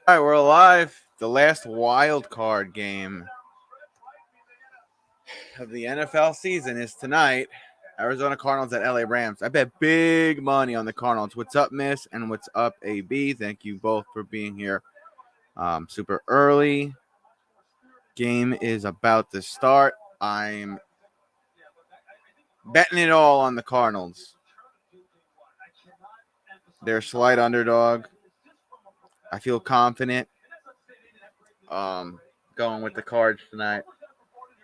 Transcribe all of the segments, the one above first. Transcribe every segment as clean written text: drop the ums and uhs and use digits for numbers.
All right, we're alive. The last wild card game of the NFL season is tonight. Arizona Cardinals at LA Rams. I bet big money on the Cardinals. What's up, Miss? And what's up, AB? Thank you both for being here super early. Game is about to start. I'm betting it all on the Cardinals. They're a slight underdog. I feel confident going with the Cards tonight.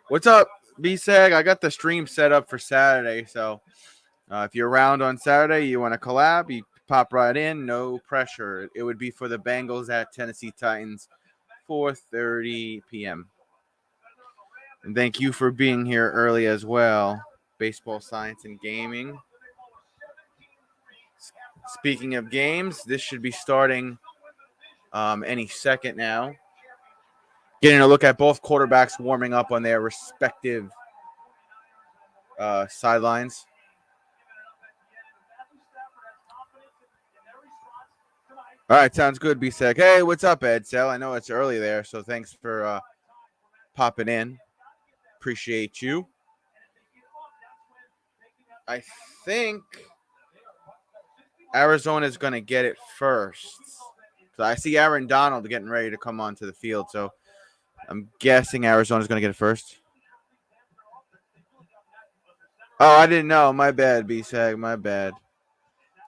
What's up, B-Seg? I got the stream set up for Saturday, so if you're around on Saturday, you want to collab, you pop right in. No pressure. It would be for the Bengals at Tennessee Titans, 4:30 p.m. And thank you for being here early as well. Baseball Science and Gaming. Speaking of games, this should be starting any second now. Getting a look at both quarterbacks warming up on their respective sidelines. All right, sounds good, B-Sec. Hey, what's up, Ed Sell? I know it's early there, so thanks for popping in. Appreciate you. I think Arizona's going to get it first. So I see Aaron Donald getting ready to come onto the field, so I'm guessing Arizona's going to get it first. Oh, I didn't know. My bad, B-Sag. My bad.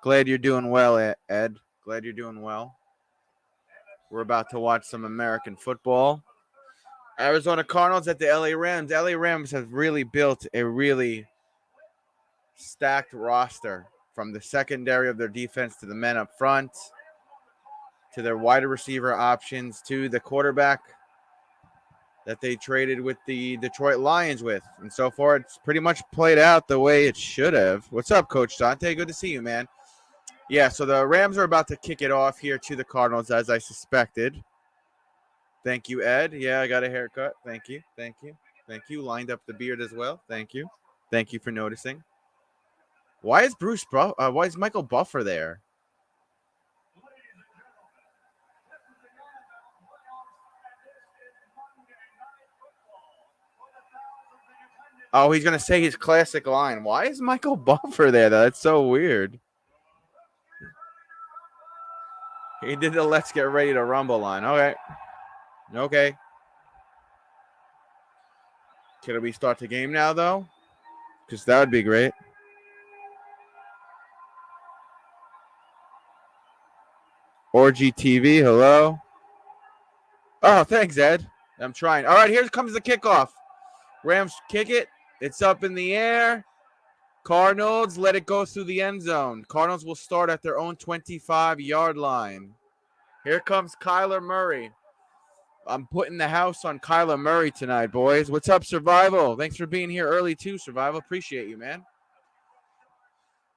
Glad you're doing well, Ed. Glad you're doing well. We're about to watch some American football. Arizona Cardinals at the LA Rams. LA Rams have really built a really stacked roster from the secondary of their defense to the men up front to their wide receiver options to the quarterback that they traded with the Detroit Lions with. And so far, it's pretty much played out the way it should have. What's up, Coach Dante? Good to see you, man. Yeah, so the Rams are about to kick it off here to the Cardinals, as I suspected. Thank you, Ed. Yeah, I got a haircut. Thank you. Thank you. Thank you. Lined up the beard as well. Thank you. Thank you for noticing. Why is why is Michael Buffer there? Oh, he's going to say his classic line. Why is Michael Buffer there, though? That's so weird. He did the let's get ready to rumble line. Okay. Okay. Can we start the game now, though? Because that would be great. Orgy TV, hello. Oh, thanks, Ed. I'm trying. All right, here comes the kickoff. Rams kick it. It's up in the air. Cardinals let it go through the end zone. Cardinals will start at their own 25-yard line. Here comes Kyler Murray. I'm putting the house on Kyler Murray tonight, boys. What's up, Survival? Thanks for being here early, too, Survival. Appreciate you, man.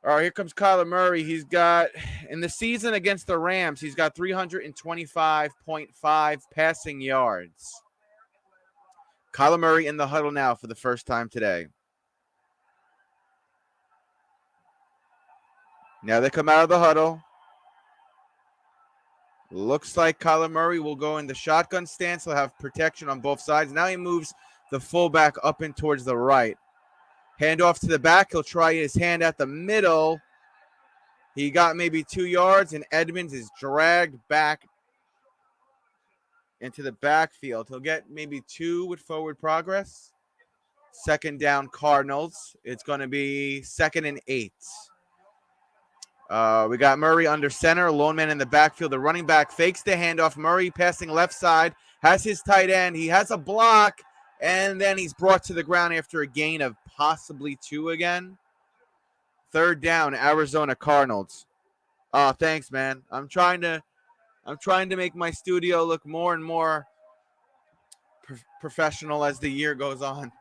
All right, here comes Kyler Murray. He's got, in the season against the Rams, he's got 325.5 passing yards. Kyler Murray in the huddle now for the first time today. Now they come out of the huddle. Looks like Kyler Murray will go in the shotgun stance. He'll have protection on both sides. Now he moves the fullback up and towards the right. Handoff to the back. He'll try his hand at the middle. He got maybe 2 yards, and Edmonds is dragged back into the backfield. He'll get maybe 2 with forward progress. Second down, Cardinals. It's going to be 2nd and 8. We got Murray under center, lone man in the backfield. The running back fakes the handoff. Murray passing left side, has his tight end. He has a block, and then he's brought to the ground after a gain of possibly 2 again. 3rd down, Arizona Cardinals. Oh, thanks, man. I'm trying to make my studio look more and more professional as the year goes on.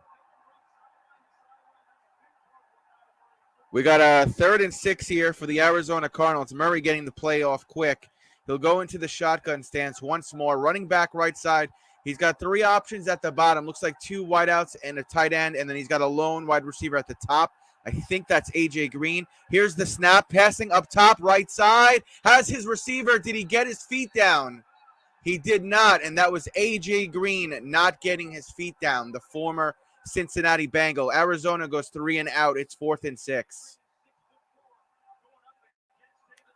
We got a 3rd and 6 here for the Arizona Cardinals. Murray getting the play off quick. He'll go into the shotgun stance once more. Running back right side. He's got 3 options at the bottom. Looks like 2 wideouts and a tight end, and then he's got a lone wide receiver at the top. I think that's A.J. Green. Here's the snap. Passing up top, right side. Has his receiver. Did he get his feet down? He did not, and that was A.J. Green not getting his feet down, the former Cincinnati Bengal. Arizona goes 3 and out. It's 4th and 6.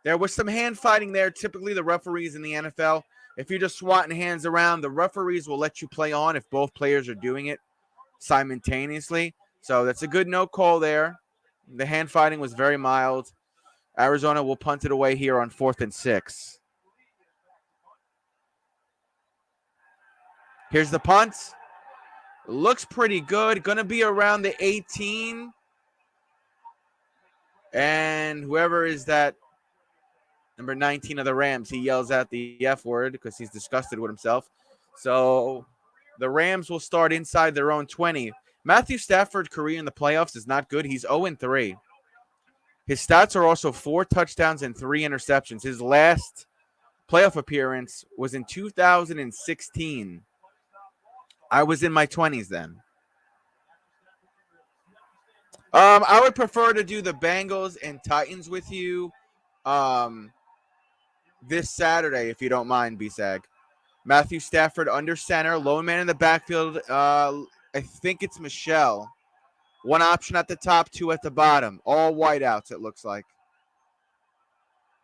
There was some hand fighting there. Typically, the referees in the NFL, if you're just swatting hands around, the referees will let you play on if both players are doing it simultaneously. So that's a good no call there. The hand fighting was very mild. Arizona will punt it away here on 4th and 6. Here's the punt. Looks pretty good. Going to be around the 18. And whoever is that, number 19 of the Rams, he yells out the F word because he's disgusted with himself. So the Rams will start inside their own 20. Matthew Stafford's career in the playoffs is not good. He's 0-3. His stats are also 4 touchdowns and 3 interceptions. His last playoff appearance was in 2016. I was in my 20s then. I would prefer to do the Bengals and Titans with you this Saturday, if you don't mind, B-Sag. Matthew Stafford under center, lone man in the backfield. I think it's Michelle. 1 option at the top, 2 at the bottom. All wideouts, it looks like.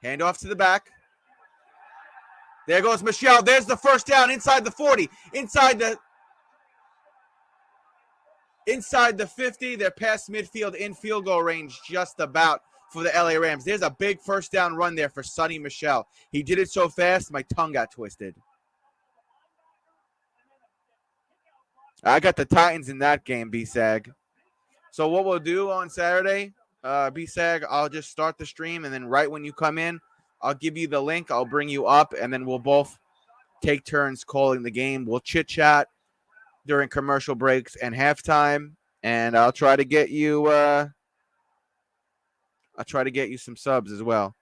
Handoff to the back. There goes Michelle. There's the first down inside the 40, inside the 50. They're past midfield, in field goal range just about for the LA Rams. There's a big first down run there for Sonny Michel. He did it so fast, my tongue got twisted. I got the Titans in that game, B-Sag. So what we'll do on Saturday, B-Sag, I'll just start the stream, and then right when you come in, I'll give you the link. I'll bring you up, and then we'll both take turns calling the game. We'll chit-chat during commercial breaks and halftime, and I'll try to get you some subs as well.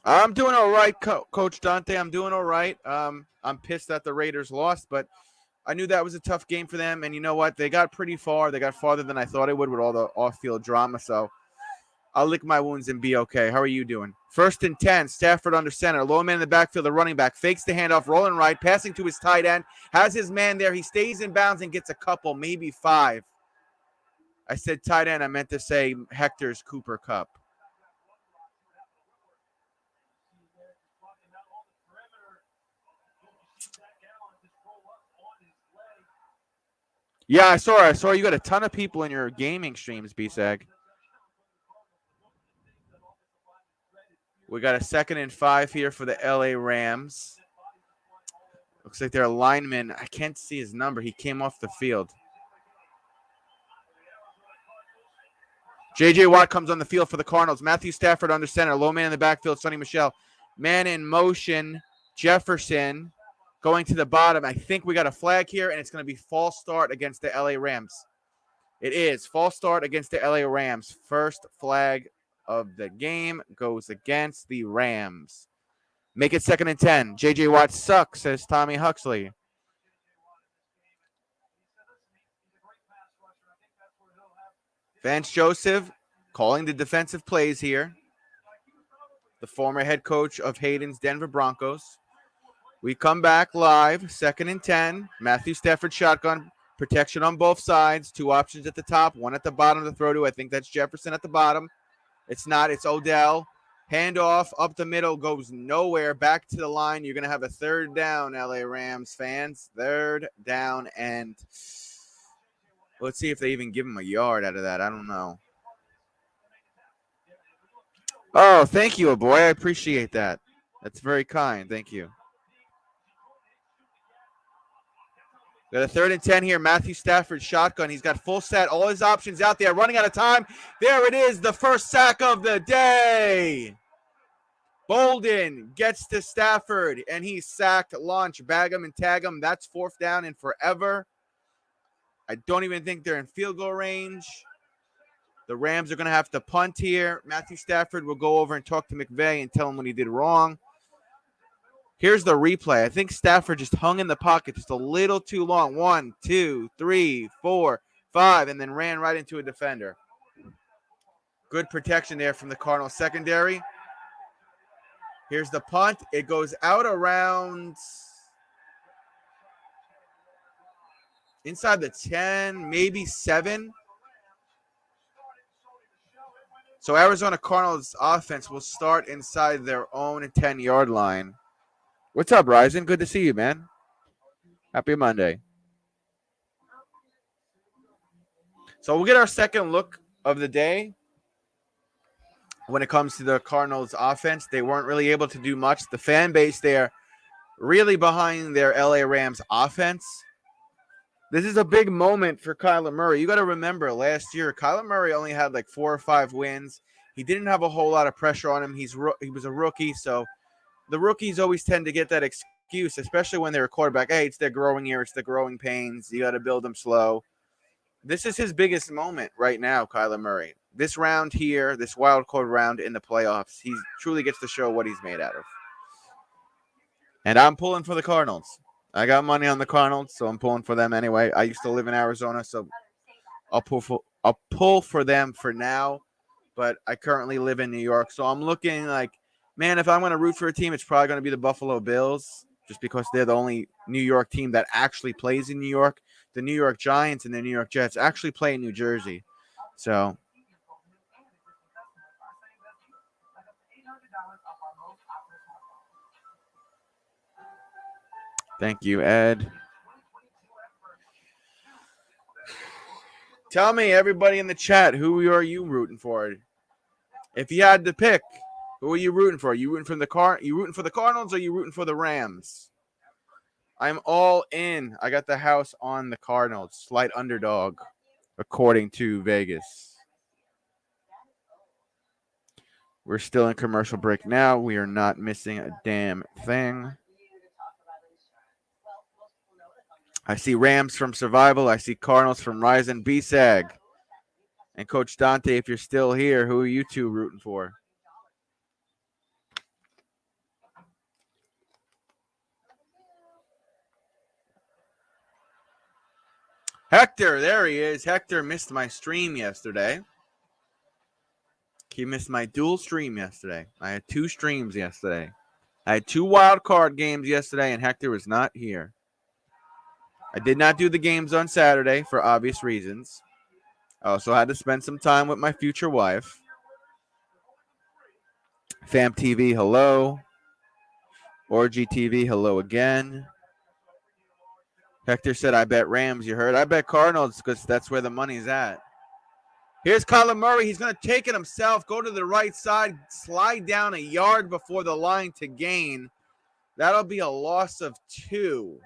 I'm doing all right, Coach Dante. I'm doing all right. I'm pissed that the Raiders lost, but I knew that was a tough game for them, and you know what? They got pretty far. They got farther than I thought they would with all the off-field drama, so I'll lick my wounds and be okay. How are you doing? 1st and 10, Stafford under center. Low man in the backfield, the running back. Fakes the handoff, rolling right, passing to his tight end. Has his man there. He stays in bounds and gets a couple, maybe 5. I said tight end. I meant to say Hector's Cooper Kupp. Yeah, I saw you got a ton of people in your gaming streams, B-Sag. We got a 2nd and 5 here for the LA Rams. Looks like their lineman, I can't see his number. He came off the field. J.J. Watt comes on the field for the Cardinals. Matthew Stafford under center. Low man in the backfield, Sonny Michel. Man in motion, Jefferson going to the bottom. I think we got a flag here, and it's going to be false start against the LA Rams. It is false start against the LA Rams. First flag of the game goes against the Rams. Make it 2nd and 10. J.J. Watt sucks, says Tommy Huxley. Vance Joseph calling the defensive plays here. The former head coach of Hayden's Denver Broncos. We come back live, 2nd and 10. Matthew Stafford shotgun, protection on both sides. 2 options at the top, 1 at the bottom to throw to. I think that's Jefferson at the bottom. It's not. It's Odell. Handoff up the middle, goes nowhere. Back to the line. You're going to have a 3rd down, LA Rams fans. 3rd down, and let's see if they even give him a yard out of that. I don't know. Oh, thank you, boy. I appreciate that. That's very kind. Thank you. Got a 3rd and 10 here. Matthew Stafford shotgun. He's got full set. All his options out there. Running out of time. There it is. The first sack of the day. Bolden gets to Stafford, and he's sacked. Launch, bag him, and tag him. That's 4th down and forever. I don't even think they're in field goal range. The Rams are going to have to punt here. Matthew Stafford will go over and talk to McVay and tell him what he did wrong. Here's the replay. I think Stafford just hung in the pocket just a little too long. 1, 2, 3, 4, 5, and then ran right into a defender. Good protection there from the Cardinals secondary. Here's the punt. It goes out around inside the 10, maybe 7. So Arizona Cardinals offense will start inside their own 10-yard line. What's up, Ryzen? Good to see you, man. Happy Monday. So we'll get our second look of the day. When it comes to the Cardinals offense, they weren't really able to do much. The fan base there really behind their LA Rams offense. This is a big moment for Kyler Murray. You got to remember last year, Kyler Murray only had like 4 or 5 wins. He didn't have a whole lot of pressure on him. He was a rookie, so the rookies always tend to get that excuse, especially when they're a quarterback. Hey, it's their growing year. It's the growing pains. You got to build them slow. This is his biggest moment right now, Kyler Murray. This round here, this wild card round in the playoffs, he truly gets to show what he's made out of. And I'm pulling for the Cardinals. I got money on the Cardinals, so I'm pulling for them anyway. I used to live in Arizona, so I'll pull for them for now. But I currently live in New York, so I'm looking like, man, if I'm going to root for a team, it's probably going to be the Buffalo Bills, just because they're the only New York team that actually plays in New York. The New York Giants and the New York Jets actually play in New Jersey. So thank you, Ed. Tell me, everybody in the chat, who are you rooting for? If you had to pick, who are you rooting for? You rooting for the Cardinals, or you rooting for the Rams? I'm all in. I got the house on the Cardinals, slight underdog, according to Vegas. We're still in commercial break now. We are not missing a damn thing. I see Rams from Survival. I see Cardinals from Rise and BSAG. And Coach Dante, if you're still here, who are you two rooting for? Hector, there he is. Hector missed my stream yesterday. He missed my dual stream yesterday. I had 2 streams yesterday. I had 2 wild card games yesterday, and Hector was not here. I did not do the games on Saturday for obvious reasons. I also had to spend some time with my future wife. Fam TV, hello. Orgy TV, hello again. Hector said, I bet Rams, you heard? I bet Cardinals because that's where the money's at. Here's Kyler Murray. He's going to take it himself, go to the right side, slide down a yard before the line to gain. That'll be a loss of 2.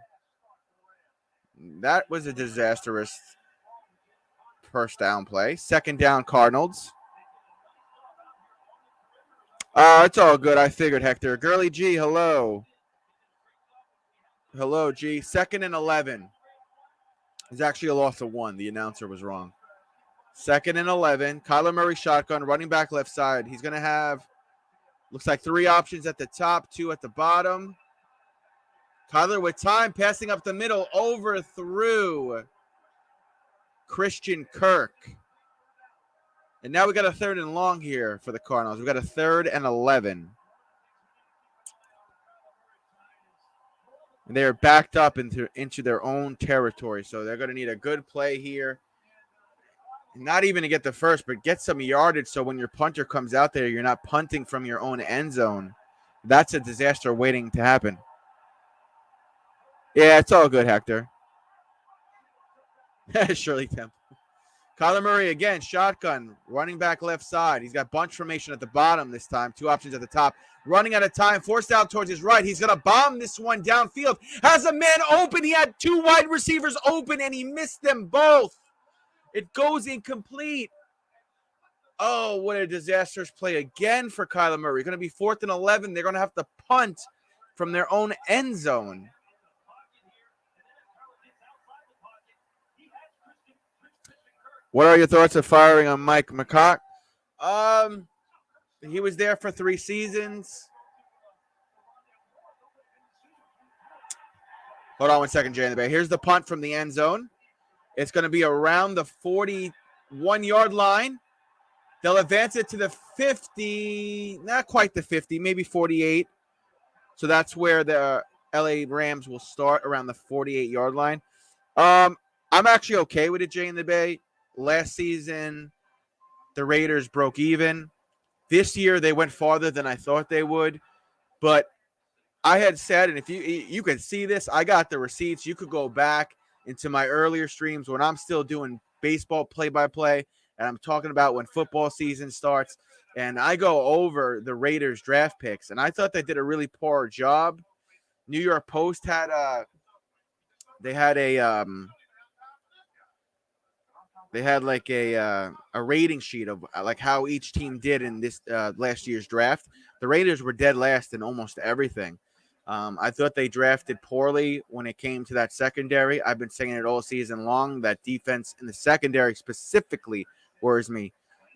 That was a disastrous first down play. Second down, Cardinals. It's all good. I figured, Hector. Girly G, hello. Hello, G. 2nd and 11. It's actually a loss of 1. The announcer was wrong. 2nd and 11. Kyler Murray shotgun, running back left side. He's going to have, looks like 3 options at the top, 2 at the bottom. Kyler with time, passing up the middle, overthrew Christian Kirk. And now we got a 3rd and long here for the Cardinals. We got a 3rd and 11. And they're backed up into their own territory. So they're going to need a good play here. Not even to get the first, but get some yardage so when your punter comes out there, you're not punting from your own end zone. That's a disaster waiting to happen. Yeah, it's all good, Hector. Shirley Temple. Kyler Murray again, shotgun, running back left side. He's got bunch formation at the bottom this time. 2 options at the top. Running out of time, forced out towards his right. He's going to bomb this one downfield. Has a man open. He had 2 wide receivers open, and he missed them both. It goes incomplete. Oh, what a disastrous play again for Kyler Murray. Going to be 4th and 11. They're going to have to punt from their own end zone. What are your thoughts of firing on Mike McCock? He was there for 3 seasons. Hold on 1 second, Jay in the Bay. Here's the punt from the end zone. It's going to be around the 41-yard line. They'll advance it to the 50, not quite the 50, maybe 48. So that's where the LA Rams will start, around the 48-yard line. I'm actually okay with it, Jay in the Bay. Last season, the Raiders broke even. This year, they went farther than I thought they would. But I had said, and if you can see this, I got the receipts. You could go back into my earlier streams when I'm still doing baseball play-by-play, and I'm talking about when football season starts, and I go over the Raiders draft picks, and I thought they did a really poor job. New York Post had a rating sheet of like how each team did in this last year's draft. The Raiders were dead last in almost everything. I thought they drafted poorly when it came to that secondary. I've been saying it all season long. That defense in the secondary specifically worries me.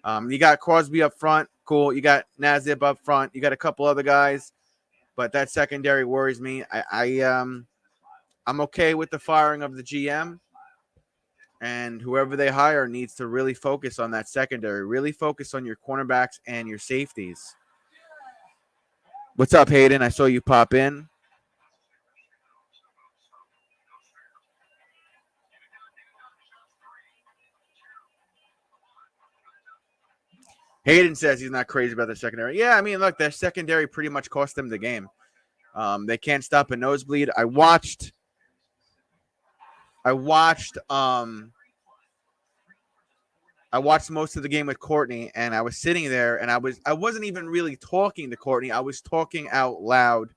You got Crosby up front, cool. You got Nazib up front. You got a couple other guys, but that secondary worries me. I'm okay with the firing of the GM, and whoever they hire needs to really focus on that secondary. Really focus on your cornerbacks and your safeties. What's up, Hayden? I saw you pop in. Hayden says he's not crazy about the secondary. Yeah, I mean, look, their secondary pretty much cost them the game. They can't stop a nosebleed. I watched most of the game with Courtney, and I was sitting there, and I wasn't even really talking to Courtney. I was talking out loud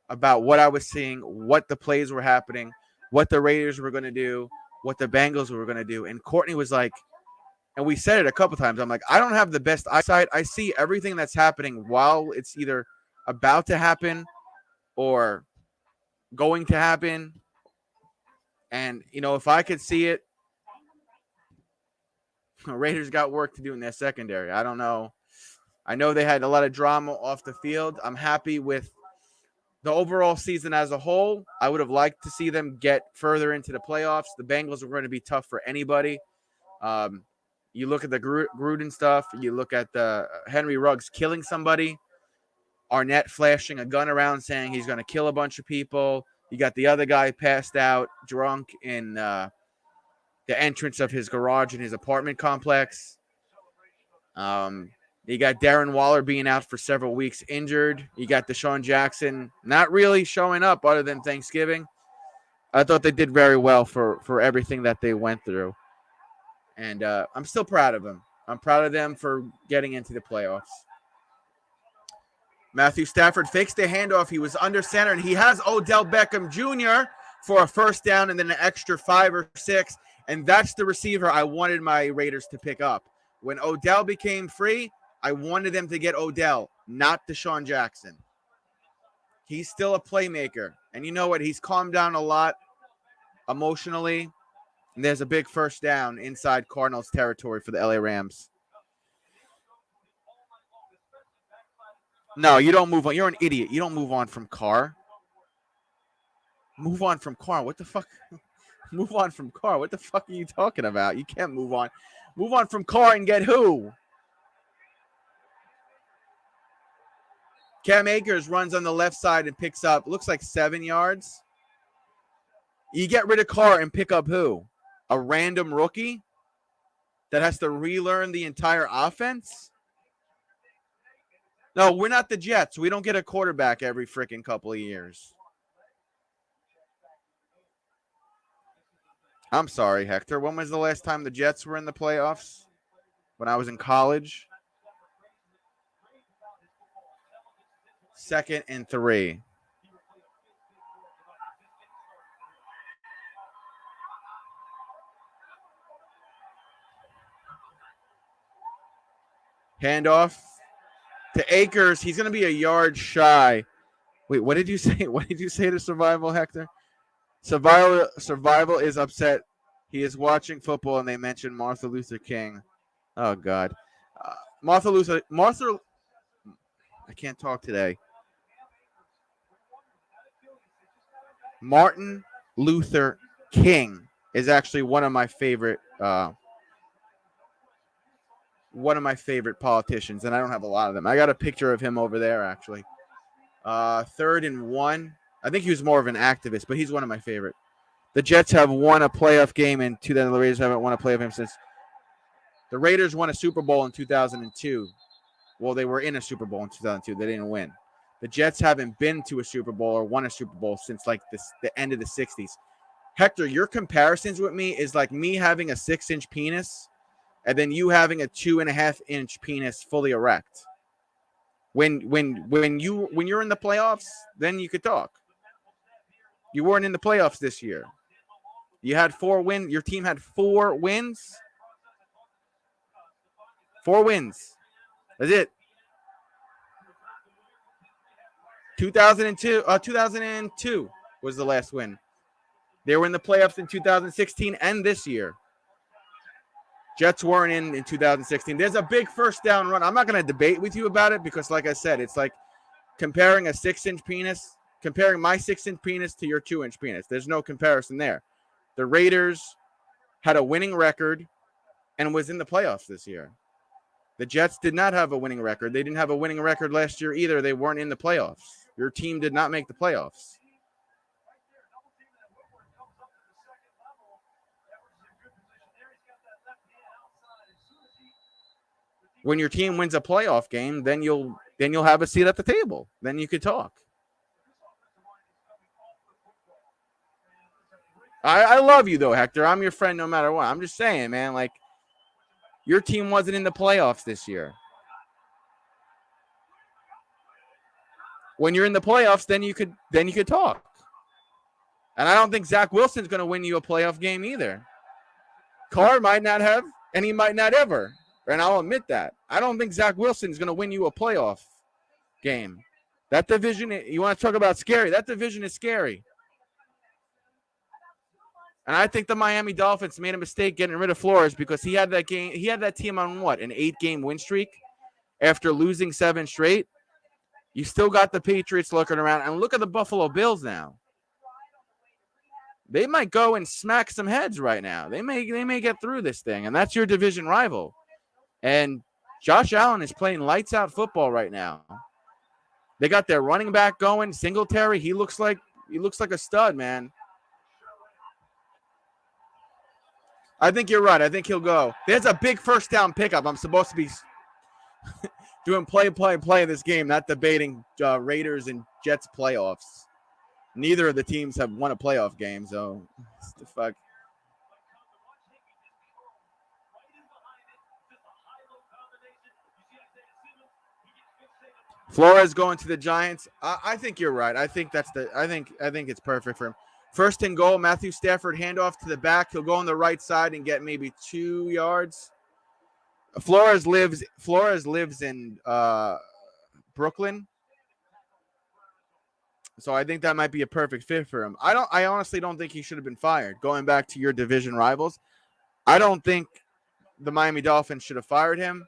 about what I was seeing, what the plays were happening, what the Raiders were going to do, what the Bengals were going to do. And Courtney was like, and we said it a couple times, I'm like, I don't have the best eyesight. I see everything that's happening while it's either about to happen or going to happen. And, if I could see it, Raiders got work to do in their secondary. I don't know. I know they had a lot of drama off the field. I'm happy with the overall season as a whole. I would have liked to see them get further into the playoffs. The Bengals were going to be tough for anybody. You look at the Gruden stuff. You look at the Henry Ruggs killing somebody. Arnett flashing a gun around saying he's going to kill a bunch of people. You got the other guy passed out, drunk in the entrance of his garage in his apartment complex. You got Darren Waller being out for several weeks injured. You got Deshaun Jackson not really showing up other than Thanksgiving. I thought they did very well for everything that they went through. And I'm still proud of them. I'm proud of them for getting into the playoffs. Matthew Stafford fakes the handoff. He was under center, and he has Odell Beckham Jr. for a first down and then an extra 5 or 6. And that's the receiver I wanted my Raiders to pick up. When Odell became free, I wanted them to get Odell, not Deshaun Jackson. He's still a playmaker. And you know what? He's calmed down a lot emotionally. And there's a big first down inside Cardinals territory for the LA Rams. No, you don't move on. You're an idiot. You don't move on from Carr. Move on from Carr. What the fuck? Move on from Carr. What the fuck are you talking about? You can't move on. Move on from Carr and get who? Cam Akers runs on the left side and picks up, looks like 7 yards. You get rid of Carr and pick up who? A random rookie that has to relearn the entire offense? No, we're not the Jets. We don't get a quarterback every freaking couple of years. I'm sorry, Hector. When was the last time the Jets were in the playoffs? When I was in college? 2nd and 3. Handoff to Akers. He's going to be a yard shy. Wait, what did you say? What did you say to Survival, Hector? Survival is upset. He is watching football, and they mentioned Martin Luther King. Oh, God. Martha. I can't talk today. Martin Luther King is actually one of my favorite one of my favorite politicians, and I don't have a lot of them. I got a picture of him over there, actually. 3rd and 1. I think he was more of an activist, but he's one of my favorite. The Jets have won a playoff game in 2000. The Raiders haven't won a playoff game since the Raiders won a Super Bowl in 2002. Well, they were in a Super Bowl in 2002. They didn't win. The Jets haven't been to a Super Bowl or won a Super Bowl since like the end of the 60s. Hector, your comparisons with me is like me having a 6-inch penis and then you having a 2.5-inch penis fully erect. When you're in the playoffs, then you could talk. You weren't in the playoffs this year. You had 4 wins. Your team had 4 wins. 4 wins. That's it. 2002 was the last win. They were in the playoffs in 2016 and this year. Jets weren't in 2016. There's a big first down run. I'm not going to debate with you about it because, like I said, it's like comparing a 6-inch penis, comparing my 6-inch penis to your 2-inch penis. There's no comparison there. The Raiders had a winning record and was in the playoffs this year. The Jets did not have a winning record. They didn't have a winning record last year either. They weren't in the playoffs. Your team did not make the playoffs. When your team wins a playoff game, then you'll have a seat at the table. Then you could talk. I love you though, Hector. I'm your friend no matter what. I'm just saying, man, like your team wasn't in the playoffs this year. When you're in the playoffs, then you could talk. And I don't think Zach Wilson's going to win you a playoff game either. Carr might not have, and he might not ever. And I'll admit that. I don't think Zach Wilson's going to win you a playoff game. That division, you want to talk about scary? That division is scary. And I think the Miami Dolphins made a mistake getting rid of Flores because he had that game. He had that team on what? An 8-game win streak after losing 7 straight. You still got the Patriots looking around. And look at the Buffalo Bills now. They might go and smack some heads right now. They may get through this thing. And that's your division rival. And Josh Allen is playing lights out football right now. They got their running back going, Singletary. He looks like a stud, man. I think you're right. I think he'll go. There's a big first down pickup. I'm supposed to be doing play in this game, not debating Raiders and Jets playoffs. Neither of the teams have won a playoff game, so the fuck. Flores going to the Giants. I think you're right. I think it's perfect for him. 1st and goal, Matthew Stafford handoff to the back. He'll go on the right side and get maybe 2 yards. Flores lives in Brooklyn. So I think that might be a perfect fit for him. I honestly don't think he should have been fired. Going back to your division rivals, I don't think the Miami Dolphins should have fired him.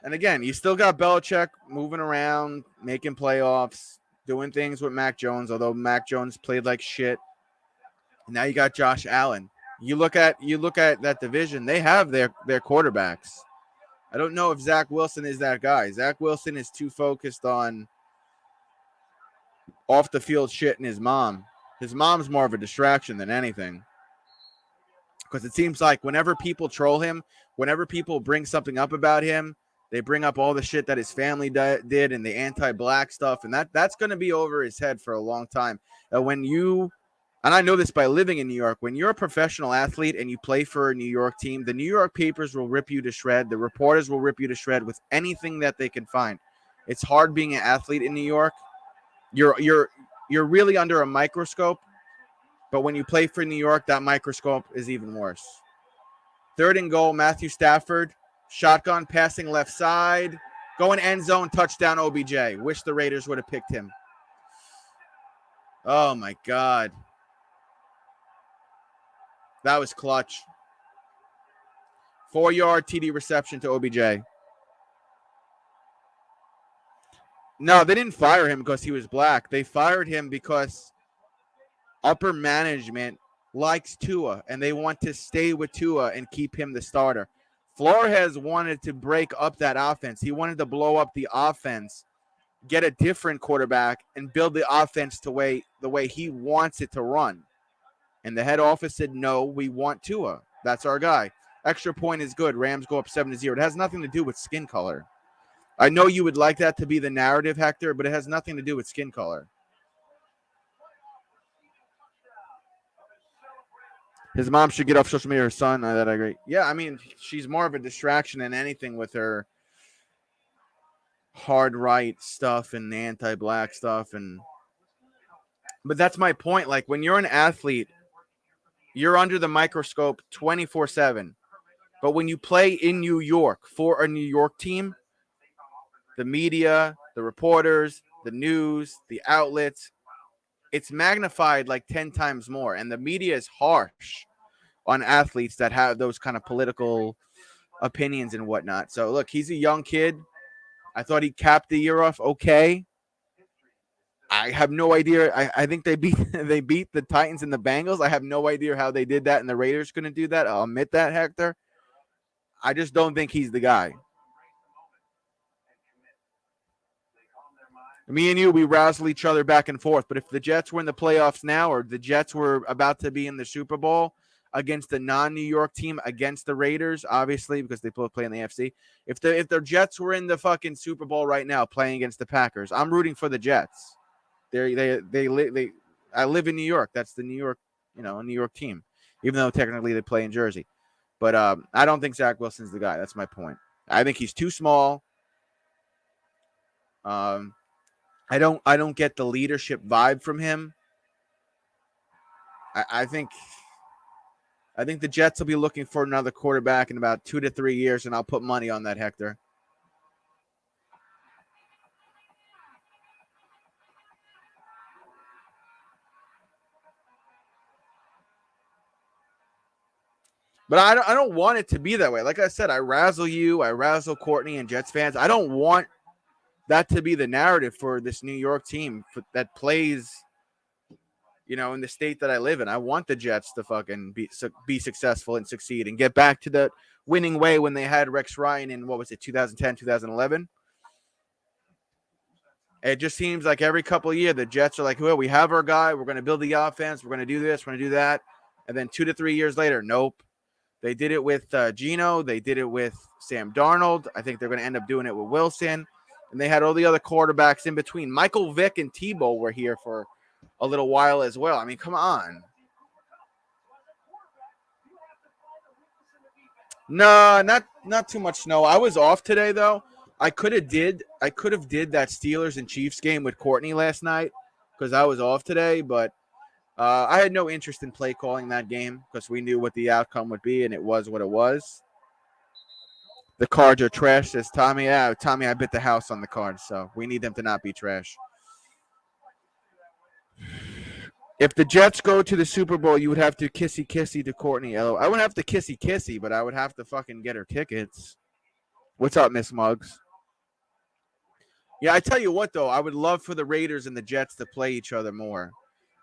And again, you still got Belichick moving around, making playoffs, doing things with Mac Jones, although Mac Jones played like shit. And now you got Josh Allen. You look at that division, they have their quarterbacks. I don't know if Zach Wilson is that guy. Zach Wilson is too focused on off the field shit and his mom. His mom's more of a distraction than anything. Because it seems like whenever people troll him, whenever people bring something up about him, they bring up all the shit that his family did and the anti-black stuff. And that's going to be over his head for a long time. And I know this by living in New York, when you're a professional athlete and you play for a New York team, the New York papers will rip you to shred. The reporters will rip you to shred with anything that they can find. It's hard being an athlete in New York. You're really under a microscope. But when you play for New York, that microscope is even worse. 3rd and goal, Matthew Stafford. Shotgun passing left side. Going end zone, touchdown OBJ. Wish the Raiders would have picked him. Oh, my God. That was clutch. 4-yard TD reception to OBJ. No, they didn't fire him because he was black. They fired him because upper management likes Tua, and they want to stay with Tua and keep him the starter. Flores wanted to break up that offense. He wanted to blow up the offense, get a different quarterback, and build the offense the way he wants it to run. And the head office said, no, we want Tua. That's our guy. Extra point is good. Rams go up 7-0. It has nothing to do with skin color. I know you would like that to be the narrative, Hector, but it has nothing to do with skin color. His mom should get off social media. Her son, that I agree. Yeah, I mean, she's more of a distraction than anything with her hard right stuff and anti-black stuff. But that's my point. Like, when you're an athlete, you're under the microscope 24/7. But when you play in New York for a New York team, the media, the reporters, the news, the outlets, it's magnified like 10 times more. And the media is harsh on athletes that have those kind of political opinions and whatnot. So, look, he's a young kid. I thought he capped the year off okay. I have no idea. I think they beat the Titans and the Bengals. I have no idea how they did that, and the Raiders couldn't do that. I'll admit that, Hector. I just don't think he's the guy. Me and you, we razzle each other back and forth. But if the Jets were in the playoffs now, or the Jets were about to be in the Super Bowl against a non-New York team, against the Raiders, obviously, because they both play in the AFC. If the Jets were in the fucking Super Bowl right now playing against the Packers, I'm rooting for the Jets. I live in New York. That's the New York, a New York team, even though technically they play in Jersey. But I don't think Zach Wilson's the guy. That's my point. I think he's too small. I don't get the leadership vibe from him. I think the Jets will be looking for another quarterback in about 2 to 3 years, and I'll put money on that, Hector. But I don't want it to be that way. Like I said, I razzle you, I razzle Courtney and Jets fans. I don't want that to be the narrative for this New York team that plays, in the state that I live in. I want the Jets to fucking be successful and succeed and get back to the winning way when they had Rex Ryan in, 2010, 2011. It just seems like every couple of years, the Jets are like, well, we have our guy. We're going to build the offense. We're going to do this. We're going to do that. And then 2 to 3 years later, nope. They did it with Geno. They did it with Sam Darnold. I think they're going to end up doing it with Wilson. And they had all the other quarterbacks in between. Michael Vick and Tebow were here for a little while as well. I mean, come on. No, not too much snow. I was off today, though. I could have did that Steelers and Chiefs game with Courtney last night because I was off today, but I had no interest in play calling that game because we knew what the outcome would be, and it was what it was. The Cards are trash, says Tommy. Yeah, Tommy, I bet the house on the Cards, so we need them to not be trash. If the Jets go to the Super Bowl, you would have to kissy to Courtney. I wouldn't have to kissy, but I would have to fucking get her tickets. What's up, Miss Muggs? Yeah, I tell you what, though, I would love for the Raiders and the Jets to play each other more.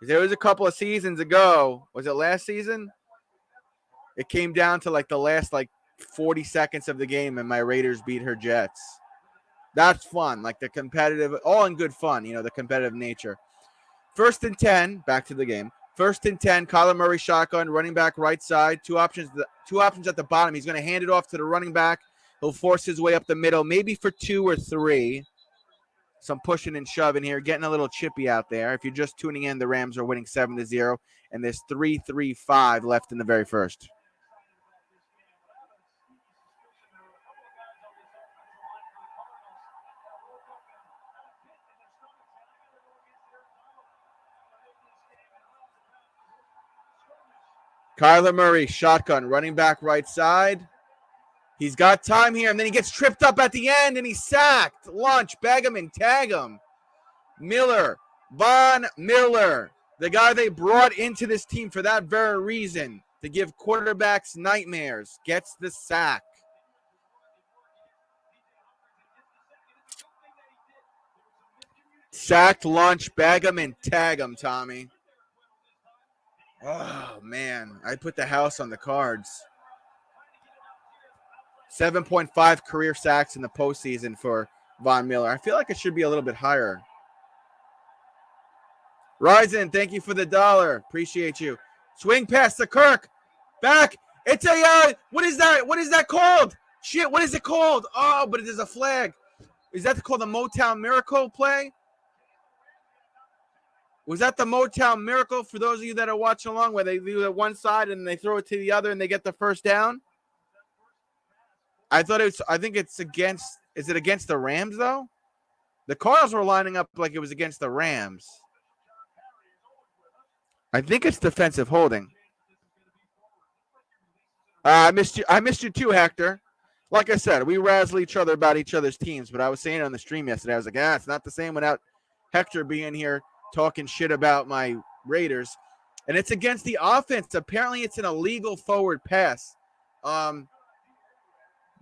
There was a couple of seasons ago. Was it last season? It came down to the last 40 seconds of the game, and my Raiders beat her Jets. That's fun, the competitive, all in good fun, the competitive nature. 1st and 10, back to the game. 1st and 10, Kyler Murray shotgun, running back right side. Two options at the bottom. He's going to hand it off to the running back. He'll force his way up the middle, maybe for 2 or 3. Some pushing and shoving here, getting a little chippy out there. If you're just tuning in, the Rams are winning 7-0, and there's 3:35 left in the very first. Kyler Murray, shotgun, running back right side. He's got time here, and then he gets tripped up at the end, and he's sacked. Lunch, bag him and tag him. Von Miller, the guy they brought into this team for that very reason, to give quarterbacks nightmares, gets the sack. Sacked Lunch, bag him and tag him, Tommy. Oh, man. I put the house on the Cards. 7.5 career sacks in the postseason for Von Miller. I feel like it should be a little bit higher. Ryzen, thank you for the $1. Appreciate you. Swing pass to Kirk. Back. It's a, what is that? What is that called? Shit, what is it called? Oh, but it is a flag. Is that called the Motown Miracle play? Was that the Motown Miracle for those of you that are watching along where they do it one side and they throw it to the other and they get the first down? I think it's against, is it against the Rams though? The Cardinals were lining up like it was against the Rams. I think it's defensive holding. I missed you too, Hector. Like I said, we razzle each other about each other's teams, but I was saying on the stream yesterday, I was like, it's not the same without Hector being here talking shit about my Raiders. And it's against the offense. Apparently, it's an illegal forward pass.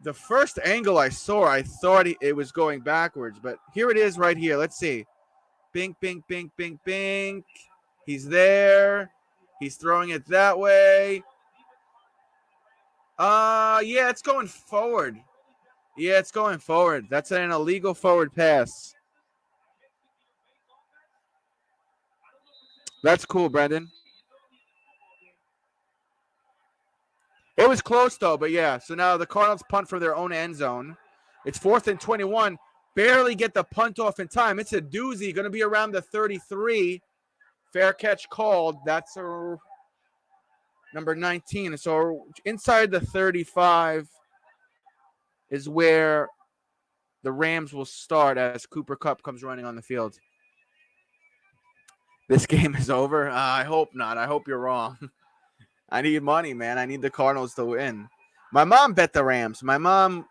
The first angle I saw, I thought it was going backwards, but here it is right here. Let's see. Bink, bink, bink, bink, bink. He's there. He's throwing it that way. Yeah, it's going forward. Yeah, it's going forward. That's an illegal forward pass. That's cool, Brendan. It was close, though, but yeah. So now the Cardinals punt for their own end zone. It's 4th and 21. Barely get the punt off in time. It's a doozy. Going to be around the 33. Fair catch called. That's number 19. So inside the 35 is where the Rams will start as Cooper Kupp comes running on the field. This game is over? I hope not. I hope you're wrong. I need money, man. I need the Cardinals to win. My mom bet the Rams. My mom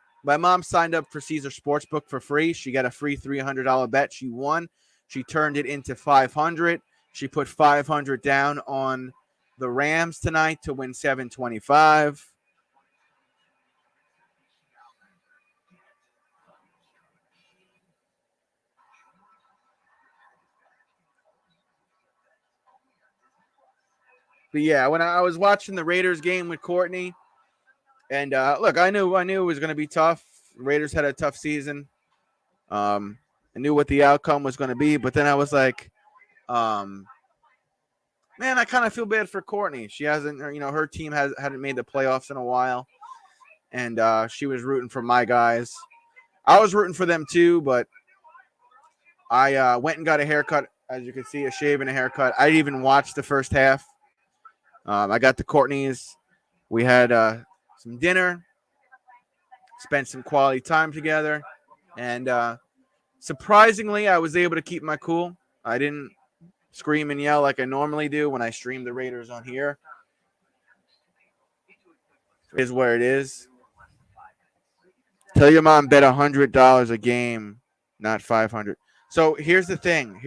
signed up for Caesar Sportsbook for free. She got a free $300 bet. She won. She turned it into $500. She put $500 down on the Rams tonight to win $725. But yeah, when I was watching the Raiders game with Courtney, and look, I knew it was going to be tough. Raiders had a tough season. I knew what the outcome was going to be, but then I was like, man, I kind of feel bad for Courtney. She hasn't, her team hadn't made the playoffs in a while, and she was rooting for my guys. I was rooting for them too, but I went and got a haircut, as you can see, a shave and a haircut. I didn't even watch the first half. I got to Courtney's. We had some dinner, spent some quality time together, and surprisingly, I was able to keep my cool. I didn't scream and yell like I normally do when I stream the Raiders on here. It is where it is. Tell your mom bet $100 a game, not $500. So here's the thing.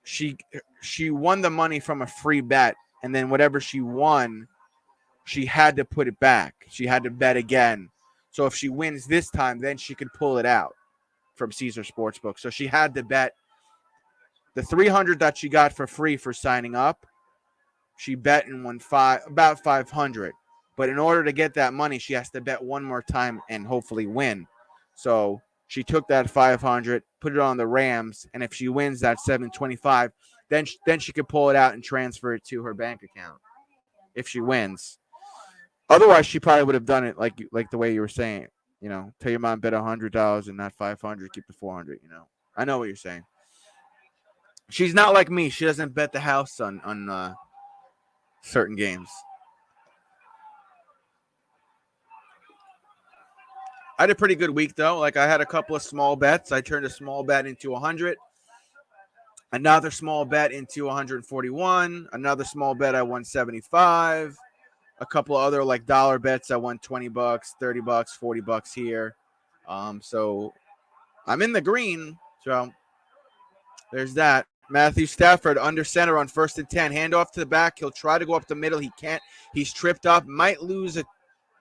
She won the money from a free bet, and then whatever she won, she had to put it back. She had to bet again. So if she wins this time, then she could pull it out from Caesar Sportsbook. So she had to bet the $300 that she got for free for signing up. She bet and won about $500. But in order to get that money, she has to bet one more time and hopefully win. So she took that $500, put it on the Rams, and if she wins that $725, then she could pull it out and transfer it to her bank account if she wins. Otherwise, she probably would have done it like the way you were saying. Tell your mom bet $100 and not $500, keep the $400. I know what you're saying. She's not like me. She doesn't bet the house on certain games. I had a pretty good week, though. Like, I had a couple of small bets. I turned a small bet into 100. Another small bet into 141. Another small bet, I won 75. A couple of other, like, dollar bets, I won $20, $30, $40 here. So I'm in the green. So there's that. Matthew Stafford under center on 1st and 10. Handoff to the back. He'll try to go up the middle. He can't. He's tripped up. Might lose a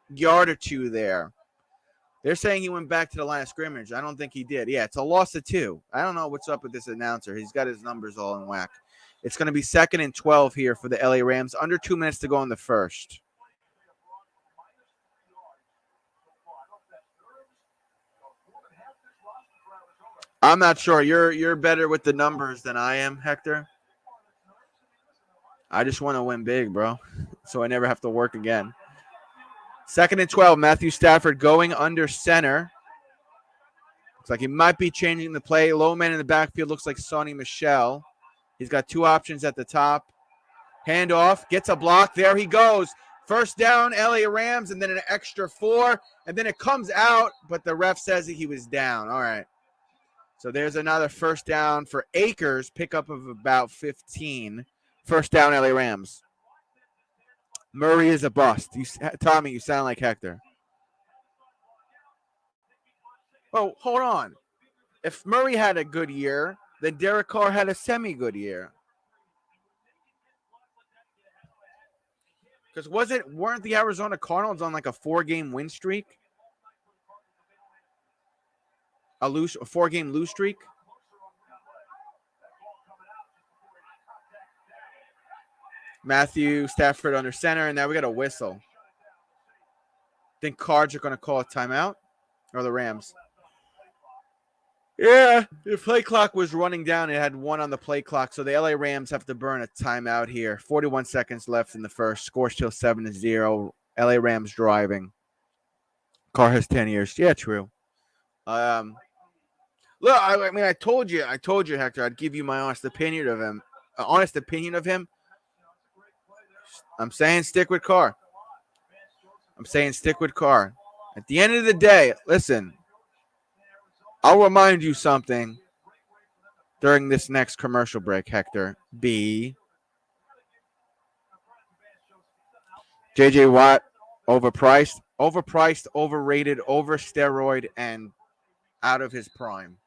yard or two there. They're saying he went back to the line of scrimmage. I don't think he did. Yeah, it's a loss of 2. I don't know what's up with this announcer. He's got his numbers all in whack. It's going to be 2nd and 12 here for the LA Rams. Under 2 minutes to go in the first. I'm not sure. You're better with the numbers than I am, Hector. I just want to win big, bro, so I never have to work again. 2nd and 12. Matthew Stafford going under center. Looks like he might be changing the play. Low man in the backfield looks like Sonny Michel. He's got 2 options at the top. Handoff, gets a block. There he goes. First down, LA Rams, and then an extra 4. And then it comes out, but the ref says that he was down. All right. So there's another first down for Akers, pickup of about 15. First down, LA Rams. Murray is a bust. Tommy, you sound like Hector. Oh, hold on. If Murray had a good year, then Derek Carr had a semi-good year. Because weren't the Arizona Cardinals on like a 4-game win streak? A 4-game lose streak? Matthew Stafford under center, and now we got a whistle. Think Cards are going to call a timeout? Or the Rams? Yeah, the play clock was running down. It had 1 on the play clock, so the LA Rams have to burn a timeout here. 41 seconds left in the first. Score still 7-0. LA Rams driving. Carr has 10 years. Yeah, true. Look, I mean, I told you, Hector, I'd give you my honest opinion of him. I'm saying stick with Carr. At the end of the day, listen, I'll remind you something during this next commercial break, Hector. B. J.J. Watt, overpriced, overrated, oversteroid, and out of his prime.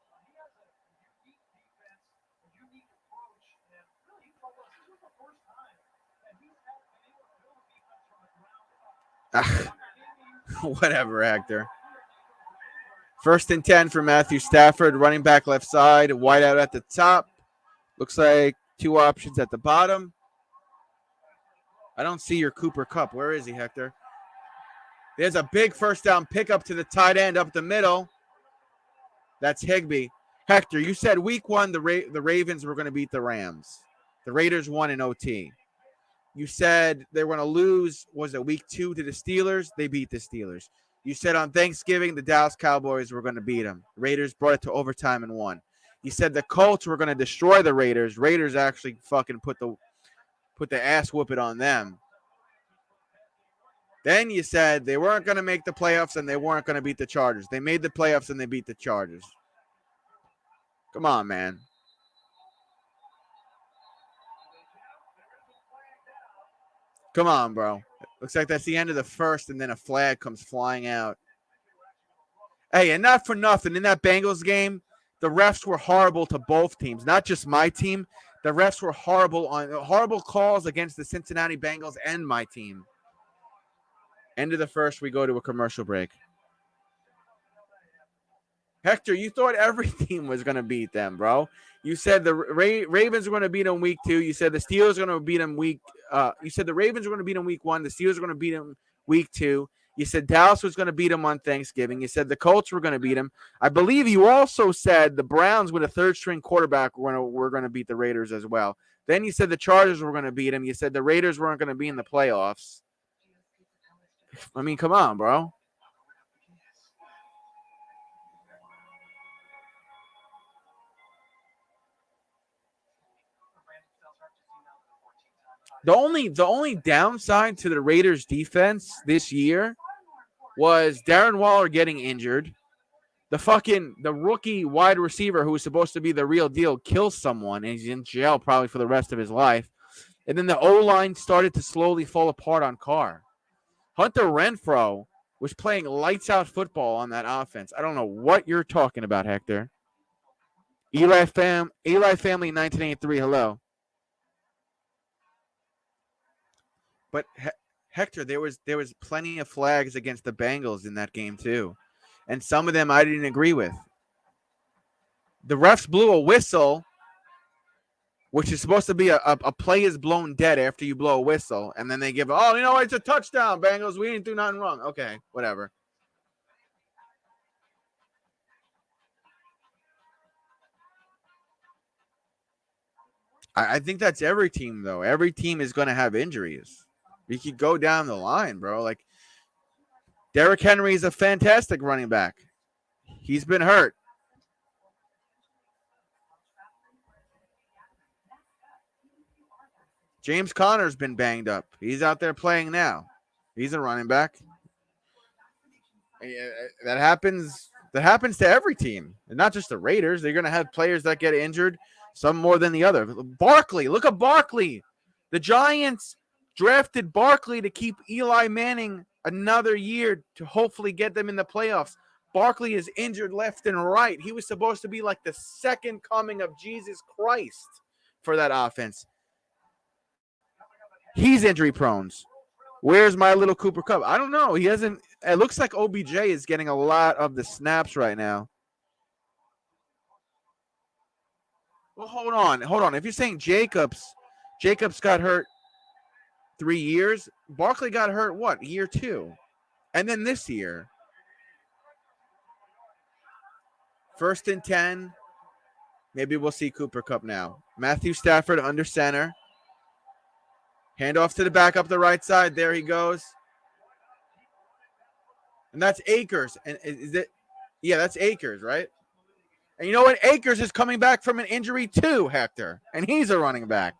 Whatever, Hector. 1st and 10 for Matthew Stafford, running back left side, wide out at the top. Looks like 2 options at the bottom. I don't see your Cooper Kupp. Where is he, Hector? There's a big first down pickup to the tight end up the middle. That's Higbee. Hector, you said week 1 the Ravens were going to beat the Rams. The Raiders won in OT. You said they were going to lose, was it week 2 to the Steelers? They beat the Steelers. You said on Thanksgiving the Dallas Cowboys were going to beat them. Raiders brought it to overtime and won. You said the Colts were going to destroy the Raiders. Raiders actually fucking put the ass whooping on them. Then you said they weren't going to make the playoffs and they weren't going to beat the Chargers. They made the playoffs and they beat the Chargers. Come on, man. Come on, bro. Looks like that's the end of the first, and then a flag comes flying out. Hey, and not for nothing, in that Bengals game, the refs were horrible to both teams, not just my team. The refs were horrible calls against the Cincinnati Bengals and my team. End of the first, we go to a commercial break. Hector, you thought every team was going to beat them, bro. You said the Ravens were going to beat them week 2. You said the Steelers were going to beat them you said the Ravens were going to beat them week 1. The Steelers were going to beat them week 2. You said Dallas was going to beat them on Thanksgiving. You said the Colts were going to beat them. I believe you also said the Browns with a 3rd-string quarterback were going to beat the Raiders as well. Then you said the Chargers were going to beat them. You said the Raiders weren't going to be in the playoffs. I mean, come on, bro. The only downside to the Raiders defense this year was Darren Waller getting injured. The rookie wide receiver who was supposed to be the real deal kills someone and he's in jail probably for the rest of his life. And then the O-line started to slowly fall apart on Carr. Hunter Renfrow was playing lights out football on that offense. I don't know what you're talking about, Hector. Eli Family 1983, hello. But Hector, there was plenty of flags against the Bengals in that game too. And some of them I didn't agree with. The refs blew a whistle, which is supposed to be a play is blown dead after you blow a whistle. And then they give, it's a touchdown, Bengals. We didn't do nothing wrong. Okay, whatever. I think that's every team, though. Every team is going to have injuries. We could go down the line, bro. Like, Derrick Henry is a fantastic running back. He's been hurt. James Conner's been banged up. He's out there playing now. He's a running back. That happens. That happens to every team, and not just the Raiders. They're going to have players that get injured, some more than the other. Barkley, look at Barkley. The Giants drafted Barkley to keep Eli Manning another year to hopefully get them in the playoffs. Barkley is injured left and right. He was supposed to be like the second coming of Jesus Christ for that offense. He's injury prone. Where's my little Cooper Kupp? I don't know. He hasn't. It looks like OBJ is getting a lot of the snaps right now. Well, hold on. If you're saying Jacobs got hurt 3 years, Barkley got hurt what? Year 2, and then this year. 1st and 10. Maybe we'll see Cooper Kupp now. Matthew Stafford under center. Handoff to the back up the right side. There he goes. And that's Akers. And is it? Yeah, that's Akers, right? And you know what? Akers is coming back from an injury too, Hector. And he's a running back.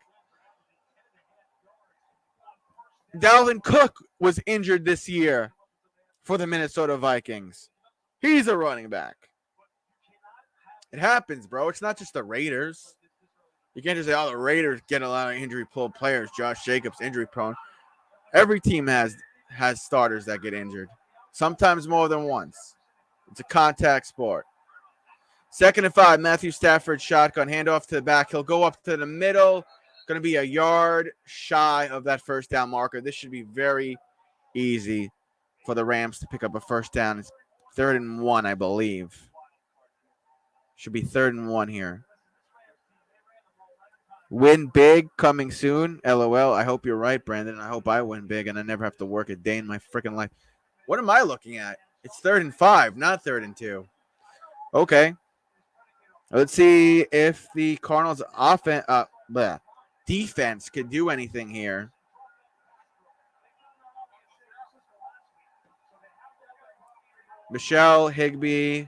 Dalvin Cook was injured this year for the Minnesota Vikings. He's a running back. It happens, bro. It's not just the Raiders. You can't just say, the Raiders get a lot of injury-prone players. Josh Jacobs, injury-prone. Every team has starters that get injured, sometimes more than once. It's a contact sport. 2nd and 5, Matthew Stafford shotgun, handoff to the back. He'll go up to the middle. Going to be a yard shy of that first down marker. This should be very easy for the Rams to pick up a first down. It's 3rd and 1, I believe. Should be 3rd and 1 here. Win big coming soon. LOL. I hope you're right, Brandon. I hope I win big and I never have to work a day in my freaking life. What am I looking at? It's 3rd and 5, not 3rd and 2. Okay. Let's see if the Cardinals defense could do anything here. Michelle, Higbee,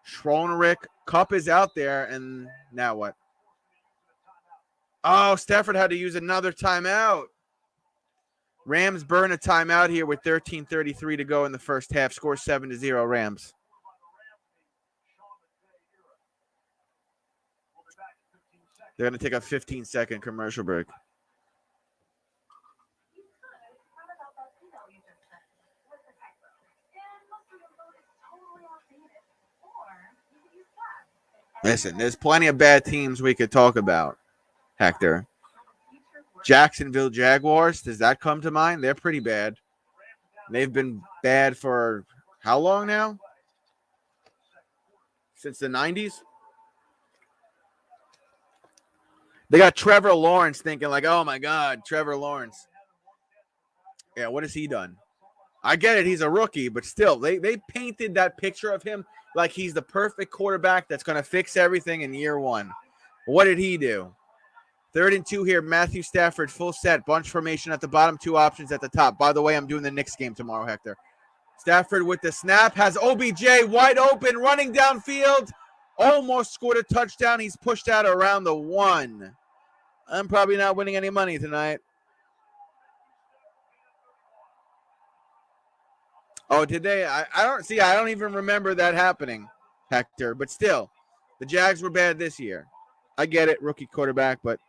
Schroenerick, Kupp is out there, and now what? Oh, Stafford had to use another timeout. Rams burn a timeout here with 13:33 to go in the first half. Score 7-0 Rams. They're going to take a 15-second commercial break. Listen, there's plenty of bad teams we could talk about, Hector. Jacksonville Jaguars, does that come to mind? They're pretty bad. They've been bad for how long now? Since the 90s? They got Trevor Lawrence thinking like, oh, my God, Trevor Lawrence. Yeah, what has he done? I get it. He's a rookie, but still, they painted that picture of him like he's the perfect quarterback that's going to fix everything in year one. What did he do? 3rd and 2 here. Matthew Stafford, full set, bunch formation at the bottom, 2 options at the top. By the way, I'm doing the Knicks game tomorrow, Hector. Stafford with the snap, has OBJ wide open, running downfield. Almost scored a touchdown. He's pushed out around the 1. I'm probably not winning any money tonight. Oh, did they? I don't even remember that happening, Hector. But still, the Jags were bad this year. I get it, rookie quarterback, but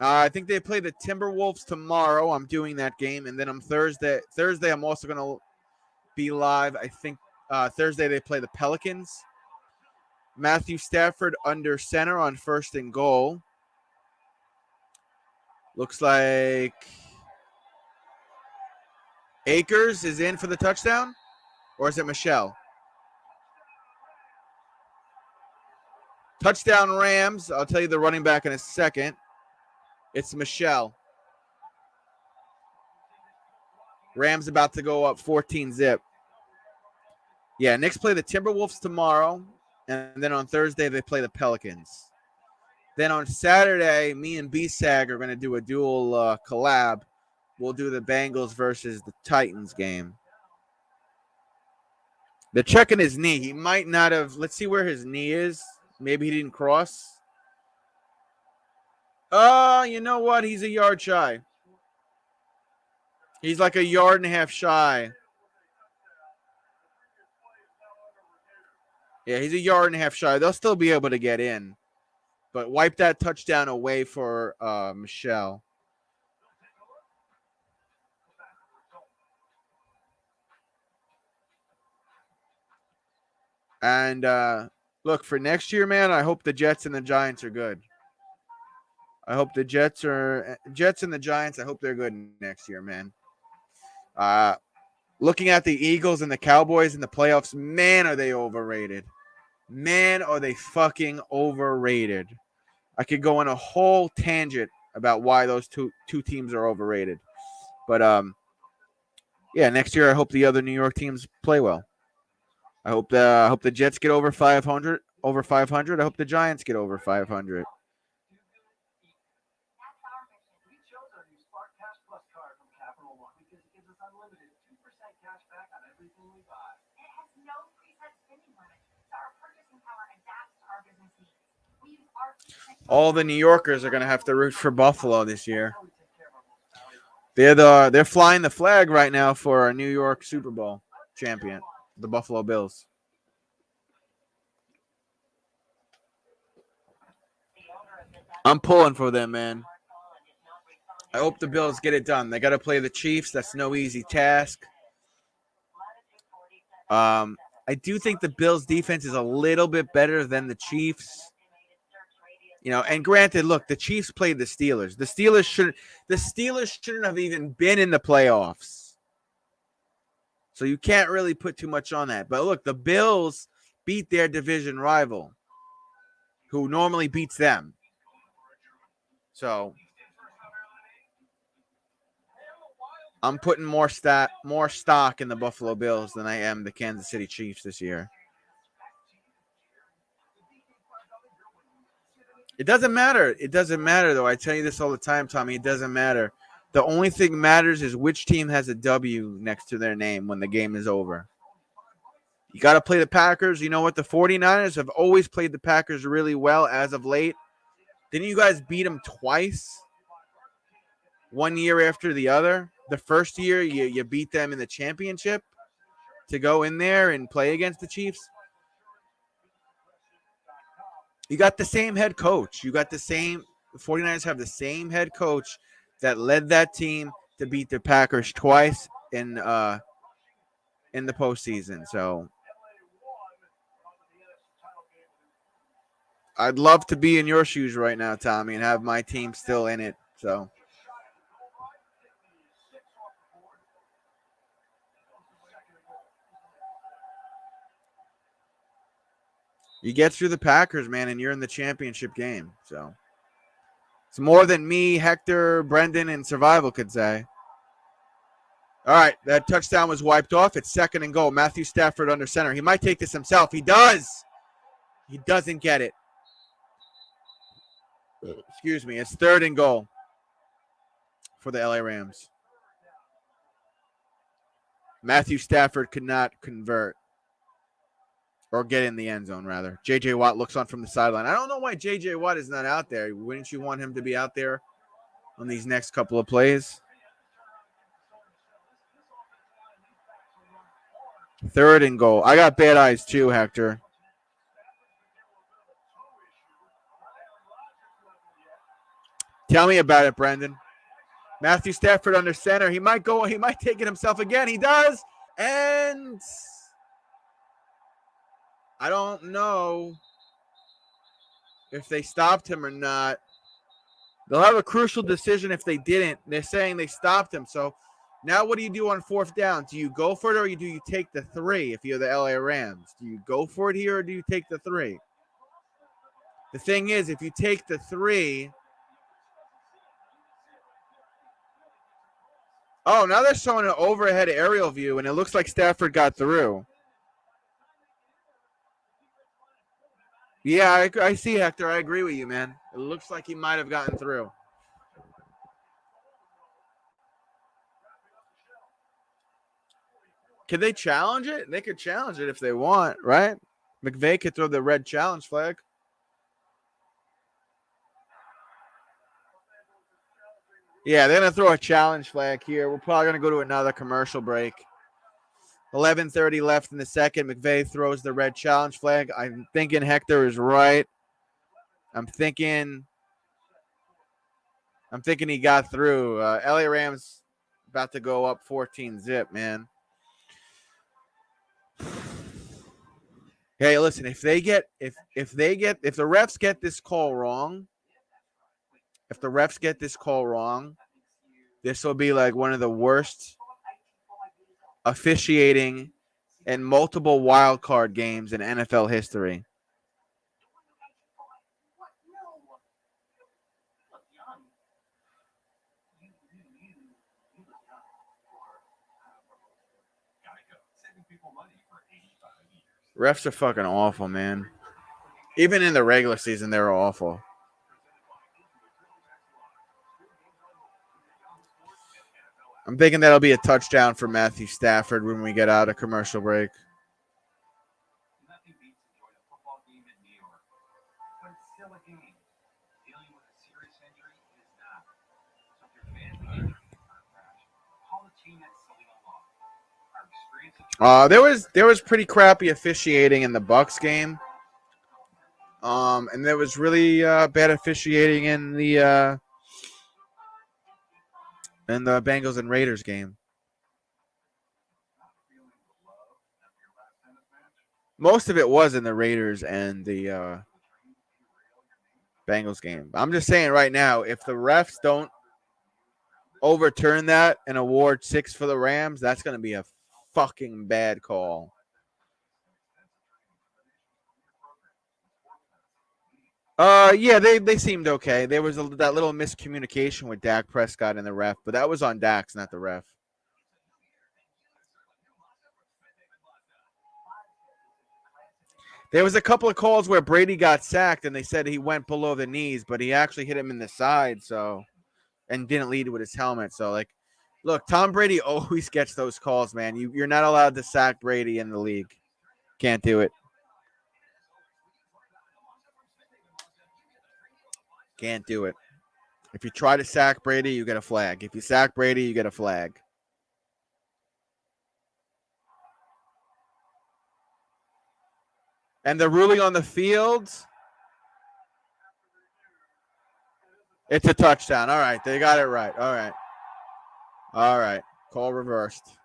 I think they play the Timberwolves tomorrow. I'm doing that game, and then on Thursday, I'm also going to be live. I think Thursday they play the Pelicans. Matthew Stafford under center on 1st and goal. Looks like Akers is in for the touchdown, or is it Michelle? Touchdown Rams. I'll tell you the running back in a second. It's Michelle. Rams about to go up 14-0. Yeah, Knicks play the Timberwolves tomorrow, and then on Thursday they play the Pelicans. Then on Saturday, me and B-Sag are going to do a dual collab. We'll do the Bengals versus the Titans game. They're checking his knee. He might not have. Let's see where his knee is. Maybe he didn't cross. Oh, you know what? He's a yard shy. He's like a yard and a half shy. Yeah, he's a yard and a half shy. They'll still be able to get in. But wipe that touchdown away for Michelle. And look, for next year, man, I hope the Jets and the Giants are good. I hope the Jets and the Giants, I hope they're good next year, man. Looking at the Eagles and the Cowboys in the playoffs, man, are they overrated. Man, are they fucking overrated. I could go on a whole tangent about why those two teams are overrated. But yeah, next year I hope the other New York teams play well. I hope the Jets get over 500. Over 500. I hope the Giants get over 500. All the New Yorkers are going to have to root for Buffalo this year. They're flying the flag right now for our New York Super Bowl champion, the Buffalo Bills. I'm pulling for them, man. I hope the Bills get it done. They got to play the Chiefs. That's no easy task. I do think the Bills' defense is a little bit better than the Chiefs. You know, and granted, look, the Chiefs played the Steelers. The Steelers shouldn't have even been in the playoffs. So you can't really put too much on that. But look, the Bills beat their division rival, who normally beats them. So I'm putting more stock in the Buffalo Bills than I am the Kansas City Chiefs this year. It doesn't matter. It doesn't matter, though. I tell you this all the time, Tommy. It doesn't matter. The only thing matters is which team has a W next to their name when the game is over. You got to play the Packers. You know what? The 49ers have always played the Packers really well as of late. Didn't you guys beat them twice? One year after the other. The first year, you beat them in the championship to go in there and play against the Chiefs. You got the same head coach. The 49ers have the same head coach that led that team to beat the Packers twice in the postseason. So I'd love to be in your shoes right now, Tommy, and have my team still in it. So you get through the Packers, man, and you're in the championship game. So it's more than me, Hector, Brendan, and Survival could say. All right, that touchdown was wiped off. It's 2nd and goal. Matthew Stafford under center. He might take this himself. He does. He doesn't get it. Excuse me. It's 3rd and goal for the LA Rams. Matthew Stafford could not convert. Or get in the end zone, rather. J.J. Watt looks on from the sideline. I don't know why J.J. Watt is not out there. Wouldn't you want him to be out there on these next couple of plays? 3rd and goal. I got bad eyes too, Hector. Tell me about it, Brendan. Matthew Stafford under center. He might take it himself again. He does. And I don't know if they stopped him or not. They'll have a crucial decision if they didn't. They're saying they stopped him. So now what do you do on 4th down? Do you go for it or do you take the 3 if you're the LA Rams? Do you go for it here or do you take the 3? The thing is, if you take the 3. Oh, now they're showing an overhead aerial view, and it looks like Stafford got through. Yeah, I see, Hector. I agree with you, man. It looks like he might have gotten through. Can they challenge it? They could challenge it if they want, right? McVay could throw the red challenge flag. Yeah, they're going to throw a challenge flag here. We're probably going to go to another commercial break. 11:30 left in the second. McVay throws the red challenge flag. I'm thinking Hector is right. I'm thinking he got through. LA Rams about to go up 14-0, man. Hey, listen, if the refs get this call wrong, this will be like one of the worst officiating in multiple wild card games in NFL history. Refs are fucking awful, man. Even in the regular season, they were awful. I'm thinking that'll be a touchdown for Matthew Stafford when we get out of commercial break. There was pretty crappy officiating in the Bucs game. And there was really bad officiating in the Bengals and Raiders game. Most of it was in the Raiders and the Bengals game. I'm just saying right now, if the refs don't overturn that and award 6 for the Rams, that's going to be a fucking bad call. Yeah, they seemed okay. There was that little miscommunication with Dak Prescott and the ref, but that was on Dak's, not the ref. There was a couple of calls where Brady got sacked and they said he went below the knees, but he actually hit him in the side, and didn't lead with his helmet. So, like, look, Tom Brady always gets those calls, man. You're not allowed to sack Brady in the league. Can't do it. Can't do it. If you try to sack Brady, you get a flag. If you sack Brady, you get a flag. And the ruling on the field, it's a touchdown. All right, they got it right. All right. Call reversed.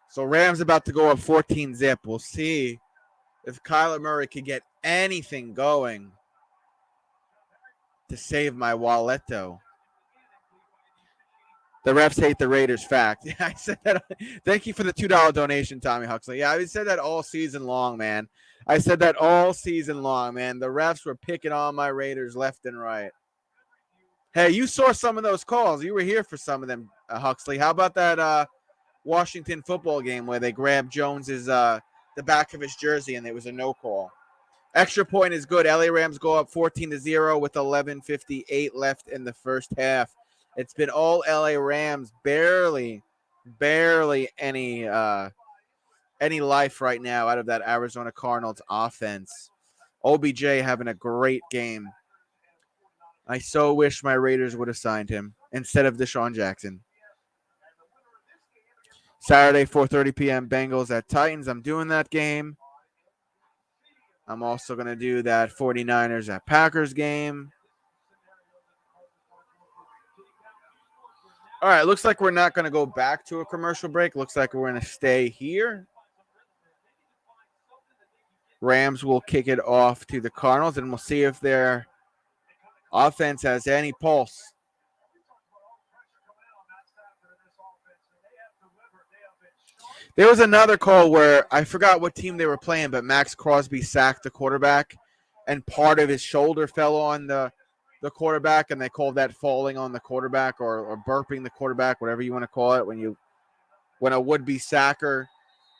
So Rams about to go up 14-0. We'll see if Kyler Murray can get anything going to save my walletto. The refs hate the Raiders. Fact. Yeah, I said that. Thank you for the $2 donation, Tommy Huxley. Yeah, I said that all season long, man. The refs were picking on my Raiders left and right. Hey, you saw some of those calls. You were here for some of them, Huxley. How about that Washington football game where they grabbed Jones's the back of his jersey and there was a no call? Extra point is good. LA Rams go up 14-0 with 11:58 left in the first half. It's been all LA Rams, barely any life right now out of that Arizona Cardinals offense. OBJ having a great game. I so wish my Raiders would have signed him instead of Deshaun Jackson. Saturday, 4:30 p.m. Bengals at Titans. I'm doing that game. I'm also going to do that 49ers at Packers game. All right, looks like we're not going to go back to a commercial break. Looks like we're going to stay here. Rams will kick it off to the Cardinals, and we'll see if their offense has any pulse. There was another call where I forgot what team they were playing, but Max Crosby sacked the quarterback, and part of his shoulder fell on the quarterback, and they called that falling on the quarterback or burping the quarterback, whatever you want to call it, when a would-be sacker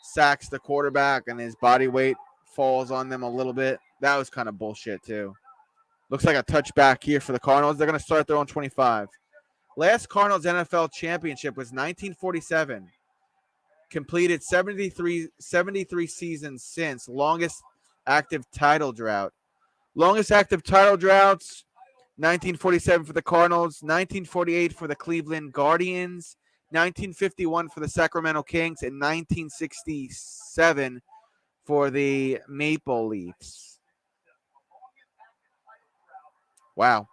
sacks the quarterback and his body weight falls on them a little bit. That was kind of bullshit, too. Looks like a touchback here for the Cardinals. They're going to start their own 25. Last Cardinals NFL championship was 1947. Completed 73 seasons since. Longest active title drought. Longest active title droughts, 1947 for the Cardinals, 1948 for the Cleveland Guardians, 1951 for the Sacramento Kings, and 1967 for the Maple Leafs. Wow.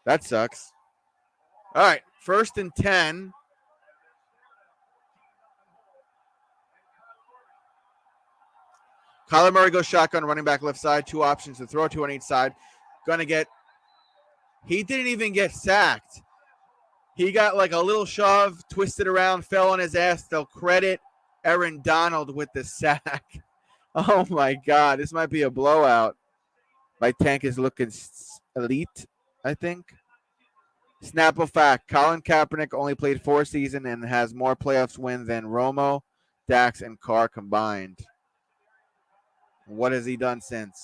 That sucks. All right, 1st and 10. Kyler Murray goes shotgun, running back left side. 2 options to throw to on each side. He didn't even get sacked. He got like a little shove, twisted around, fell on his ass. They'll credit Aaron Donald with the sack. Oh, my God. This might be a blowout. My tank is looking elite, I think. Snap of fact. Colin Kaepernick only played 4 seasons and has more playoffs wins than Romo, Dax, and Carr combined. What has he done since?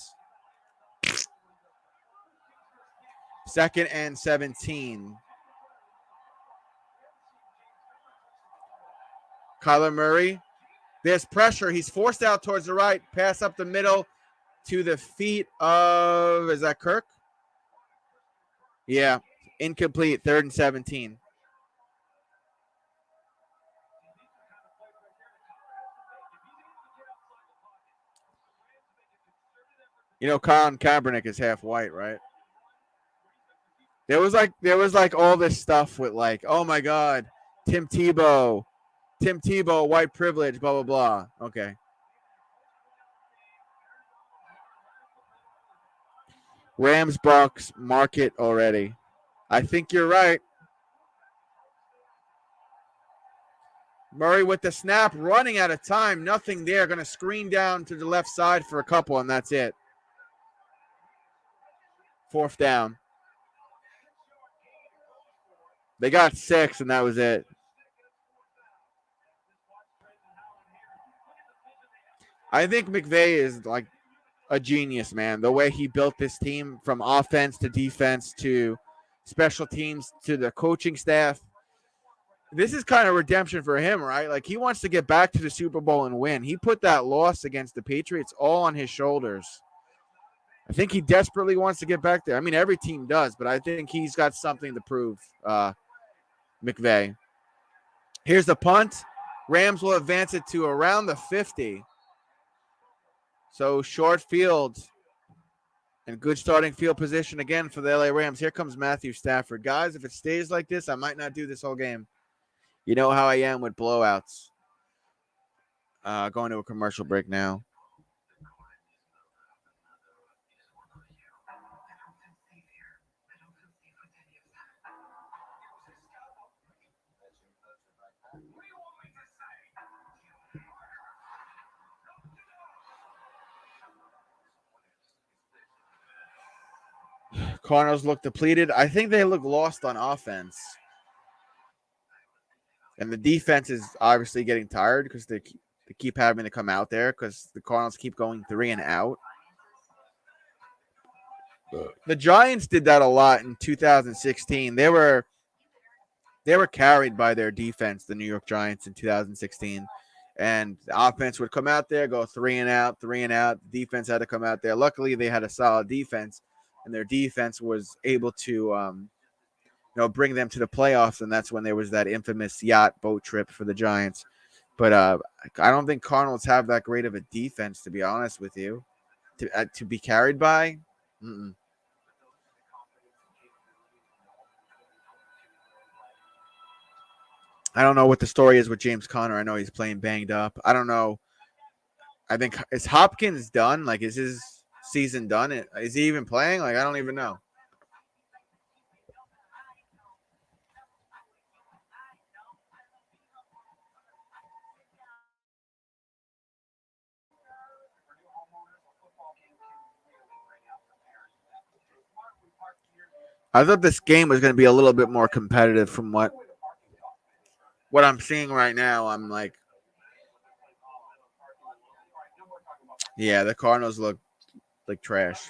2nd and 17. Kyler Murray. There's pressure. He's forced out towards the right. Pass up the middle to the feet of, is that Kirk? Yeah. Incomplete. 3rd and 17. You know, Colin Kaepernick is half white, right? There was like all this stuff with like, oh my God, Tim Tebow, white privilege, blah, blah, blah. Okay. Rams, Bucks, mark it already. I think you're right. Murray with the snap, running out of time. Nothing there. Going to screen down to the left side for a couple, and that's it. 4th down. They got 6, and that was it. I think McVay is like a genius, man. The way he built this team from offense to defense to special teams to the coaching staff. This is kind of redemption for him, right? Like he wants to get back to the Super Bowl and win. He put that loss against the Patriots all on his shoulders. I think he desperately wants to get back there. I mean, every team does, but I think he's got something to prove, McVay. Here's the punt. Rams will advance it to around the 50. So short field and good starting field position again for the LA Rams. Here comes Matthew Stafford. Guys, if it stays like this, I might not do this whole game. You know how I am with blowouts. Going to a commercial break now. Cardinals look depleted. I think they look lost on offense. And the defense is obviously getting tired because they keep having to come out there because the Cardinals keep going 3 and out. The Giants did that a lot in 2016. They were carried by their defense, the New York Giants in 2016. And the offense would come out there, go 3 and out, 3 and out. The defense had to come out there. Luckily, they had a solid defense, and their defense was able to bring them to the playoffs, and that's when there was that infamous yacht boat trip for the Giants. But I don't think Cardinals have that great of a defense, to be honest with you, to be carried by. Mm-mm. I don't know what the story is with James Conner. I know he's playing banged up. I don't know. I think, is Hopkins done? Like, is his season done? Is he even playing? Like, I don't even know. I thought this game was going to be a little bit more competitive from what I'm seeing right now. I'm like, yeah, the Cardinals look like trash.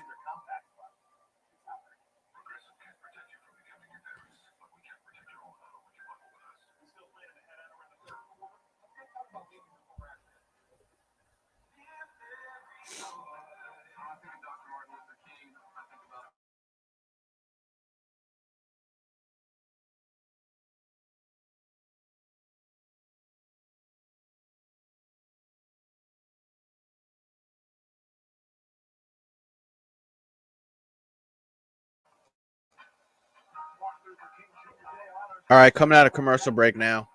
All right, coming out of commercial break now.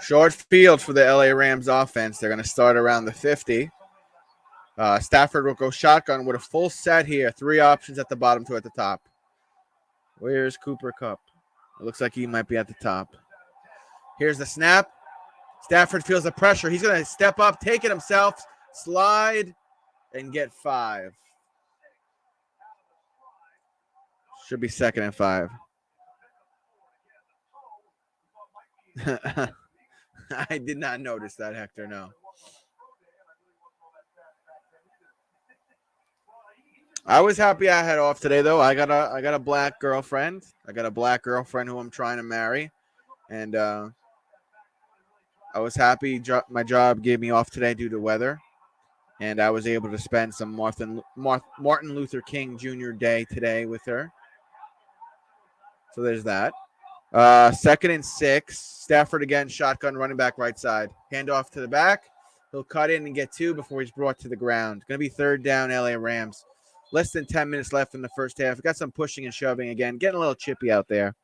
Short field for the LA Rams offense. They're going to start around the 50. Stafford will go shotgun with a full set here. 3 options at the bottom, 2 at the top. Where's Cooper Kupp? It looks like he might be at the top. Here's the snap. Stafford feels the pressure. He's going to step up, take it himself, slide, and get 5. Should be 2nd and 5. I did not notice that, Hector, no. I was happy I had off today, though. I got a black girlfriend. I got a black girlfriend who I'm trying to marry. And I was happy my job gave me off today due to weather. And I was able to spend some Martin Luther King Jr. Day today with her. So there's that. 2nd and 6. Stafford again, shotgun, running back right side. Handoff to the back. He'll cut in and get 2 before he's brought to the ground. Going to be 3rd down, LA Rams. Less than 10 minutes left in the first half. We got some pushing and shoving again. Getting a little chippy out there.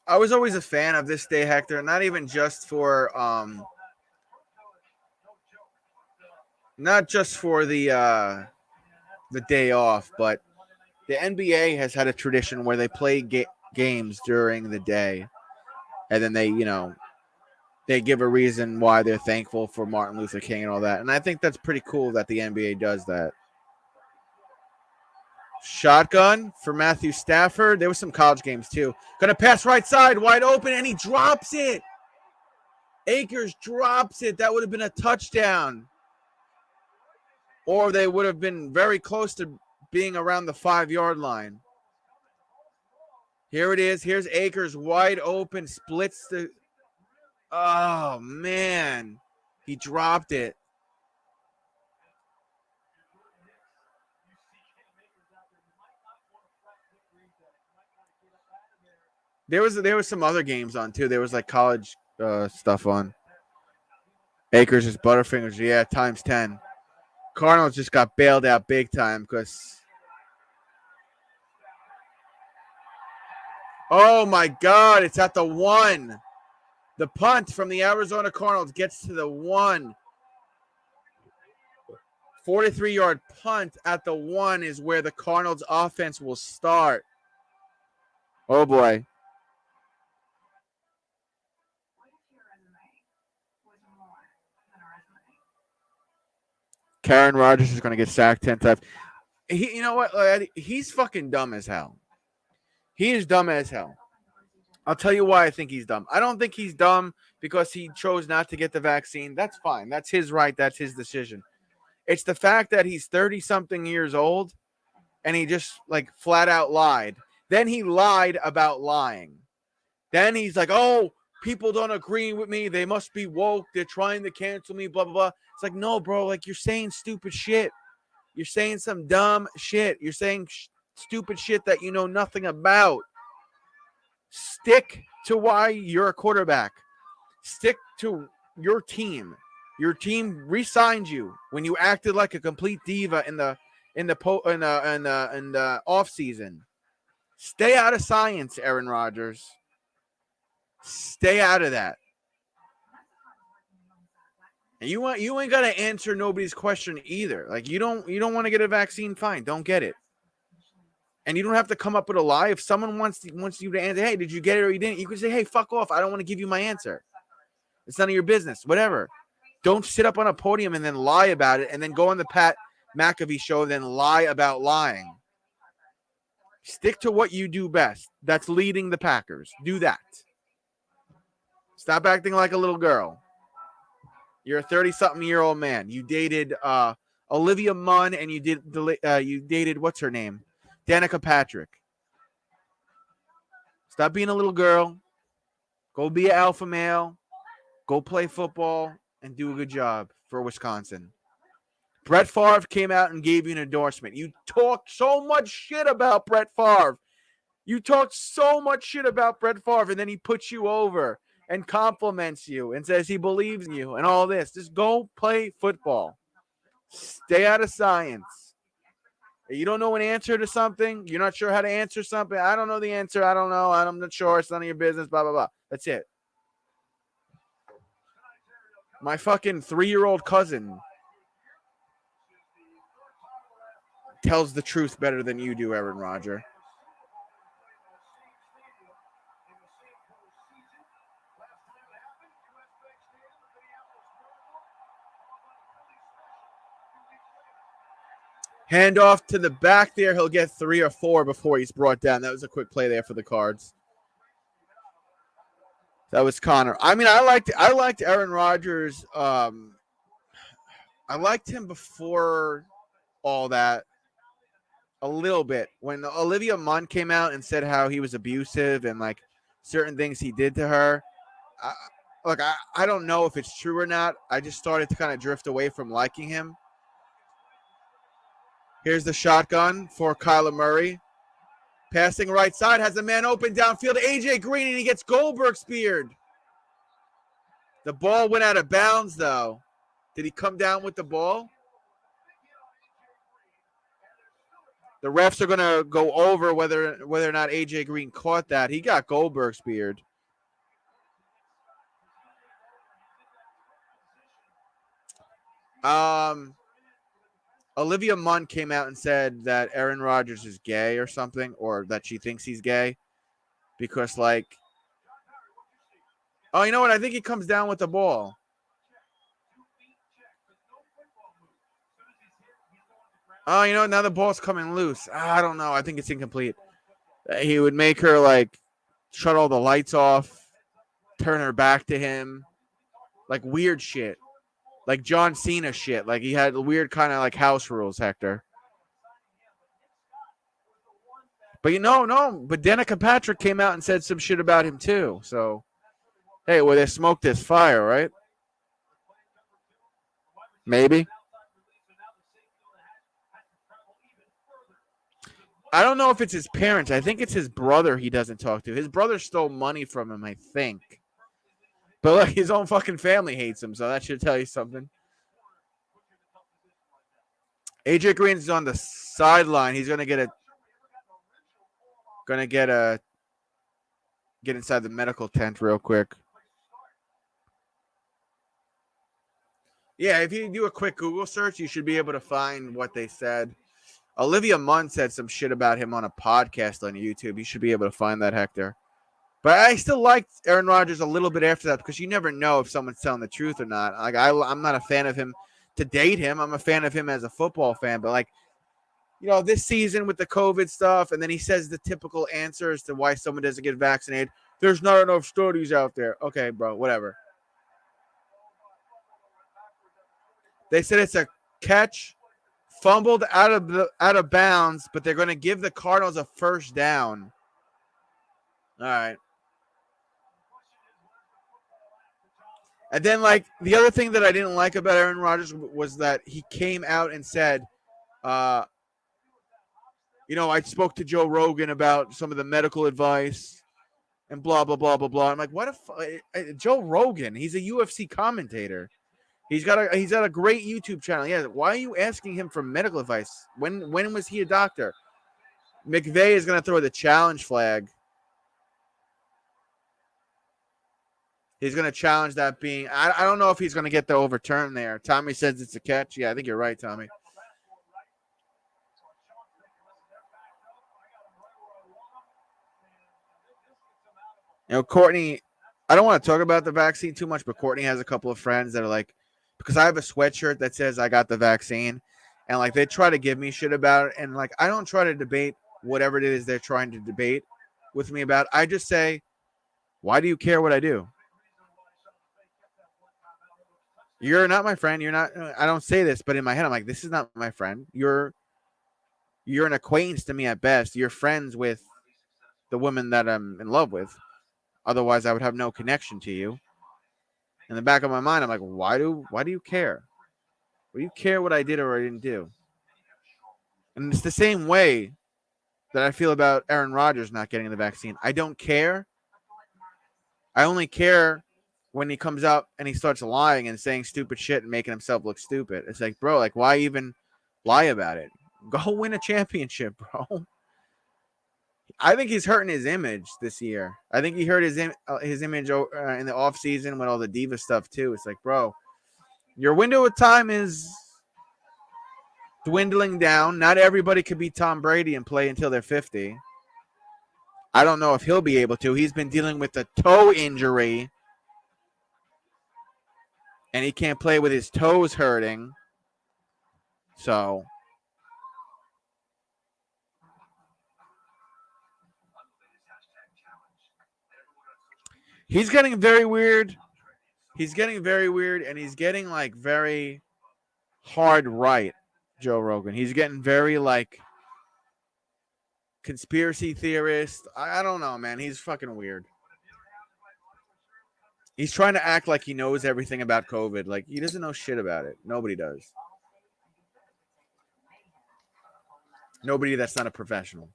I was always a fan of this day, Hector. Not even just for the day off, but the NBA has had a tradition where they play games during the day, and then they give a reason why they're thankful for Martin Luther King and all that. And I think that's pretty cool that the NBA does that. Shotgun for Matthew Stafford. There were some college games too. Going to pass right side, wide open, and he drops it. Akers drops it. That would have been a touchdown. Or they would have been very close to being around the 5-yard line. Here it is. Here's Akers wide open, splits the... Oh, man. He dropped it. There was some other games on, too. There was, like, college stuff on. Akers is Butterfingers. Yeah, times 10. Cardinals just got bailed out big time because... Oh, my God. It's at the 1. The punt from the Arizona Cardinals gets to the 1. 43-yard punt at the 1 is where the Cardinals offense will start. Oh, boy. Karen Rodgers is going to get sacked 10 times. You know what? He's fucking dumb as hell. He is dumb as hell. I'll tell you why I think he's dumb. I don't think he's dumb because he chose not to get the vaccine. That's fine. That's his right. That's his decision. It's the fact that he's 30-something years old and he just, like, flat out lied. Then he lied about lying. Then he's like, oh, people don't agree with me. They must be woke. They're trying to cancel me, blah, blah, blah. It's like, no, bro. Like, you're saying stupid shit. You're saying some dumb shit. You're saying stupid shit that you know nothing about. Stick to why you're a quarterback. Stick to your team. Your team re-signed you when you acted like a complete diva in the off season. Stay out of science, Aaron Rodgers. Stay out of that. And you ain't got to answer nobody's question either. Like you don't want to get a vaccine, fine, don't get it. And you don't have to come up with a lie. If someone wants you to answer, hey, did you get it or you didn't? You can say, hey, fuck off. I don't want to give you my answer. It's none of your business. Whatever. Don't sit up on a podium and then lie about it and then go on the McAfee show than lie about lying. Stick to what you do best. That's leading the Packers. Do that. Stop acting like a little girl. You're a 30-something-year-old man. You dated Olivia Munn, and you dated what's her name, Danica Patrick. Stop being a little girl. Go be an alpha male. Go play football and do a good job for Wisconsin. Brett Favre came out and gave you an endorsement. You talked so much shit about Brett Favre. You talked so much shit about Brett Favre, and then he puts you over and compliments you and says he believes in you and all this. Just go play football. Stay out of science. You don't know an answer to something. You're not sure how to answer something. I don't know the answer. I don't know. I'm not sure. It's none of your business. Blah, blah, blah. That's it. My fucking 3-year-old cousin tells the truth better than you do, Aaron Rodgers. Hand off to the back there. He'll get 3 or 4 before he's brought down. That was a quick play there for the Cards. That was Connor. I mean, I liked Aaron Rodgers. I liked him before all that a little bit. When Olivia Munn came out and said how he was abusive and like certain things he did to her, I don't know if it's true or not. I just started to kind of drift away from liking him. Here's the shotgun for Kyler Murray. Passing right side, has a man open downfield to A.J. Green, and he gets Goldberg speared. The ball went out of bounds, though. Did he come down with the ball? The refs are going to go over whether or not A.J. Green caught that. He got Goldberg speared. Olivia Munn came out and said that Aaron Rodgers is gay or something, or that she thinks he's gay because, like, oh, you know what? I think he comes down with the ball. Oh, you know, now the ball's coming loose. I don't know. I think it's incomplete. He would make her, like, shut all the lights off, turn her back to him, like weird shit. Like John Cena shit. Like he had weird kind of like house rules, Hector. But no. But Danica Patrick came out and said some shit about him too. So, hey, where there's smoke, there's fire, right? Maybe. I don't know if it's his parents. I think it's his brother he doesn't talk to. His brother stole money from him, I think. But like his own fucking family hates him, so that should tell you something. AJ Green's on the sideline. He's gonna get inside the medical tent real quick. Yeah, if you do a quick Google search, you should be able to find what they said. Olivia Munn said some shit about him on a podcast on YouTube. You should be able to find that, Hector. But I still liked Aaron Rodgers a little bit after that because you never know if someone's telling the truth or not. Like I'm not a fan of him to date him. I'm a fan of him as a football fan. But, like, you know, this season with the COVID stuff, and then he says the typical answer as to why someone doesn't get vaccinated. There's not enough studies out there. Okay, bro, whatever. They said it's a catch, fumbled out of bounds, but they're going to give the Cardinals a first down. All right. And then, like, the other thing that I didn't like about Aaron Rodgers was that he came out and said, I spoke to Joe Rogan about some of the medical advice and blah, blah, blah, blah, blah. I'm like, what if Joe Rogan, he's a UFC commentator. He's got a great YouTube channel. Yeah. Why are you asking him for medical advice? When was he a doctor? McVay is going to throw the challenge flag. He's going to challenge that being. I don't know if he's going to get the overturn there. Tommy says it's a catch. Yeah, I think you're right, Tommy. You know, Courtney, I don't want to talk about the vaccine too much, but Courtney has a couple of friends that are like, because I have a sweatshirt that says I got the vaccine, And like they try to give me shit about it, and like I don't try to debate whatever it is they're trying to debate with me about. I just say, why do you care what I do? You're not my friend. You're not. I don't say this, but in my head, I'm like, this is not my friend. You're an acquaintance to me at best. You're friends with the woman that I'm in love with. Otherwise, I would have no connection to you. In the back of my mind, I'm like, why do you care? Why do you care what I did or I didn't do? And it's the same way that I feel about Aaron Rodgers not getting the vaccine. I don't care. I only care when he comes out and he starts lying and saying stupid shit and making himself look stupid. It's like, bro, like why even lie about it? Go win a championship, bro. I think he's hurting his image this year. I think he hurt his image in the offseason with all the diva stuff too. It's like, bro, your window of time is dwindling down. Not everybody could be Tom Brady and play until they're 50. I don't know if he'll be able to. He's been dealing with a toe injury, and he can't play with his toes hurting. So he's getting very weird. He's getting very weird, and he's getting like very hard right, Joe Rogan. He's getting very like conspiracy theorist. I don't know, man. He's fucking weird. He's trying to act like he knows everything about COVID. Like he doesn't know shit about it. Nobody does. Nobody that's not a professional.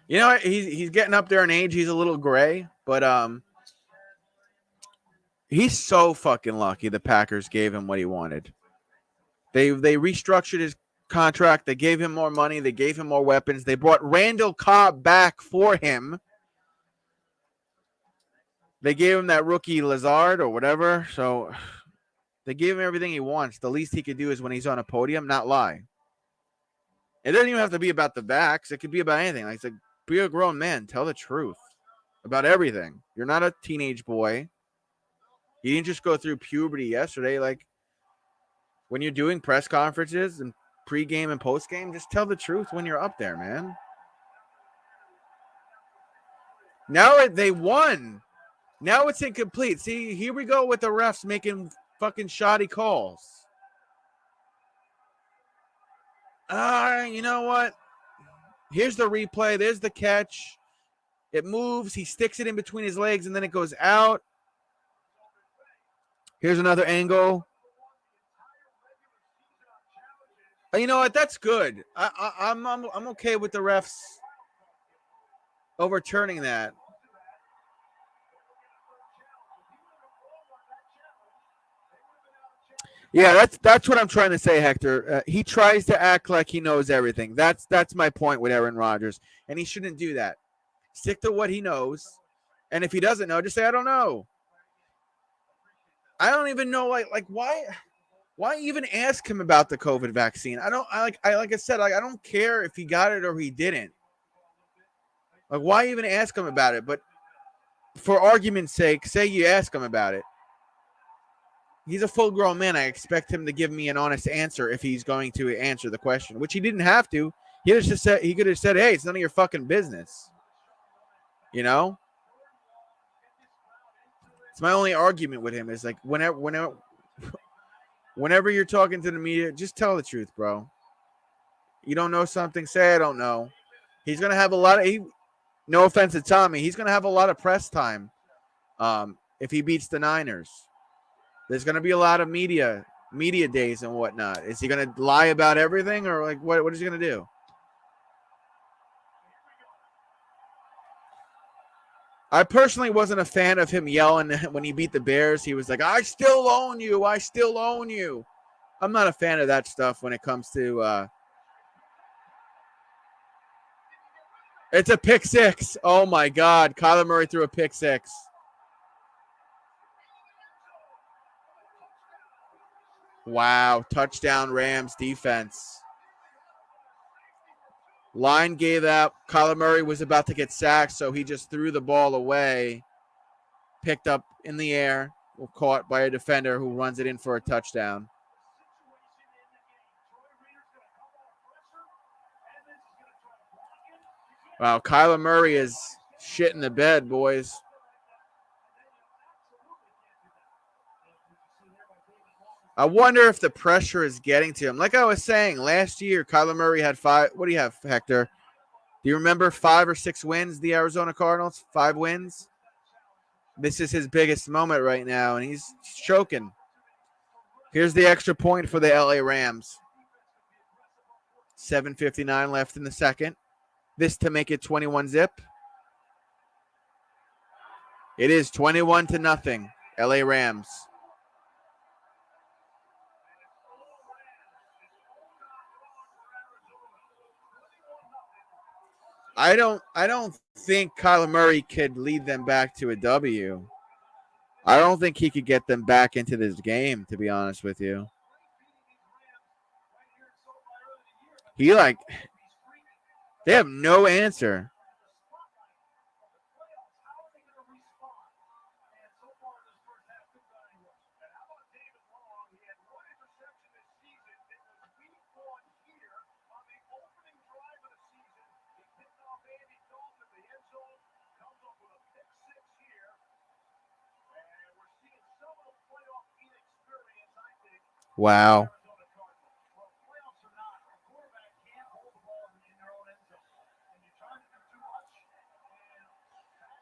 You know, he's getting up there in age. He's a little gray, but he's so fucking lucky the Packers gave him what he wanted. They restructured his contract. They gave him more money. They gave him more weapons. They brought Randall Cobb back for him. They gave him that rookie Lazard or whatever. So they gave him everything he wants. The least he could do is when he's on a podium, not lie. It doesn't even have to be about the backs. It could be about anything. Like it's like, be a grown man. Tell the truth about everything. You're not a teenage boy. You didn't just go through puberty yesterday. Like when you're doing press conferences and pregame and postgame, just tell the truth when you're up there, man. Now they won. Now it's incomplete. See, here we go with the refs making fucking shoddy calls. You know what? Here's the replay. There's the catch. It moves. He sticks it in between his legs, and then it goes out. Here's another angle. You know what? That's good. I'm okay with the refs overturning that. Yeah, that's what I'm trying to say, Hector. He tries to act like he knows everything. That's my point with Aaron Rodgers, and he shouldn't do that. Stick to what he knows, and if he doesn't know, just say I don't know. I don't even know like why even ask him about the COVID vaccine? Like I said, I don't care if he got it or he didn't. Like why even ask him about it? But for argument's sake, say you ask him about it. He's a full-grown man. I expect him to give me an honest answer if he's going to answer the question, which he didn't have to. He could have said, "Hey, it's none of your fucking business." You know? It's my only argument with him is like whenever you're talking to the media, just tell the truth, bro. You don't know something, say I don't know. He's gonna have a lot of no offense to Tommy, he's gonna have a lot of press time if he beats the Niners. There's going to be a lot of media days and whatnot. Is he going to lie about everything or like what is he going to do? I personally wasn't a fan of him yelling when he beat the Bears. He was like, I still own you. I still own you. I'm not a fan of that stuff when it comes to it's a pick six. Oh, my God. Kyler Murray threw a pick six. Wow, touchdown Rams defense. Line gave up. Kyler Murray was about to get sacked, so he just threw the ball away. picked up in the air, caught by a defender who runs it in for a touchdown. Wow, Kyler Murray is shit in the bed, boys. I wonder if the pressure is getting to him. Like I was saying, last year, Kyler Murray had 5. What do you have, Hector? Do you remember 5 or 6 wins, the Arizona Cardinals? 5 wins? This is his biggest moment right now, and he's choking. Here's the extra point for the LA Rams. 7:59 left in the second. This to make it 21-zip. It is 21-0, LA Rams. I don't think Kyler Murray could lead them back to a W. I don't think he could get them back into this game, to be honest with you. They have no answer. Wow.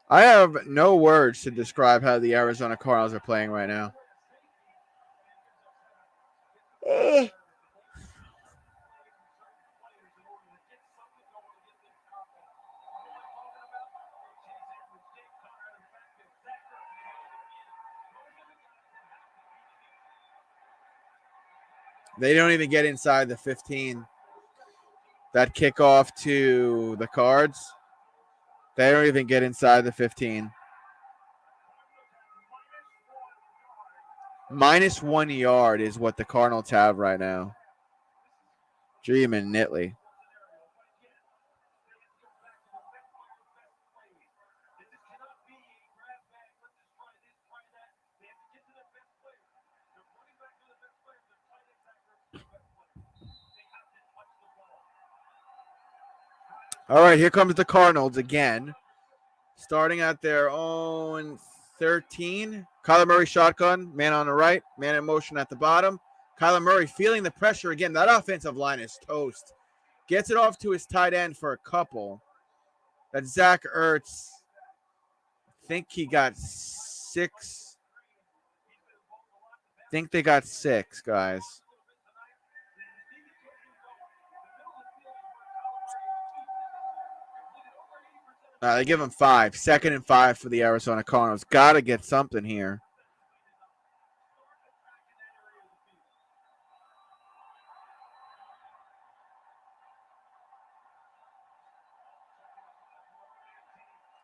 I have no words to describe how the Arizona Cardinals are playing right now. They don't even get inside the 15. That kickoff to the Cards, they don't even get inside the 15. -1 yard is what the Cardinals have right now. Dream and Nitley. All right, here comes the Cardinals again. Starting at their own 13. Kyler Murray shotgun, man on the right, man in motion at the bottom. Kyler Murray feeling the pressure again. That offensive line is toast. Gets it off to his tight end for a couple. That's Zach Ertz. I think he got 6. I think they got 6, guys. They give him 5. 2nd and 5 for the Arizona Cardinals. Got to get something here.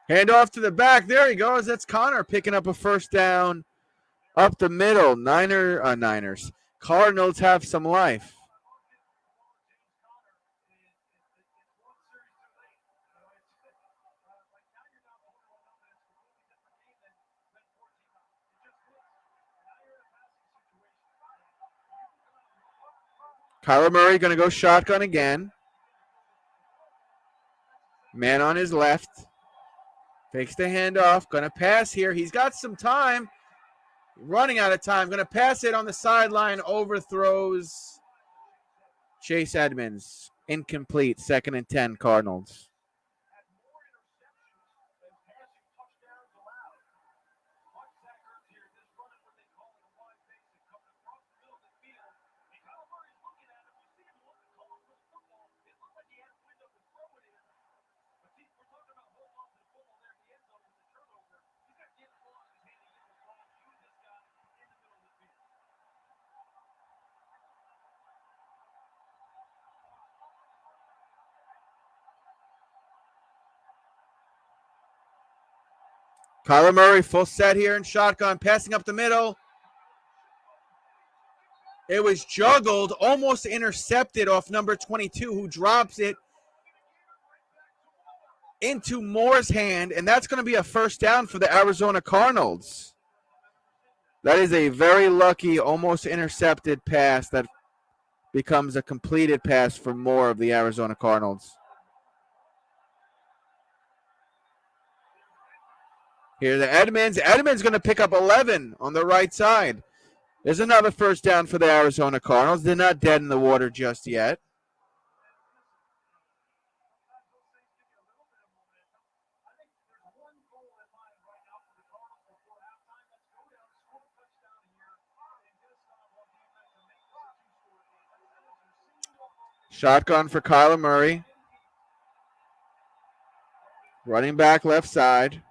Hand off to the back. There he goes. That's Connor picking up a first down up the middle. Niners. Cardinals have some life. Kyler Murray going to go shotgun again. Man on his left. Fakes the handoff. Going to pass here. He's got some time. Running out of time. Going to pass it on the sideline. Overthrows Chase Edmonds. Incomplete. 2nd and 10 Cardinals. Kyler Murray full set here in shotgun, passing up the middle. It was juggled, almost intercepted off number 22, who drops it. into Moore's hand, and that's going to be a first down for the Arizona Cardinals. That is a very lucky, almost intercepted pass that becomes a completed pass for Moore of the Arizona Cardinals. Here's the Edmonds. Edmonds going to pick up 11 on the right side. There's another first down for the Arizona Cardinals. They're not dead in the water just yet. Shotgun for Kyler Murray. Running back left side.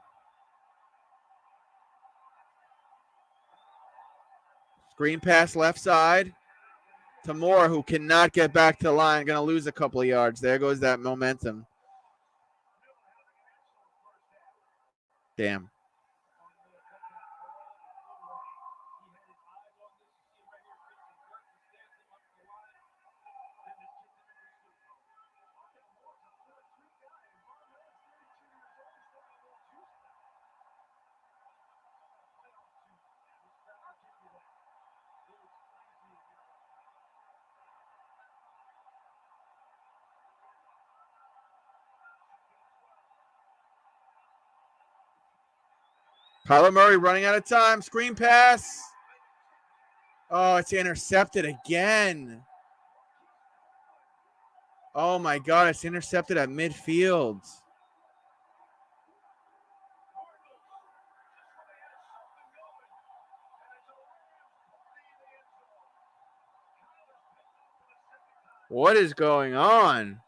Screen pass left side to Moore, who cannot get back to the line. Going to lose a couple of yards. There goes that momentum. Damn. Kyler Murray running out of time. Screen pass. Oh, it's intercepted again. Oh, my God. It's intercepted at midfield. What is going on?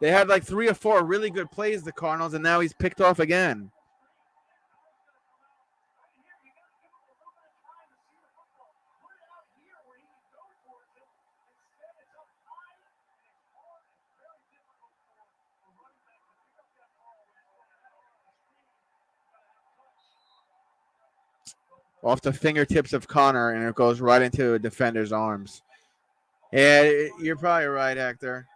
They had like 3 or 4 really good plays, the Cardinals, and now he's picked off again. Off the fingertips of Connor, and it goes right into a defender's arms. Yeah, you're probably right, Hector.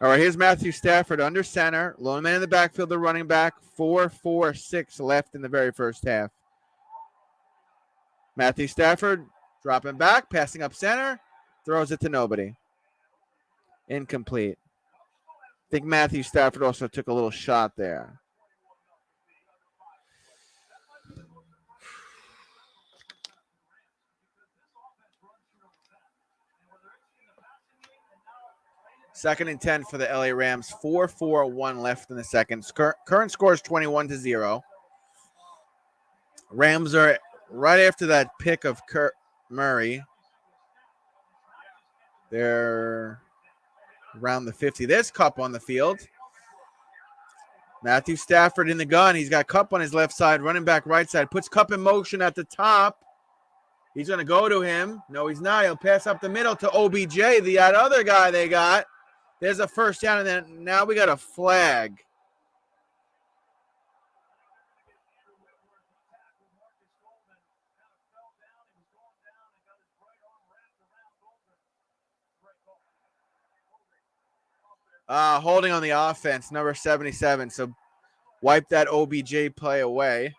All right, here's Matthew Stafford under center. Lone man in the backfield, the running back. 4-4-6 left in the very first half. Matthew Stafford dropping back, passing up center, throws it to nobody. Incomplete. I think Matthew Stafford also took a little shot there. Second and 10 for the LA Rams. 4-4-1 left in the second. Current score is 21-0. Rams are right after that pick of Kurt Murray. They're around the 50. There's Kupp on the field. Matthew Stafford in the gun. He's got Kupp on his left side, running back right side. Puts Kupp in motion at the top. He's going to go to him. No, he's not. He'll pass up the middle to OBJ, the other guy they got. There's a first down, and then now we got a flag. Holding on the offense, number 77. So wipe that OBJ play away.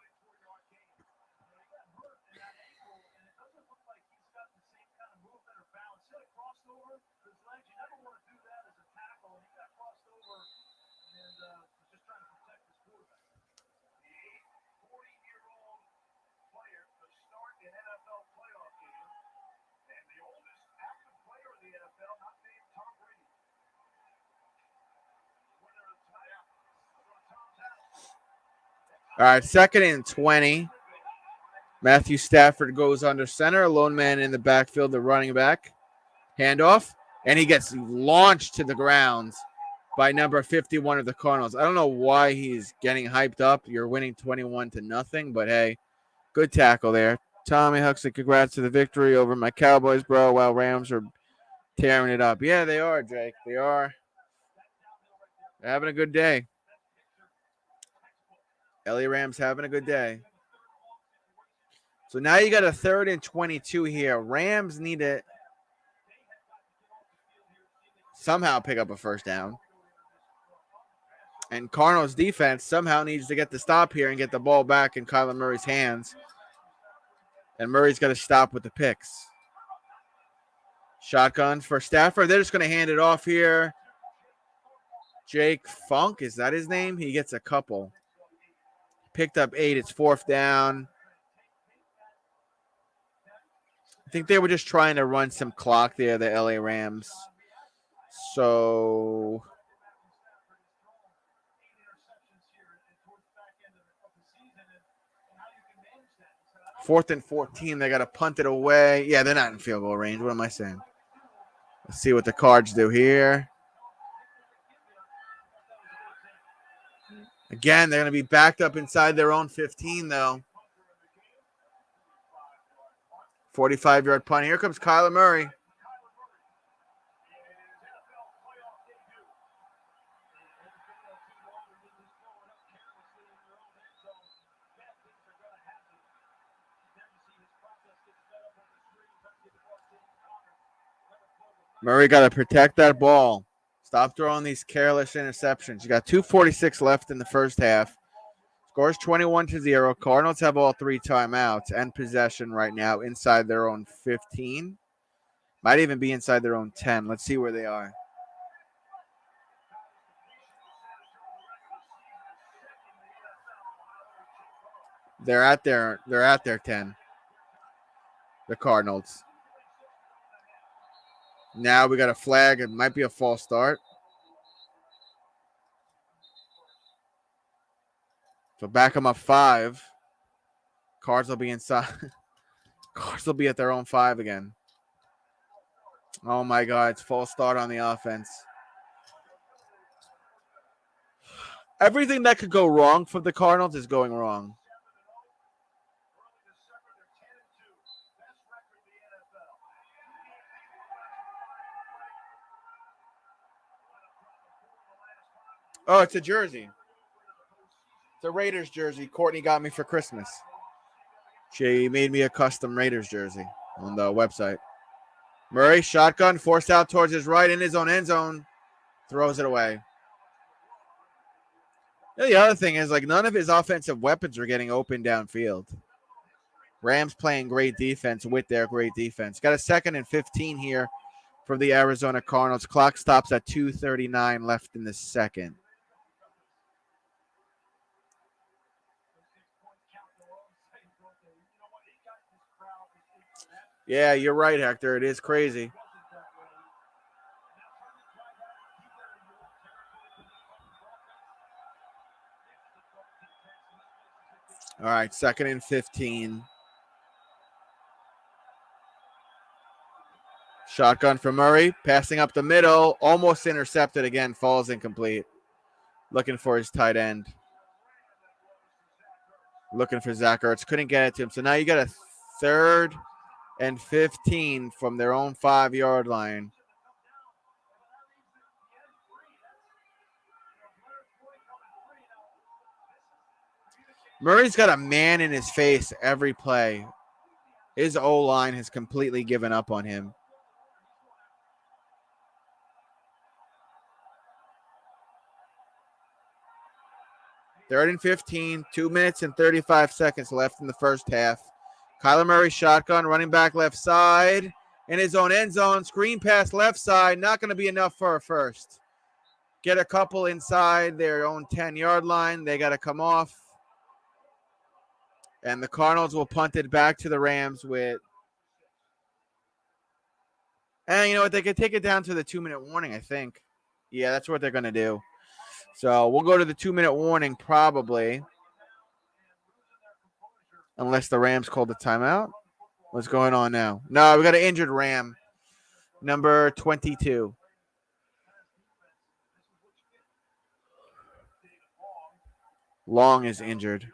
All right, second and 20. Matthew Stafford goes under center. Lone man in the backfield, the running back. Handoff, and he gets launched to the ground by number 51 of the Cardinals. I don't know why he's getting hyped up. You're winning 21-0, but hey, good tackle there. Tommy Huxley, congrats to the victory over my Cowboys, bro, while Rams are tearing it up. Yeah, they are, Jake. They are. They're having a good day. LA Rams having a good day. So now you got a 3rd and 22 here. Rams need it. somehow pick up a first down. And Cardinals defense somehow needs to get the stop here and get the ball back in Kyler Murray's hands. And Murray's got to stop with the picks. Shotgun for Stafford. They're just going to hand it off here. Jake Funk, is that his name? He gets a couple. Picked up 8. It's 4th down. I think they were just trying to run some clock there, the LA Rams. So 4th and 14, they got to punt it away. Yeah, they're not in field goal range. What am I saying? Let's see what the Cards do here. Again, they're going to be backed up inside their own 15, though. 45-yard punt. Here comes Kyler Murray. Murray got to protect that ball. Stop throwing these careless interceptions. You got 2:46 left in the first half. Scores 21-0. Cardinals have all 3 timeouts and possession right now inside their own 15. Might even be inside their own 10. Let's see where they are. They're at their 10. The Cardinals. Now we got a flag. It might be a false start. So back them up 5. Cards will be inside. Cards will be at their own 5 again. Oh, my God. It's false start on the offense. Everything that could go wrong for the Cardinals is going wrong. Oh, it's a jersey. It's a Raiders jersey Courtney got me for Christmas. She made me a custom Raiders jersey on the website. Murray, shotgun, forced out towards his right in his own end zone. Throws it away. The other thing is, like, none of his offensive weapons are getting open downfield. Rams playing great defense with their great defense. Got a 2nd and 15 here for the Arizona Cardinals. Clock stops at 2:39 left in the second. Yeah, you're right, Hector. It is crazy. All right, 2nd and 15. Shotgun for Murray, passing up the middle, almost intercepted again, falls incomplete. Looking for his tight end. Looking for Zach Ertz. Couldn't get it to him. So now you got a 3rd and 15 from their own 5-yard line. Murray's got a man in his face every play. His O-line has completely given up on him. Third and 15, 2 minutes and 35 seconds left in the first half. Kyler Murray shotgun, running back left side in his own end zone. Screen pass left side, not going to be enough for a first. Get a couple inside their own 10-yard line. They got to come off. And the Cardinals will punt it back to the Rams with. And you know what? They could take it down to the 2-minute warning, I think. Yeah, that's what they're going to do. So we'll go to the 2-minute warning probably. Unless the Rams called the timeout. What's going on now? No, we got an injured Ram. Number 22. Long is injured.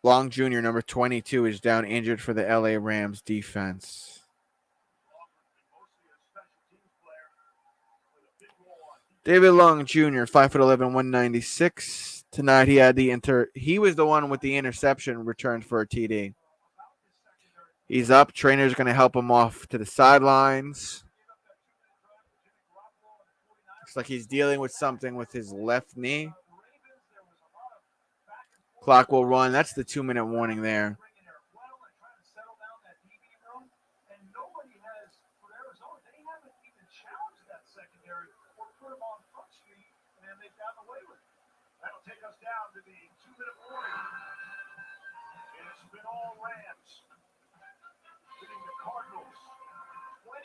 Long Jr., number 22, is down injured for the LA Rams defense. David Long Jr., 5'11", 196. Tonight he was the one with the interception returned for a TD. He's up. Trainer's going to help him off to the sidelines. Looks like he's dealing with something with his left knee. Clock will run. That's the 2-minute warning there. That'll take us down to the 2-minute warning. It's been all Rams. Hitting the Cardinals 21-0.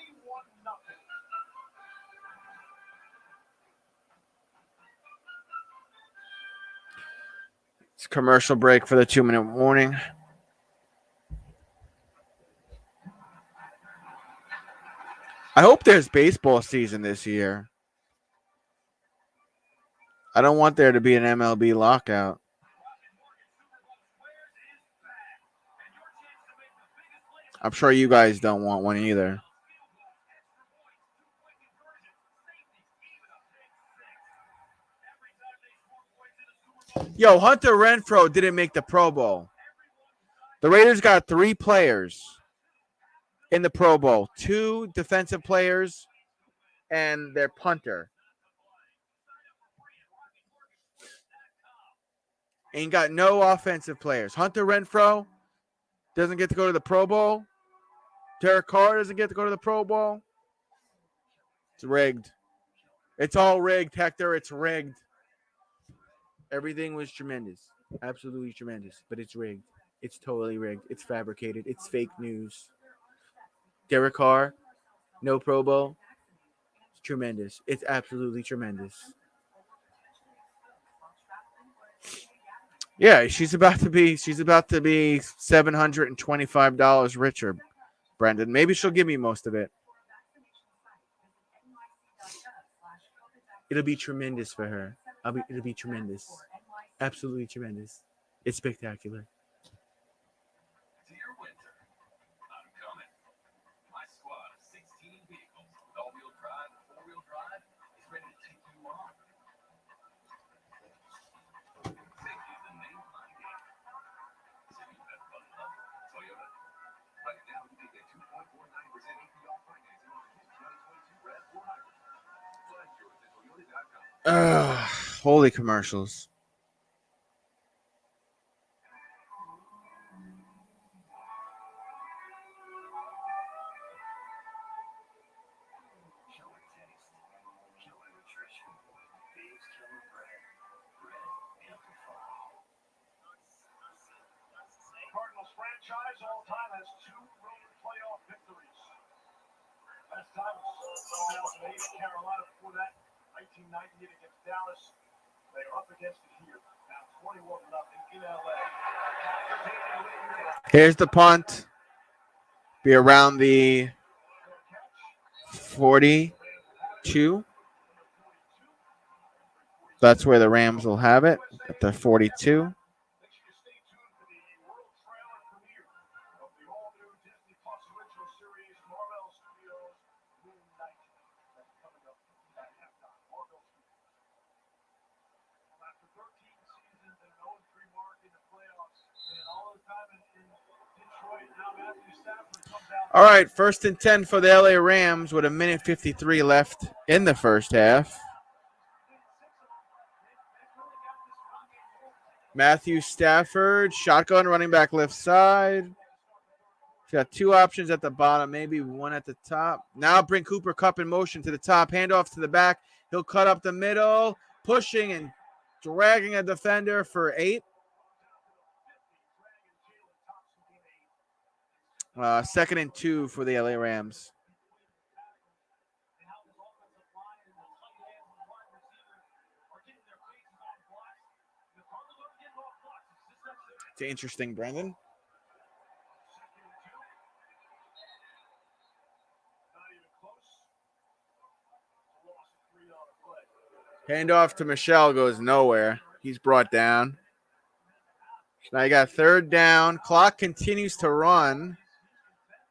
It's commercial break for the 2-minute warning. I hope there's baseball season this year. I don't want there to be an MLB lockout. I'm sure you guys don't want one either. Yo, Hunter Renfrow didn't make the Pro Bowl. The Raiders got 3 players in the Pro Bowl. 2 defensive players and their punter. And got no offensive players. Hunter Renfrow doesn't get to go to the Pro Bowl. Derek Carr doesn't get to go to the Pro Bowl. It's rigged. It's all rigged, Hector. It's rigged. Everything was tremendous. Absolutely tremendous. But it's rigged. It's totally rigged. It's fabricated. It's fake news. Derek Carr, no Pro Bowl. It's tremendous. It's absolutely tremendous. Yeah, she's about to be $725 richer, Brendan. Maybe she'll give me most of it. It'll be tremendous for her. It'll be tremendous. Absolutely tremendous. It's spectacular. Dear winter, I'm coming. My squad of 16 vehicles with all-wheel drive and four-wheel drive is ready to take you on. Safety is the name of my game. So you better button up. Toyota. Right now, you can get 2.49% APR financing on the 2022 RAV4 Hybrid. Find yours at Toyota.com. Holy commercials. Cardinals franchise all-time has 2 road playoff victories. Last time was 2008 at Carolina. Before that, 1998 against Dallas. They are up against it here. Now 21-0 in LA. Here's the punt. Be around the 42. That's where the Rams will have it, at the 42. All right, 1st and 10 for the LA Rams with 1:53 left in the first half. Matthew Stafford, shotgun, running back left side. He's got 2 options at the bottom, maybe one at the top. Now bring Cooper Kupp in motion to the top, handoff to the back. He'll cut up the middle, pushing and dragging a defender for 8. 2nd and 2 for the LA Rams. It's interesting, Brendan. Handoff to Michelle goes nowhere. He's brought down. Now you got 3rd down. Clock continues to run.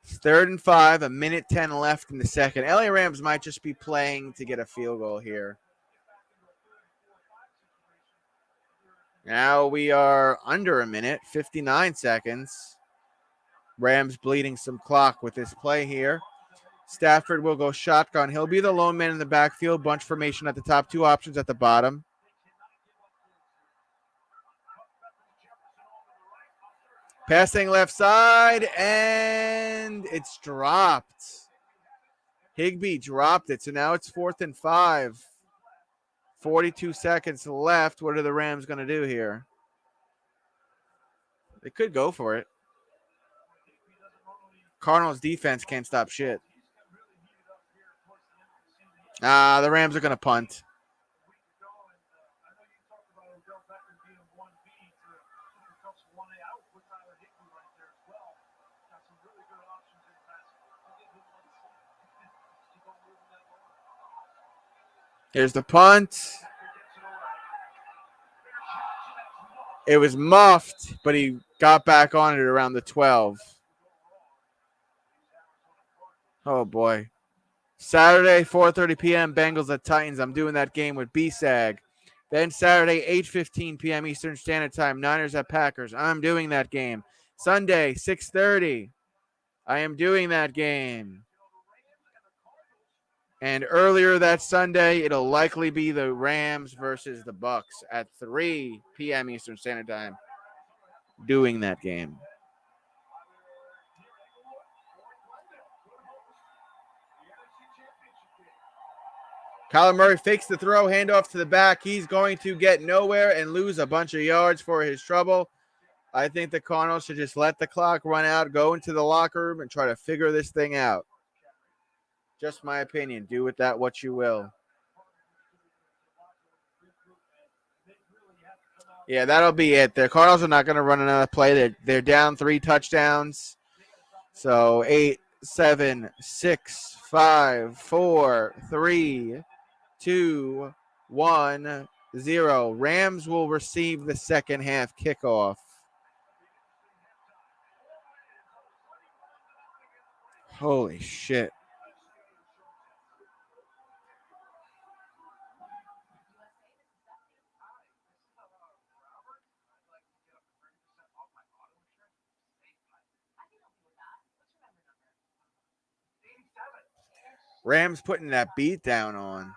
3rd and 5, 1:10 left in the second. LA Rams might just be playing to get a field goal here. Now we are under a minute, 59 seconds. Rams bleeding some clock with this play here. Stafford will go shotgun. He'll be the lone man in the backfield. Bunch formation at the top. Two options at the bottom. Passing left side, and it's dropped. Higbee dropped it, so now it's 4th and 5. 42 seconds left. What are the Rams going to do here? They could go for it. Cardinals defense can't stop shit. The Rams are going to punt. Here's the punt. It was muffed, but he got back on it around the 12. Oh, boy. Saturday, 4:30 p.m., Bengals at Titans. I'm doing that game with BSAG. Then Saturday, 8:15 p.m. Eastern Standard Time, Niners at Packers. I'm doing that game. Sunday, 6:30. I am doing that game. And earlier that Sunday, it'll likely be the Rams versus the Bucks at 3 p.m. Eastern Standard Time. Doing that game. Kyler Murray fakes the throw, handoff to the back. He's going to get nowhere and lose a bunch of yards for his trouble. I think the Cardinals should just let the clock run out, go into the locker room, and try to figure this thing out. Just my opinion. Do with that what you will. Yeah, that'll be it. The Cardinals are not going to run another play. They're down 3 touchdowns. So 8, 7, 6, 5, 4, 3, 2, 1, 0. Rams will receive the second half kickoff. Holy shit. Rams putting that beat down on.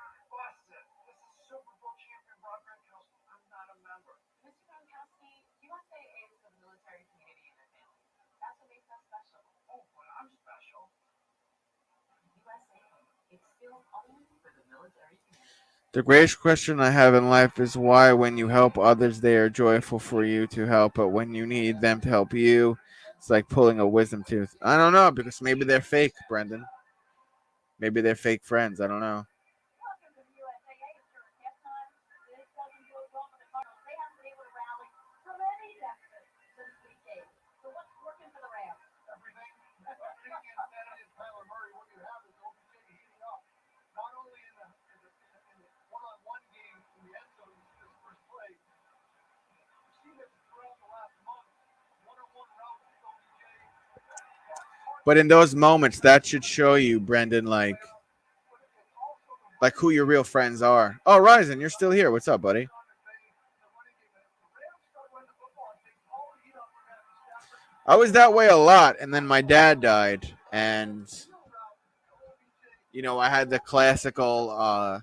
The greatest question I have in life is why, when you help others, they are joyful for you to help, but when you need them to help you, it's like pulling a wisdom tooth. I don't know, because maybe they're fake, Brendan. Maybe they're fake friends. I don't know. But in those moments, that should show you, Brendan, like who your real friends are. Oh, Ryzen, you're still here. What's up, buddy? I was that way a lot, and then my dad died, and I had the classical,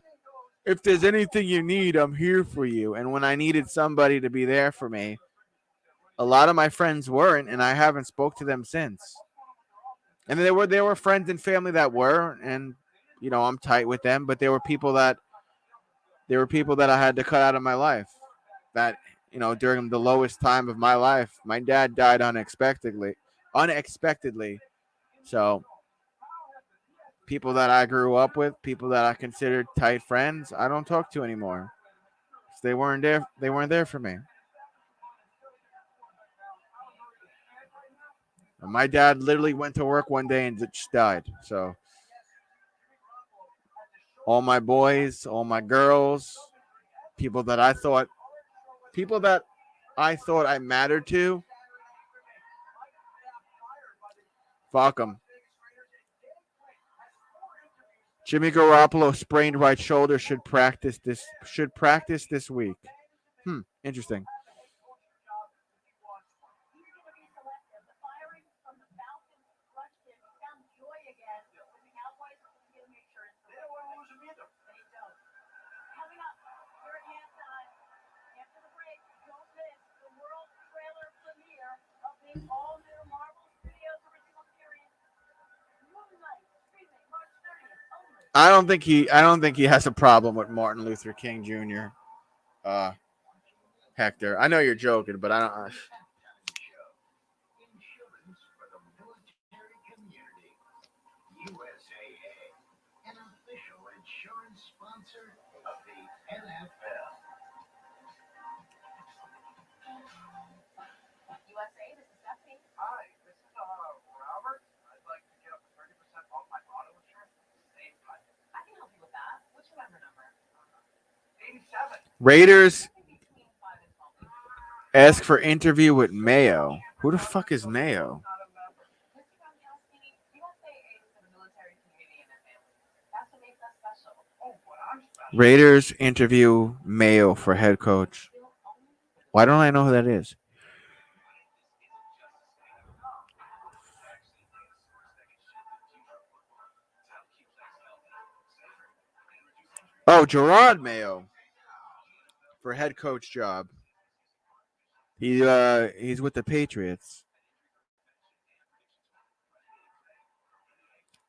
if there's anything you need, I'm here for you. And when I needed somebody to be there for me, a lot of my friends weren't, and I haven't spoke to them since. And there were friends and family that were, and I'm tight with them, but there were people that I had to cut out of my life. That during the lowest time of my life, my dad died unexpectedly. So people that I grew up with, people that I considered tight friends, I don't talk to anymore. They weren't there. They weren't there for me. And my dad literally went to work one day and just died. So all my boys, all my girls, people that I thought I mattered to, fuck them. Jimmy Garoppolo sprained right shoulder, should practice this week. Interesting. I don't think he has a problem with Martin Luther King Jr. Hector. I know you're joking, but I don't. Insurance for the military community. USAA, an official insurance sponsor of the NFL. USA, this is Stephanie. Hi, this is Robert. I'd like to get up to 30% off my auto insurance at the same time. I can help you with that. What's your member number? 87. Raiders Between 5 and 12 weeks. ask for interview with Mayo. Who the fuck is Mayo? Not a member. Mr. Gronkowski, USAA is for the military community and their families. That's what makes us special. Oh, but I'm special. Raiders interview Mayo for head coach. Why don't I know who that is? Oh, Gerard Mayo for head coach job. He's with the Patriots.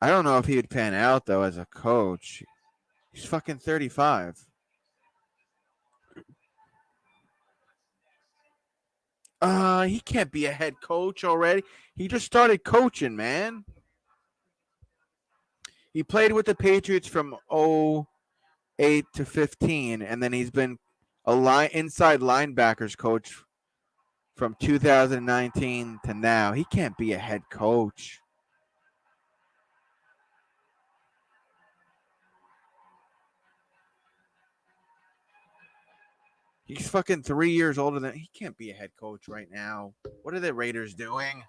I don't know if he would pan out though as a coach. He's fucking 35. He can't be a head coach already. He just started coaching, man. He played with the Patriots from 08 to 15, and then he's been a inside linebackers coach from 2019 to now. He can't be a head coach. He's fucking 3 years older than he can't be a head coach right now. What are the Raiders doing?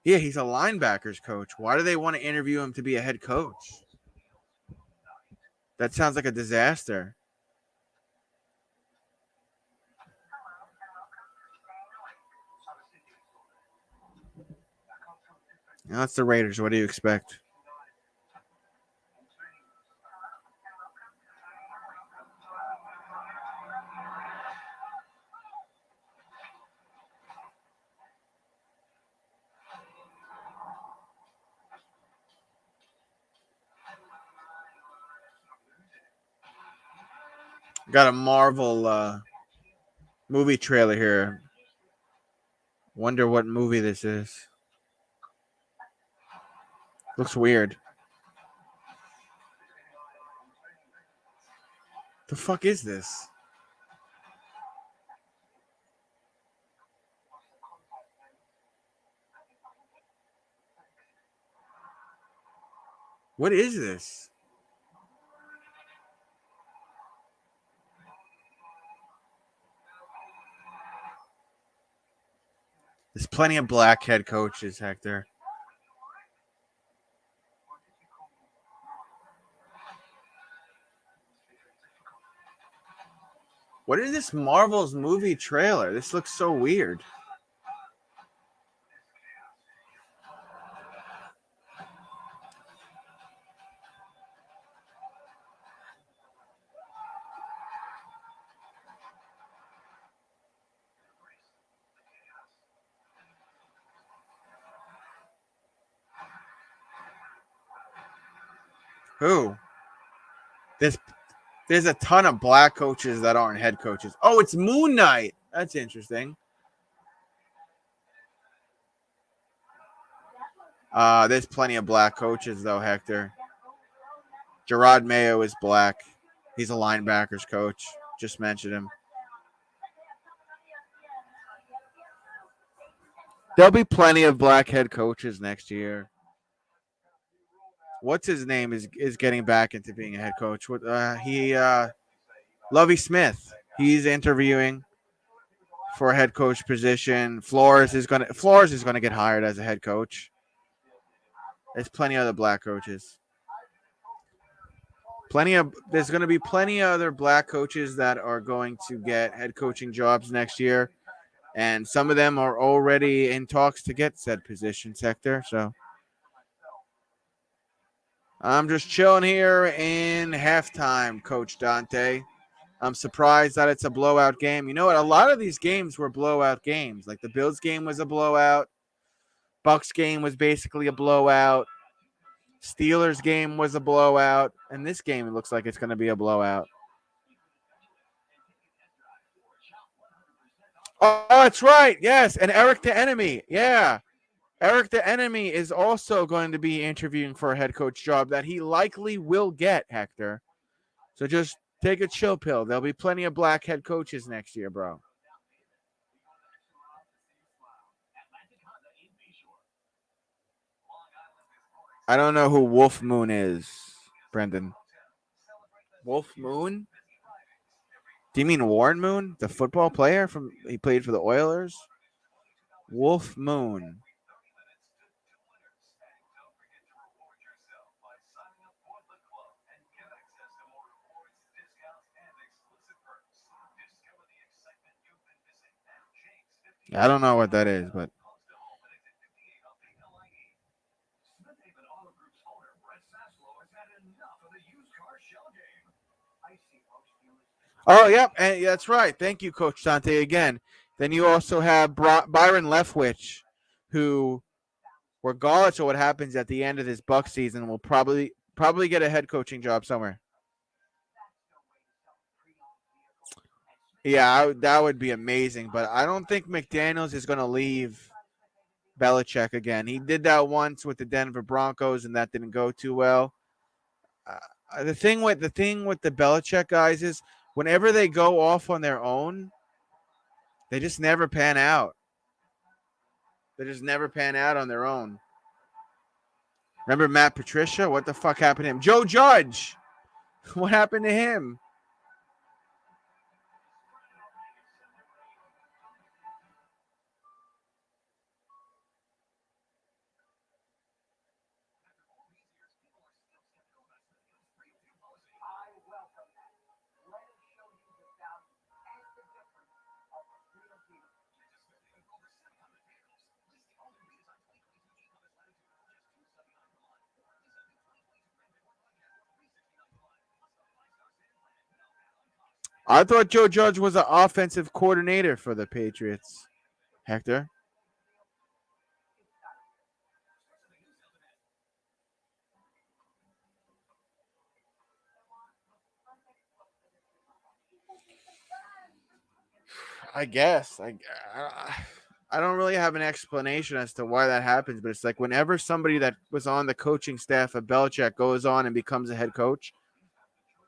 Yeah, he's a linebackers coach. Why do they want to interview him to be a head coach? That sounds like a disaster. Now that's the Raiders. What do you expect? Got a Marvel movie trailer here. Wonder what movie this is. Looks weird. The fuck is this? What is this? There's plenty of black head coaches, Hector. What is this Marvel's movie trailer? This looks so weird. Who? There's a ton of black coaches that aren't head coaches. Oh, it's Moon Knight. That's interesting. There's plenty of black coaches though, Hector. Gerard Mayo is black. He's a linebackers coach. Just mentioned him. There'll be plenty of black head coaches next year. What's his name is getting back into being a head coach. Lovie Smith. He's interviewing for a head coach position. Flores is gonna get hired as a head coach. There's plenty of other black coaches. There's going to be plenty of other black coaches that are going to get head coaching jobs next year, and some of them are already in talks to get said position sector. So I'm just chilling here in halftime, Coach Dante. I'm surprised that it's a blowout game. You know what? A lot of these games were blowout games. Like the Bills game was a blowout. Bucks game was basically a blowout. Steelers game was a blowout. And this game, it looks like it's going to be a blowout. Oh, that's right. Yes. And Eric the Enemy. Yeah. Eric the Enemy is also going to be interviewing for a head coach job that he likely will get, Hector. So just take a chill pill. There'll be plenty of black head coaches next year, bro. I don't know who Wolf Moon is, Brendan. Wolf Moon? Do you mean Warren Moon, the football player he played for the Oilers? Wolf Moon. I don't know what that is, but oh, yep, and that's right. Thank you, Coach Dante. Again, then you also have Byron Leftwich, who, regardless of what happens at the end of this Buck season, will probably get a head coaching job somewhere. Yeah, that would be amazing. But I don't think McDaniels is going to leave Belichick again. He did that once with the Denver Broncos, and that didn't go too well. The thing with the Belichick guys is whenever they go off on their own, they just never pan out. They just never pan out on their own. Remember Matt Patricia? What the fuck happened to him? Joe Judge. What happened to him? I thought Joe Judge was an offensive coordinator for the Patriots. Hector? I guess. I don't really have an explanation as to why that happens, but it's like whenever somebody that was on the coaching staff of Belichick goes on and becomes a head coach,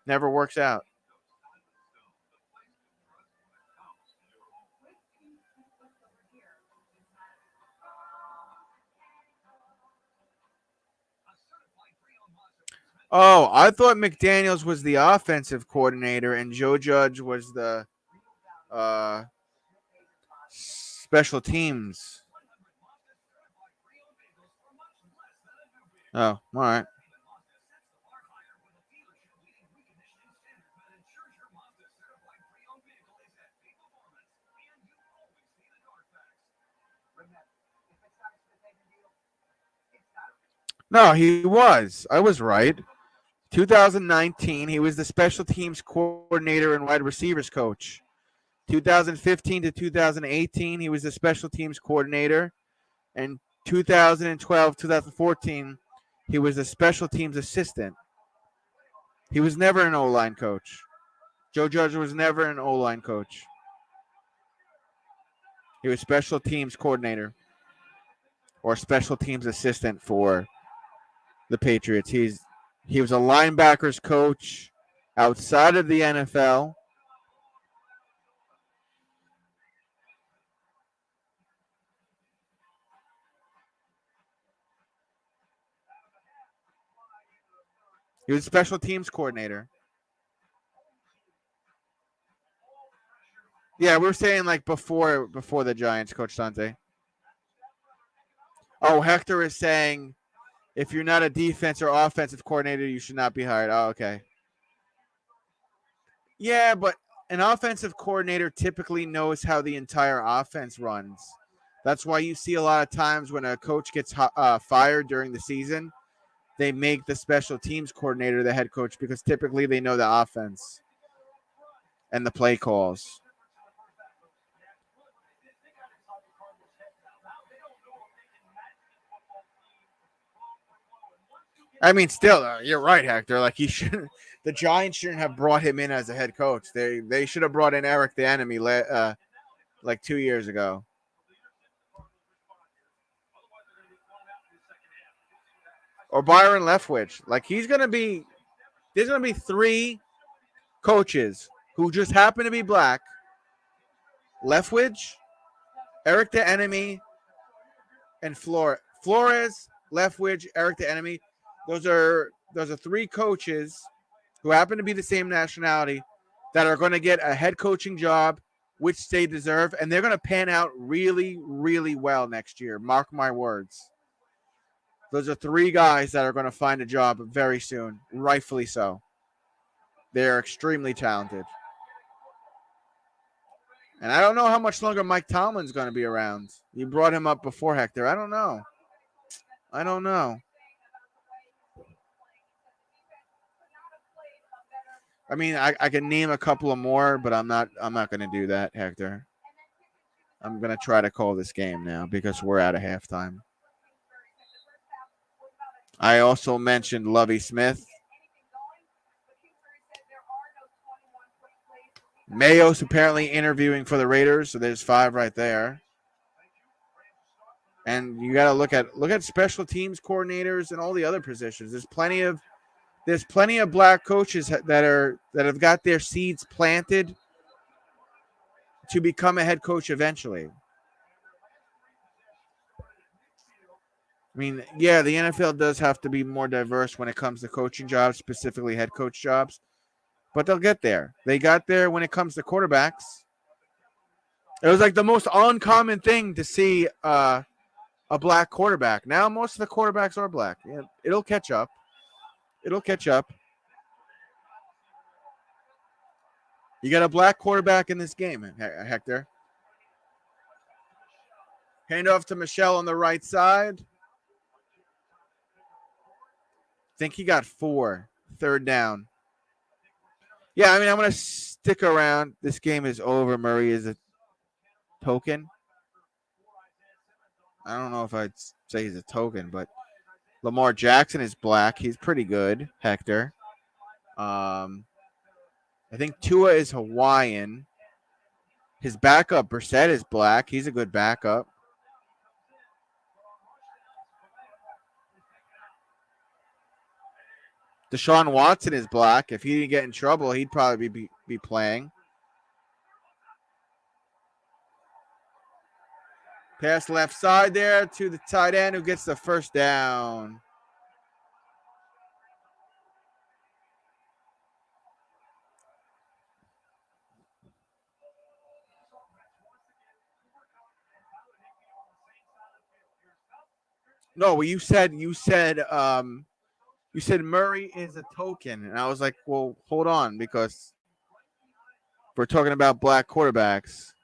never works out. Oh, I thought McDaniels was the offensive coordinator and Joe Judge was the special teams. Oh, all right. No, he was. I was right. 2019, he was the special teams coordinator and wide receivers coach. 2015 to 2018, he was the special teams coordinator. And 2012, 2014, he was a special teams assistant. He was never an O-line coach. Joe Judge was never an O-line coach. He was special teams coordinator or special teams assistant for the Patriots. He was a linebackers coach outside of the NFL. He was a special teams coordinator. Yeah, we were saying like before the Giants, Coach Dante. Oh, Hector is saying if you're not a defense or offensive coordinator, you should not be hired. Oh, okay. Yeah, but an offensive coordinator typically knows how the entire offense runs. That's why you see a lot of times when a coach gets fired during the season, they make the special teams coordinator the head coach because typically they know the offense and the play calls. I mean, still, you're right, Hector. Like he should, the Giants shouldn't have brought him in as a head coach. They should have brought in Eric the Enemy like 2 years ago, or Byron Leftwich. Like there's gonna be three coaches who just happen to be black: Leftwich, Eric the Enemy, and Flores, Leftwich, Eric the Enemy. Those are three coaches who happen to be the same nationality that are going to get a head coaching job, which they deserve, and they're going to pan out really, really well next year. Mark my words. Those are three guys that are going to find a job very soon, rightfully so. They're extremely talented. And I don't know how much longer Mike Tomlin's going to be around. You brought him up before, Hector. I don't know. I mean, I can name a couple of more, but I'm not going to do that, Hector. I'm going to try to call this game now because we're out of halftime. I also mentioned Lovie Smith. Mayo's apparently interviewing for the Raiders, so there's 5 right there. And you got to look at special teams coordinators and all the other positions. There's plenty of black coaches that have got their seeds planted to become a head coach eventually. I mean, yeah, the NFL does have to be more diverse when it comes to coaching jobs, specifically head coach jobs, but they'll get there. They got there when it comes to quarterbacks. It was like the most uncommon thing to see a black quarterback. Now most of the quarterbacks are black. Yeah, it'll catch up. You got a black quarterback in this game, Hector. Hand off to Michelle on the right side. Think he got 4. 3rd down. Yeah, I mean, I'm going to stick around. This game is over. Murray is a token. I don't know if I'd say he's a token, but Lamar Jackson is black. He's pretty good, Hector. I think Tua is Hawaiian. His backup, Brissett, is black. He's a good backup. Deshaun Watson is black. If he didn't get in trouble, he'd probably be playing. Pass left side there to the tight end who gets the first down. No, well, you said Murray is a token, and I was like, well, hold on, because if we're talking about black quarterbacks,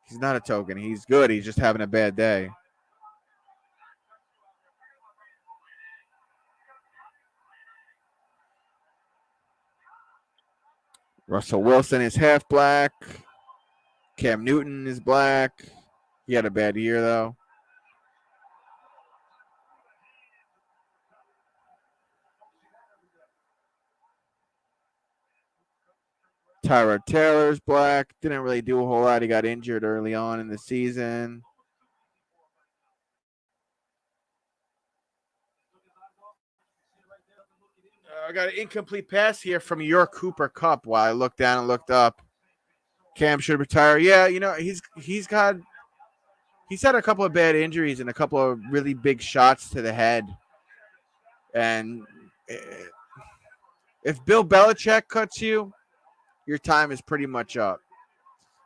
he's not a token. He's good. He's just having a bad day. Russell Wilson is half black. Cam Newton is black. He had a bad year, though. Tyrod Taylor's black. Didn't really do a whole lot. He got injured early on in the season. I got an incomplete pass here from your Cooper Cup while I looked down and looked up. Cam should retire. Yeah, you know, he's had a couple of bad injuries and a couple of really big shots to the head. And if Bill Belichick cuts you, your time is pretty much up.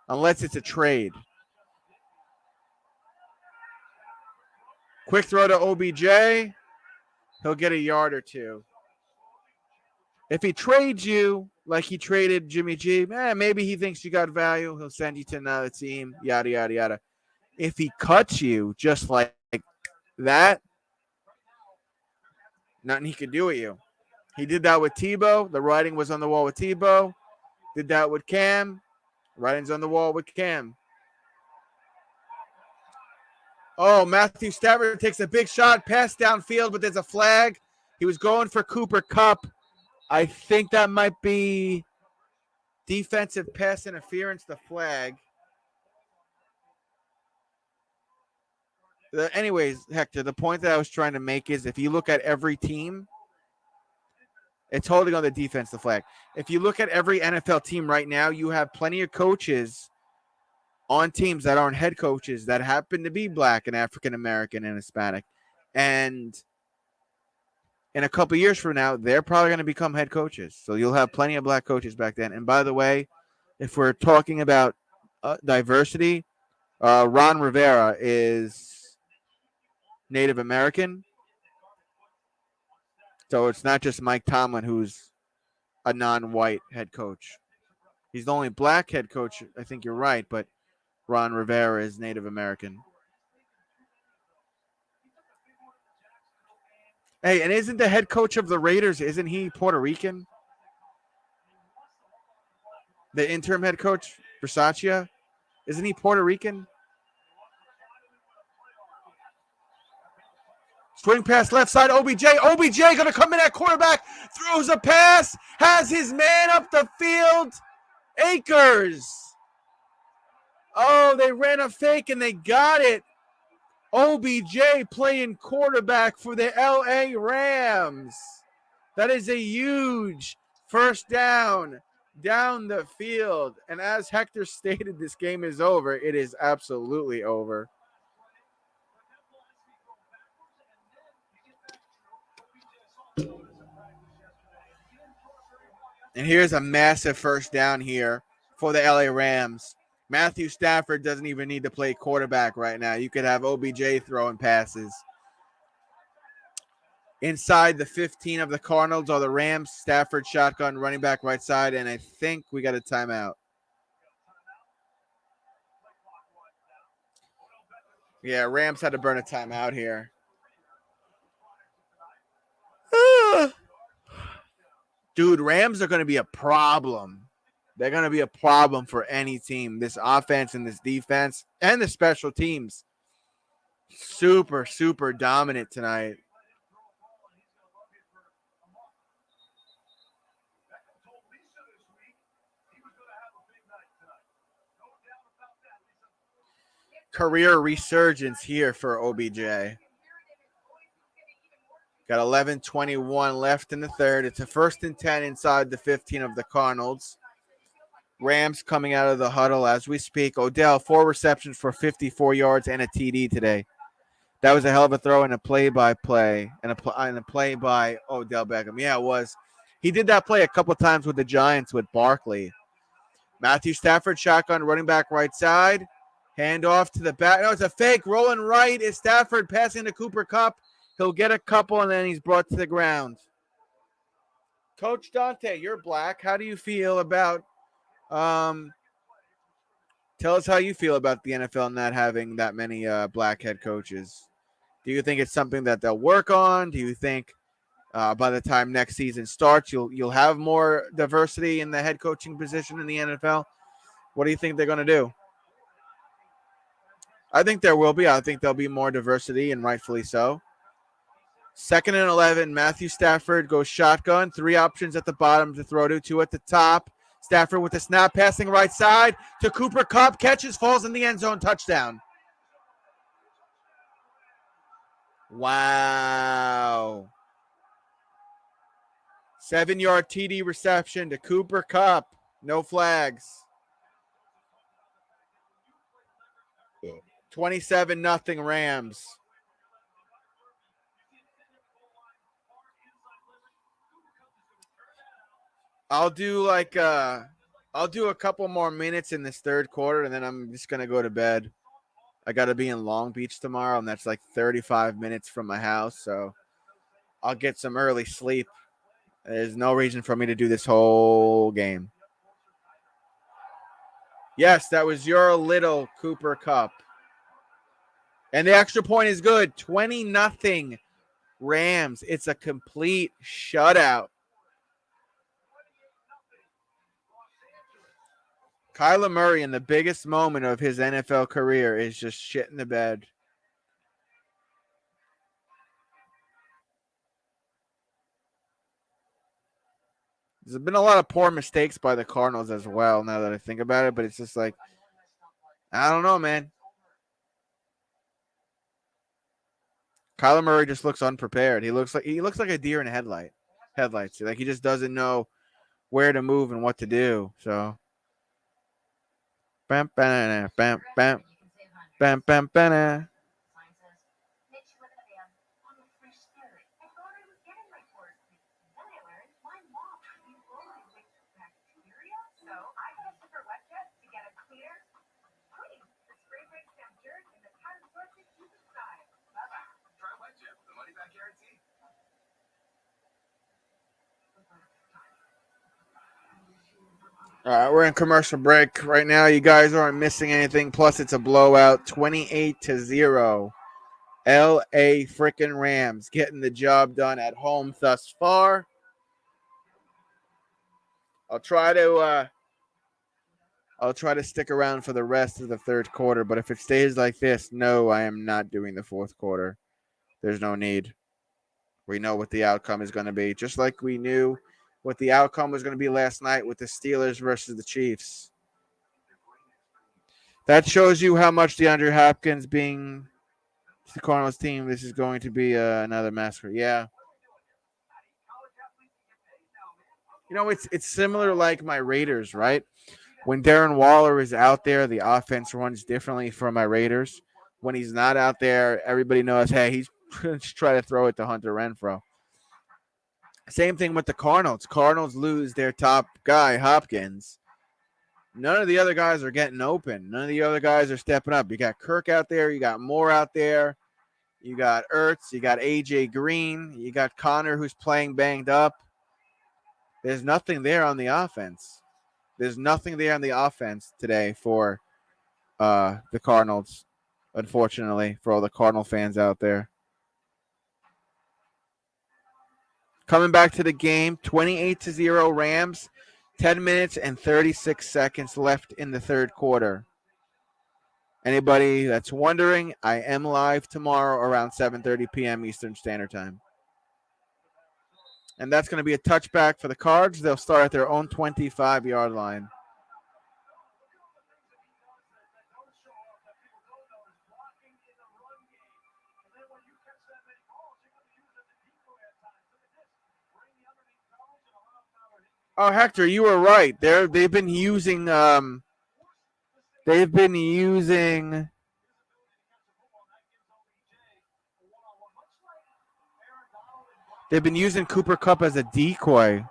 Unless it's a trade. Quick throw to OBJ. He'll get a yard or two. If he trades you like he traded Jimmy G, maybe he thinks you got value. He'll send you to another team, yada, yada, yada. If he cuts you just like that, nothing he could do with you. He did that with Tebow. The writing was on the wall with Tebow. Did that with Cam. Writing's on the wall with Cam. Oh, Matthew Stafford takes a big shot, pass downfield, but there's a flag. He was going for Cooper Kupp. I think that might be defensive pass interference, the flag. Anyways, Hector, the point that I was trying to make is if you look at every team, it's holding on the defense, the flag. If you look at every NFL team right now, you have plenty of coaches on teams that aren't head coaches that happen to be black and African American and Hispanic. And in a couple years from now, they're probably going to become head coaches. So you'll have plenty of black coaches back then. And by the way, if we're talking about diversity, Ron Rivera is Native American. So it's not just Mike Tomlin who's a non-white head coach. He's the only black head coach. I think you're right, but Ron Rivera is Native American. Hey, and isn't the head coach of the Raiders, isn't he Puerto Rican? The interim head coach, Versace, isn't he Puerto Rican? Swing pass left side, OBJ. OBJ going to come in at quarterback. Throws a pass. Has his man up the field. Akers. Oh, they ran a fake and they got it. OBJ playing quarterback for the LA Rams. That is a huge first down the field. And as Hector stated, this game is over. It is absolutely over. And here's a massive first down here for the LA Rams. Matthew Stafford doesn't even need to play quarterback right now. You could have OBJ throwing passes. Inside the 15 of the Cardinals are the Rams. Stafford shotgun, running back right side, and I think we got a timeout. Yeah, Rams had to burn a timeout here. Dude, Rams are going to be a problem. They're going to be a problem for any team. This offense and this defense and the special teams. Super, super dominant tonight. Career resurgence here for OBJ. Got 11:21 left in the third. It's a 1st and 10 inside the 15 of the Cardinals. Rams coming out of the huddle as we speak. Odell, 4 receptions for 54 yards and a TD today. That was a hell of a throw and a play-by-play and a play by Odell Beckham. Yeah, it was. He did that play a couple times with the Giants with Barkley. Matthew Stafford, shotgun, running back right side. Hand off to the back. No, it's a fake. Rolling right is Stafford passing to Cooper Kupp. He'll get a couple, and then he's brought to the ground. Coach Dante, you're black. How do you feel about tell us how you feel about the NFL not having that many black head coaches. Do you think it's something that they'll work on? Do you think by the time next season starts, you'll have more diversity in the head coaching position in the NFL? What do you think they're going to do? I think there will be. I think there'll be more diversity, and rightfully so. 2nd and 11, Matthew Stafford goes shotgun. 3 options at the bottom to throw to, 2 at the top. Stafford with the snap, passing right side to Cooper Kupp. Catches, falls in the end zone, touchdown. Wow. 7-yard TD reception to Cooper Kupp. No flags. 27-0 Rams. I'll do a couple more minutes in this third quarter, and then I'm just going to go to bed. I got to be in Long Beach tomorrow, and that's like 35 minutes from my house, so I'll get some early sleep. There's no reason for me to do this whole game. Yes, that was your little Cooper Kupp. And the extra point is good. 20-0 Rams. It's a complete shutout. Kyler Murray, in the biggest moment of his NFL career, is just shit in the bed. There's been a lot of poor mistakes by the Cardinals as well, now that I think about it, but it's just like, I don't know, man. Kyler Murray just looks unprepared. He looks like a deer in a headlights. Like he just doesn't know where to move and what to do. So bam bam bam bam bam bam bam. All right, we're in commercial break right now. You guys aren't missing anything. Plus, it's a blowout, 28-0. L.A. frickin' Rams getting the job done at home thus far. I'll try to stick around for the rest of the third quarter. But if it stays like this, no, I am not doing the fourth quarter. There's no need. We know what the outcome is going to be, just like we knew what the outcome was going to be last night with the Steelers versus the Chiefs. That shows you how much DeAndre Hopkins being the Cardinals team, this is going to be another massacre. Yeah. You know, it's similar like my Raiders, right? When Darren Waller is out there, the offense runs differently for my Raiders. When he's not out there, everybody knows, hey, he's just trying to throw it to Hunter Renfrow. Same thing with the Cardinals. Cardinals lose their top guy, Hopkins. None of the other guys are getting open. None of the other guys are stepping up. You got Kirk out there. You got Moore out there. You got Ertz. You got A.J. Green. You got Connor, who's playing banged up. There's nothing there on the offense. There's nothing there on the offense today for the Cardinals, unfortunately, for all the Cardinal fans out there. Coming back to the game, 28-0 Rams, 10 minutes and 36 seconds left in the third quarter. Anybody that's wondering, I am live tomorrow around 7:30 p.m. Eastern Standard Time. And that's going to be a touchback for the Cards. They'll start at their own 25-yard line. Oh, Hector, you were right. They've been using Cooper Kupp as a decoy.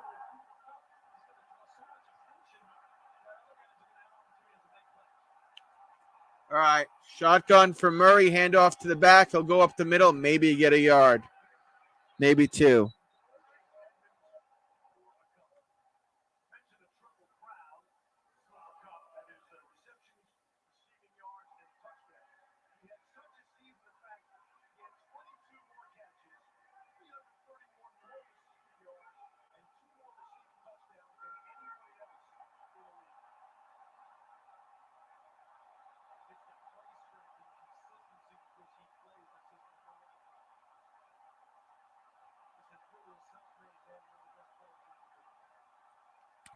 All right, shotgun for Murray, handoff to the back. He'll go up the middle, maybe get a yard, maybe two.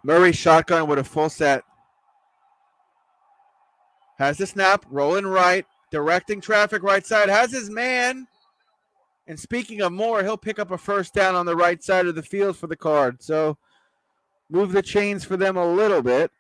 Murray shotgun with a full set. Has the snap, rolling right, directing traffic right side, has his man. And speaking of Moore, he'll pick up a first down on the right side of the field for the Card. So move the chains for them a little bit.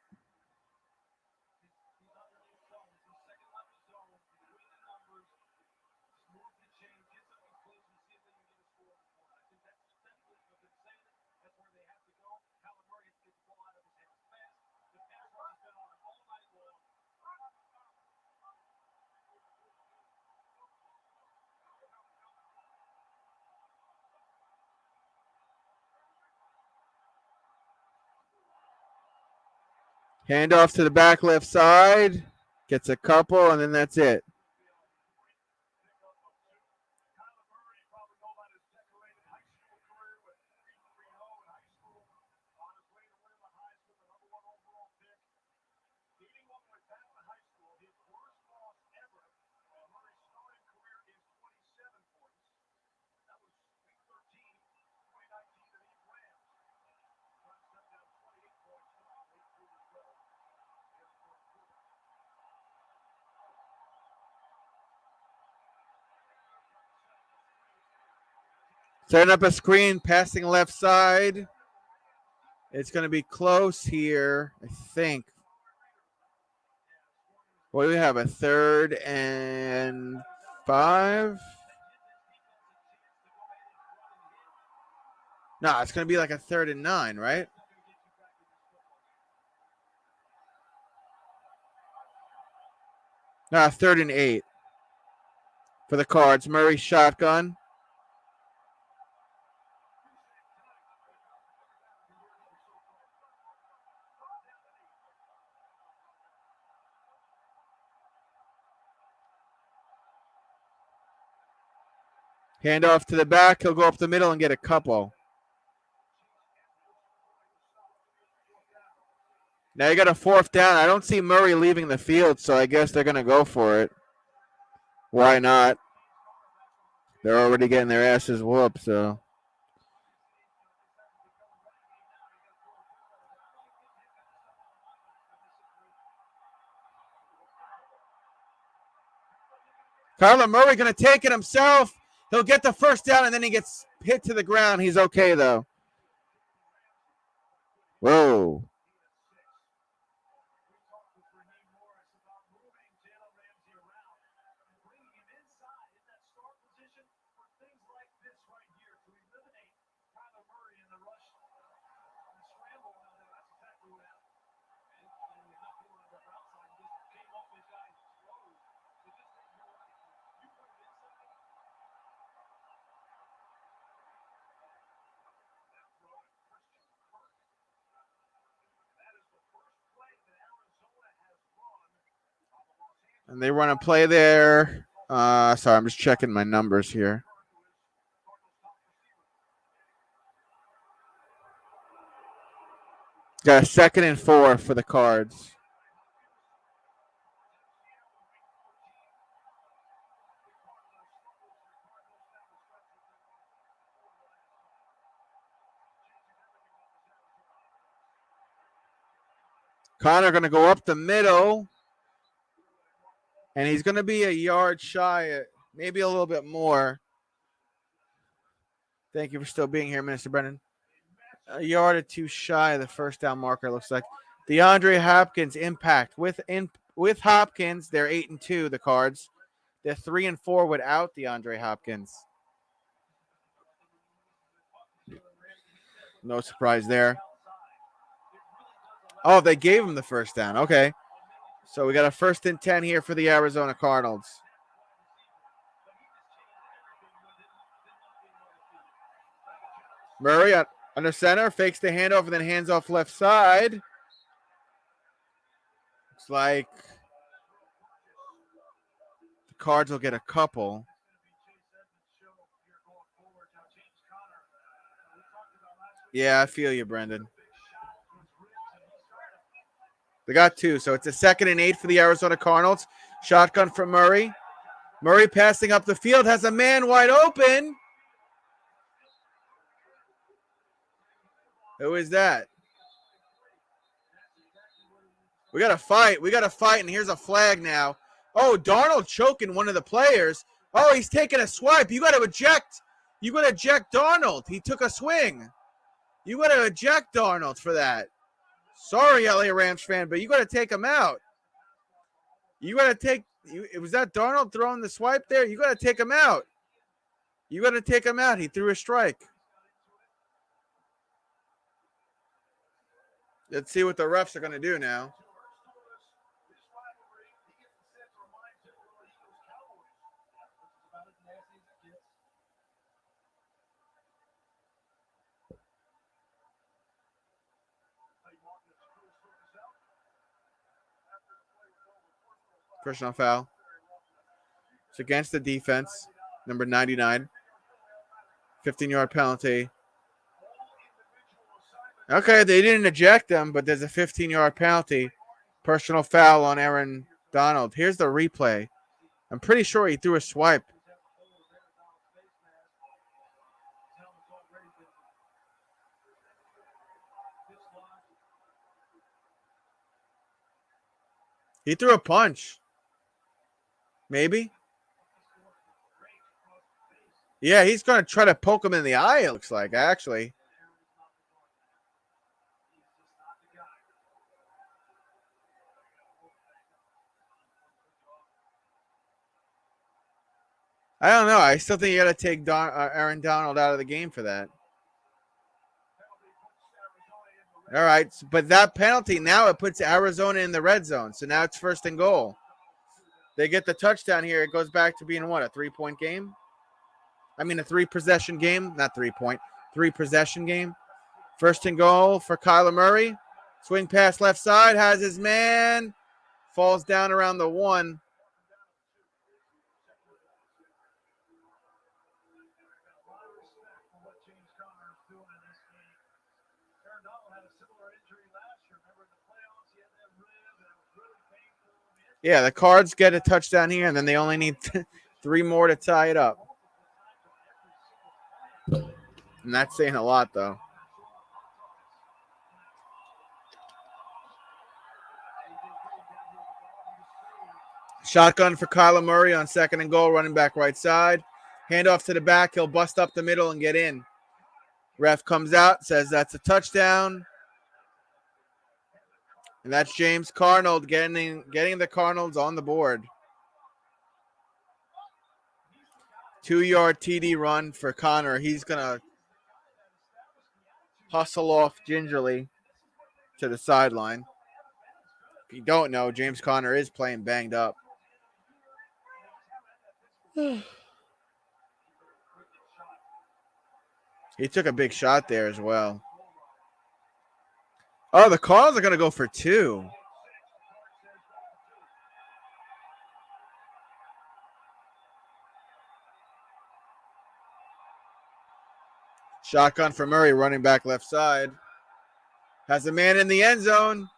Handoff to the back left side. Gets a couple, and then that's it. Setting up a screen, passing left side. It's going to be close here, I think. What do we have? A 3rd and 5? No, it's going to be like a 3rd and 9, right? No, 3rd and 8 for the Cards. Murray shotgun. Hand off to the back. He'll go up the middle and get a couple. Now you got a 4th down. I don't see Murray leaving the field, so I guess they're going to go for it. Why not? They're already getting their asses whooped, so. Kyler Murray going to take it himself. He'll get the 1st down, and then he gets hit to the ground. He's okay, though. Whoa. And they run a play there. Sorry, I'm just checking my numbers here. Got a 2nd and 4 for the Cards. Connor going to go up the middle. And he's going to be a yard shy, maybe a little bit more. Thank you for still being here, Minister Brennan. A yard or 2 shy of the 1st down marker, looks like. DeAndre Hopkins impact. With Hopkins, they're 8-2, the Cards. They're 3-4 without DeAndre Hopkins. No surprise there. Oh, they gave him the 1st down. Okay. So we got a 1st and 10 here for the Arizona Cardinals. Murray under center, fakes the handoff and then hands off left side. Looks like the Cards will get a couple. Yeah, I feel you, Brendan. They got 2, so it's a 2nd and 8 for the Arizona Cardinals. Shotgun from Murray. Murray passing up the field, has a man wide open. Who is that? We got to fight. We got to fight, and here's a flag now. Oh, Darnold choking one of the players. Oh, he's taking a swipe. You got to eject. You got to eject Darnold. He took a swing. You got to eject Darnold for that. Sorry, LA Rams fan, but you got to take him out. You got to take. Was that Darnold throwing the swipe there? You got to take him out. You got to take him out. He threw a strike. Let's see what the refs are going to do now. Personal foul. It's against the defense, number 99. 15-yard penalty. Okay, they didn't eject him, but there's a 15-yard penalty. Personal foul on Aaron Donald. Here's the replay. I'm pretty sure he threw a swipe. He threw a punch. Maybe. Yeah, he's going to try to poke him in the eye, it looks like, actually. I don't know. I still think you got to take Aaron Donald out of the game for that. All right, but that penalty, now it puts Arizona in the red zone. So now it's 1st and goal. They get the touchdown here. It goes back to being what, a 3-point game? I mean, a 3-possession game, not 3-point, 3-possession game. 1st and goal for Kyler Murray. Swing pass left side, has his man, falls down around the 1. Yeah, the Cards get a touchdown here, and then they only need 3 more to tie it up. And that's saying a lot, though. Shotgun for Kyler Murray on 2nd and goal, running back right side. Handoff to the back. He'll bust up the middle and get in. Ref comes out, says that's a touchdown. And that's James Cardinals getting the Cardinals on the board. 2-yard TD run for Connor. He's going to hustle off gingerly to the sideline. If you don't know, James Conner is playing banged up. He took a big shot there as well. Oh, the Cardinals are going to go for 2. Shotgun for Murray, running back left side. Has a man in the end zone.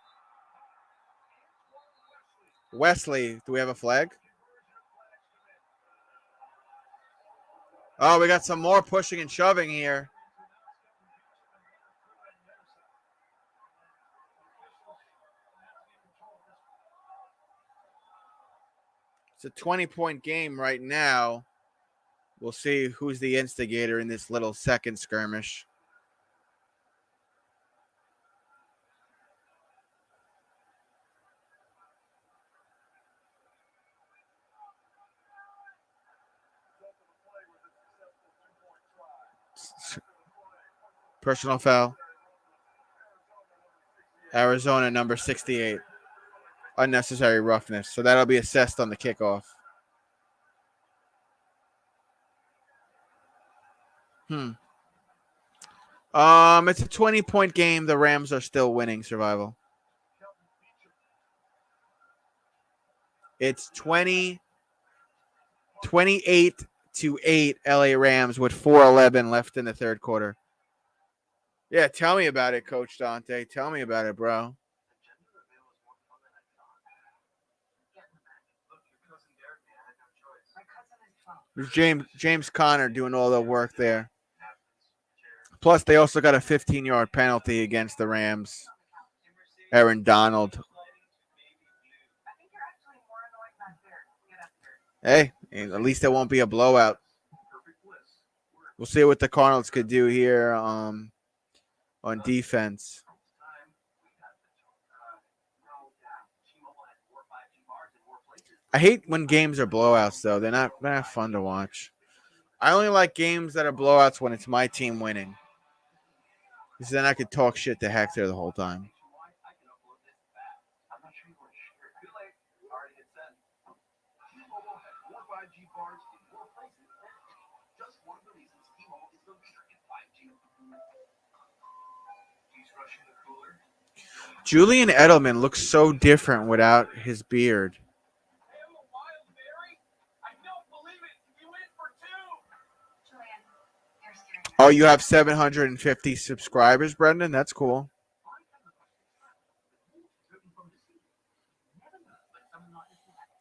Wesley, do we have a flag? Oh, we got some more pushing and shoving here. It's a 20-point game right now. We'll see who's the instigator in this little second skirmish. Personal foul. Arizona, number 68. Unnecessary roughness. So that'll be assessed on the kickoff. It's a 20-point game. The Rams are still winning survival. It's 28-8 LA Rams with 4:11 left in the third quarter. Yeah, tell me about it, Coach Dante. Tell me about it, bro. James Conner doing all the work there. Plus, they also got a 15-yard penalty against the Rams. Aaron Donald. Hey, at least it won't be a blowout. We'll see what the Cardinals could do here on defense. I hate when games are blowouts, though. They're not fun to watch. I only like games that are blowouts when it's my team winning. Because then I could talk shit to Hector the whole time. Julian Edelman looks so different without his beard. Oh, you have 750 subscribers, Brendan? That's cool.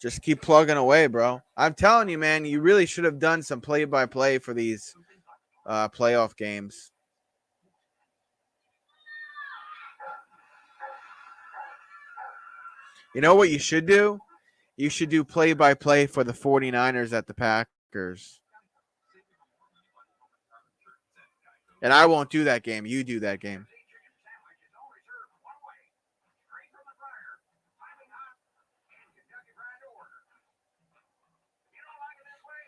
Just keep plugging away, bro. I'm telling you, man, you really should have done some play-by-play for these playoff games. You know what you should do? You should do play-by-play for the 49ers at the Packers. And I won't do that game. You do that game.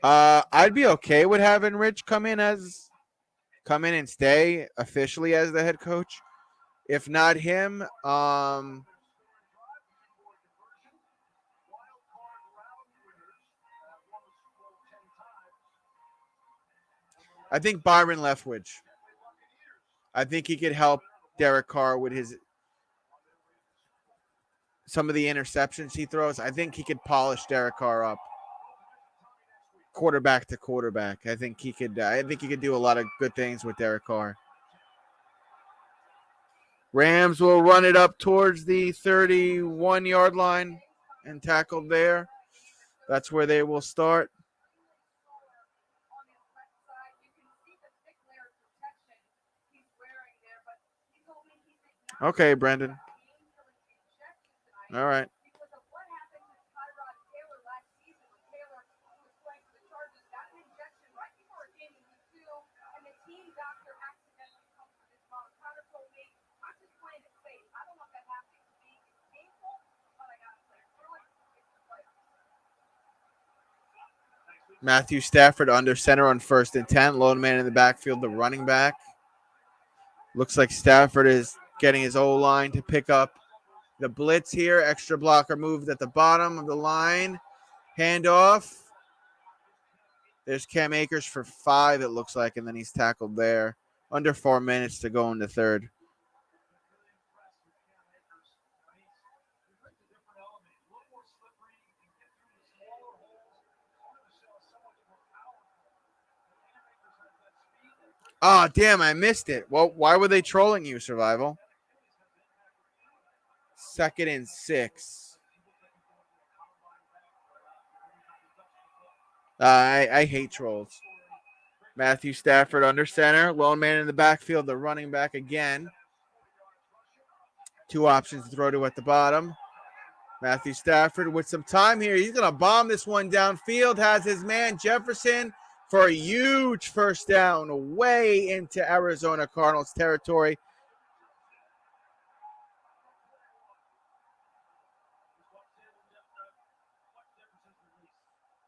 I'd be okay with having Rich come in and stay officially as the head coach. If not him, I think Byron Leftwich. I think he could help Derek Carr with some of the interceptions he throws. I think he could polish Derek Carr up, quarterback to quarterback. I think he could do a lot of good things with Derek Carr. Rams will run it up towards the 31-yard line and tackle there. That's where they will start. Okay, Brendan. All right. Matthew Stafford under center on 1st and 10. Lone man in the backfield, the running back. Looks like Stafford is getting his O-line to pick up the blitz here. Extra blocker moved at the bottom of the line. Handoff. There's Cam Akers for 5, it looks like, and then he's tackled there. Under 4 minutes to go in the third. Oh, damn, I missed it. Well, why were they trolling you, Survival? 2nd and 6. I hate trolls. Matthew Stafford under center. Lone man in the backfield, the running back again. 2 options to throw to at the bottom. Matthew Stafford with some time here. He's going to bomb this one downfield. Has his man Jefferson for a huge first down way into Arizona Cardinals territory.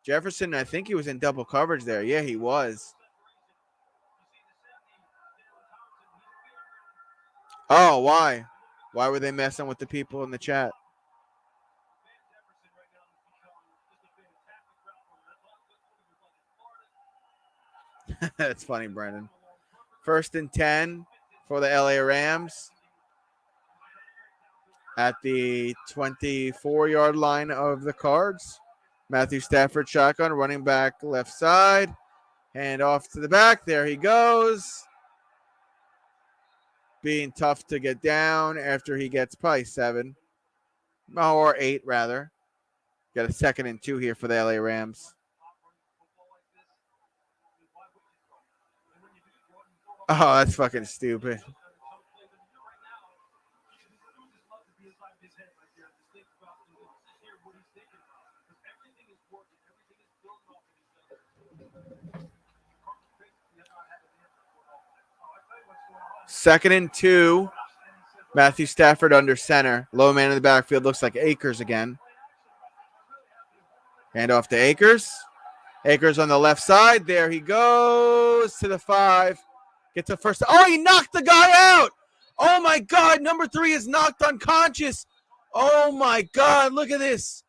Jefferson, I think he was in double coverage there. Yeah, he was. Oh, why? Why were they messing with the people in the chat? That's funny, Brendan. 1st and 10 for the LA Rams at the 24-yard line of the Cards. Matthew Stafford shotgun, running back left side. Hand off to the back. There he goes. Being tough to get down after he gets probably 7. Or 8, rather. Got a 2nd and 2 here for the LA Rams. Oh, that's fucking stupid. Second and 2. Matthew Stafford under center. Low man in the backfield. Looks like Akers again. Hand off to Akers. Akers on the left side. There he goes to the 5. Gets a first. Oh, he knocked the guy out. Oh, my God. Number 3 is knocked unconscious. Oh, my God. Look at this.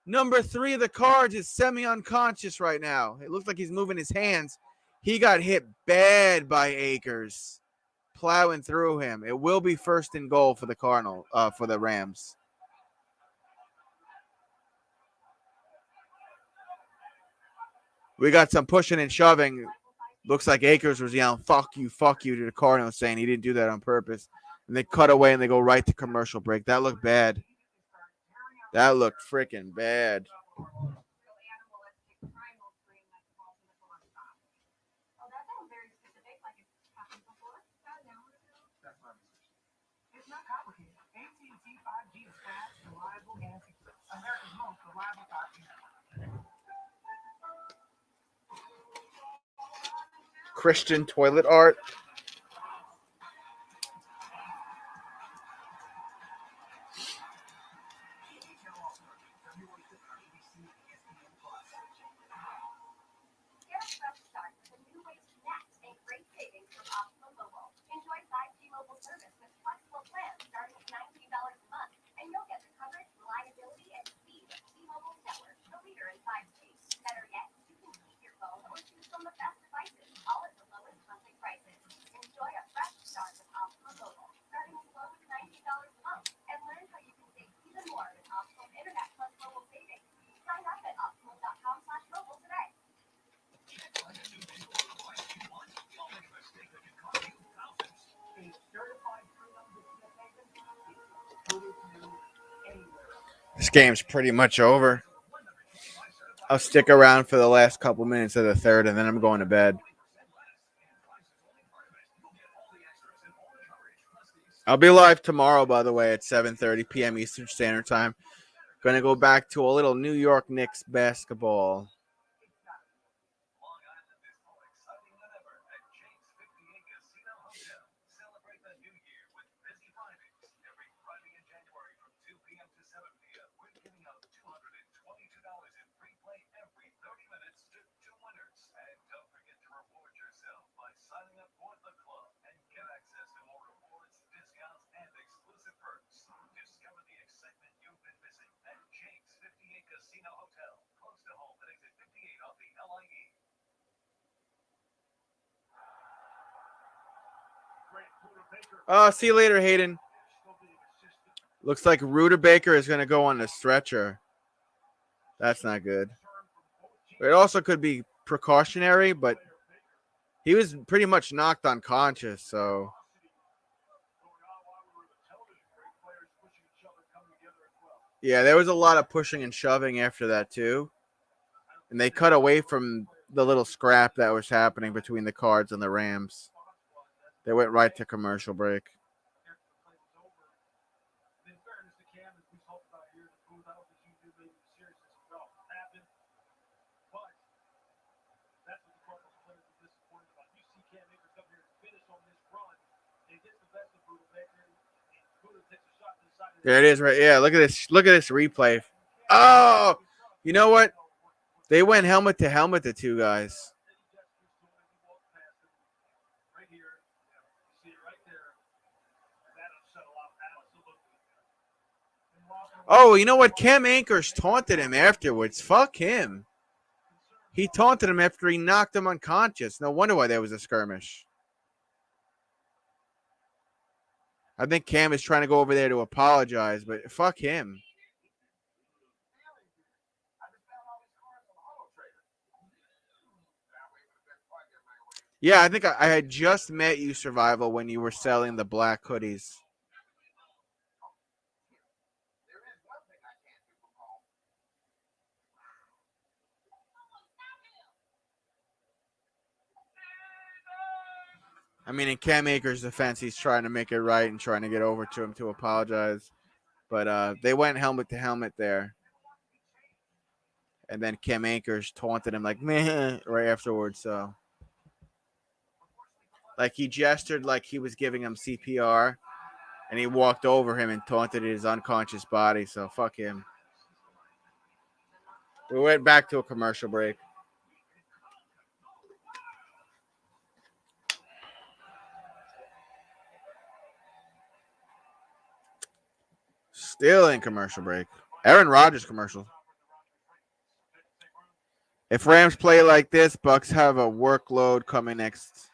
Number 3 of the Cards is semi-unconscious right now. It looks like he's moving his hands. He got hit bad by Akers. Plowing through him. It will be 1st and goal for the Rams. We got some pushing and shoving. Looks like Akers was yelling, fuck you, to the Cardinals, saying he didn't do that on purpose. And they cut away and they go right to commercial break. That looked bad. That looked freaking bad. Christian toilet art. This game's pretty much over. I'll stick around for the last couple minutes of the third, and then I'm going to bed. I'll be live tomorrow, by the way, at 7:30 p.m. Eastern Standard Time. Going to go back to a little New York Knicks basketball. See you later, Hayden. Looks like Ruder Baker is going to go on the stretcher. That's not good. It also could be precautionary, but he was pretty much knocked unconscious, so. Yeah, there was a lot of pushing and shoving after that, too. And they cut away from the little scrap that was happening between the Cards and the Rams. They went right to commercial break. There it is, right? Yeah, look at this. Look at this replay. Oh, you know what? They went helmet to helmet, the two guys. Oh, you know what? Cam Akers taunted him afterwards. Fuck him. He taunted him after he knocked him unconscious. No wonder why there was a skirmish. I think Cam is trying to go over there to apologize, but fuck him. Yeah, I think I had just met you, Survival, when you were selling the black hoodies. I mean, in Cam Akers' defense, he's trying to make it right and trying to get over to him to apologize. But they went helmet to helmet there. And then Cam Akers taunted him like, meh, right afterwards. So, like, he gestured like he was giving him CPR. And he walked over him and taunted his unconscious body. So, fuck him. We went back to a commercial break. Still in commercial break. Aaron Rodgers commercial. If Rams play like this, Bucks have a workload coming next.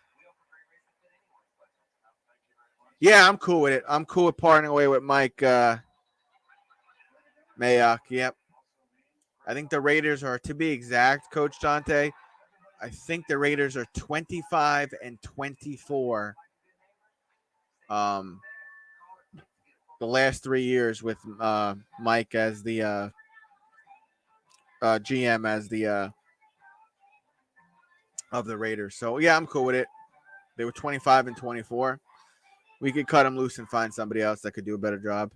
Yeah, I'm cool with it. I'm cool with parting away with Mike Mayock. Yep. I think the Raiders are, to be exact, Coach Dante, I think the Raiders are 25-24. The last 3 years with Mike as the GM as the of the Raiders. So yeah, I'm cool with it. They were 25-24. We could cut them loose and find somebody else that could do a better job.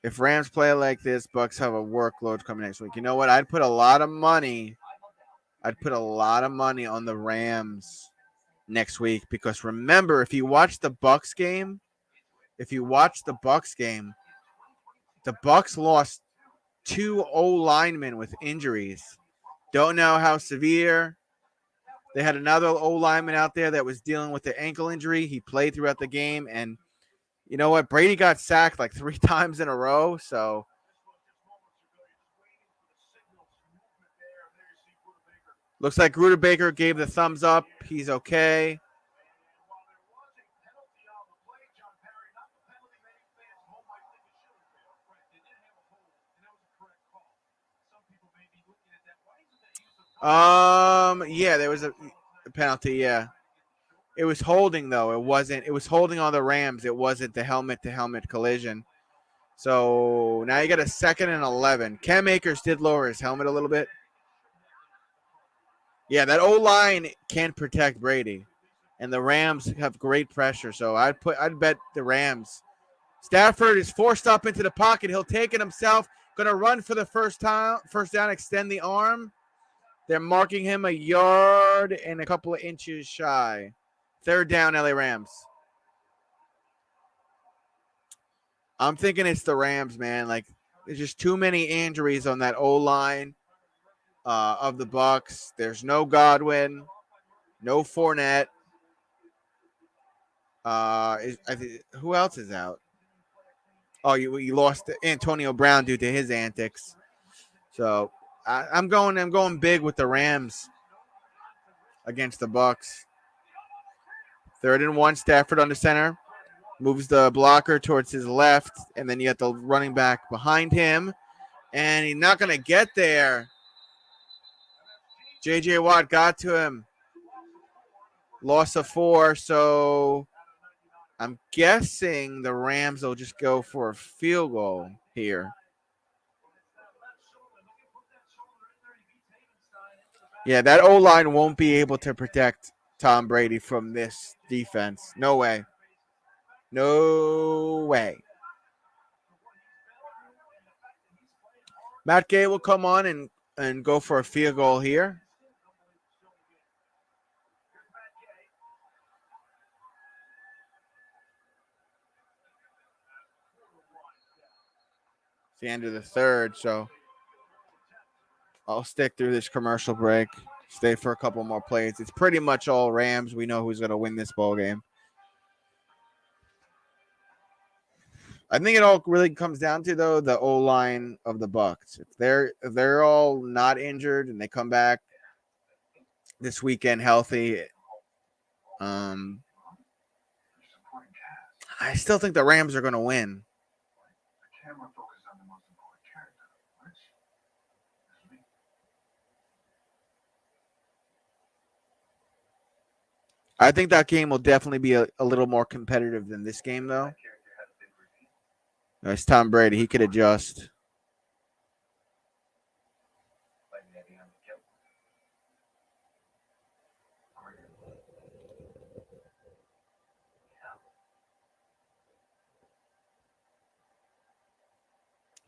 If Rams play like this, Bucks have a workload coming next week. You know what? I'd put a lot of money on the Rams next week because remember, if you watch the Bucks game, the Bucks lost 2 O-linemen with injuries. Don't know how severe. They had another O-lineman out there that was dealing with the ankle injury. He played throughout the game, and you know what? Brady got sacked like 3 times in a row, so looks like Ruder Baker gave the thumbs up. He's okay. Yeah, there was a penalty, yeah. It was holding though. It was holding on the Rams. It wasn't the helmet to helmet collision. So now you got a 2nd and 11. Cam Akers did lower his helmet a little bit. Yeah, that O-line can't protect Brady. And the Rams have great pressure. So I'd bet the Rams. Stafford is forced up into the pocket. He'll take it himself. Going to run for the first down, extend the arm. They're marking him a yard and a couple of inches shy. 3rd down, LA Rams. I'm thinking it's the Rams, man. Like, there's just too many injuries on that O-line of the Bucs. There's no Godwin, no Fournette. Who else is out? Oh, you lost Antonio Brown due to his antics. So I'm going big with the Rams against the Bucs. 3rd and 1, Stafford under center. Moves the blocker towards his left, and then you got the running back behind him. And he's not going to get there. J.J. Watt got to him. Loss of 4, so I'm guessing the Rams will just go for a field goal here. Yeah, that O-line won't be able to protect Tom Brady from this defense. No way. No way. Matt Gay will come on and go for a field goal here. It's the end of the 3rd, so I'll stick through this commercial break. Stay for a couple more plays. It's pretty much all Rams. We know who's going to win this ball game. I think it all really comes down to, though, the O-line of the Bucs. If they're all not injured and they come back this weekend healthy, I still think the Rams are going to win. I think that game will definitely be a little more competitive than this game, though. It's Tom Brady. He could adjust.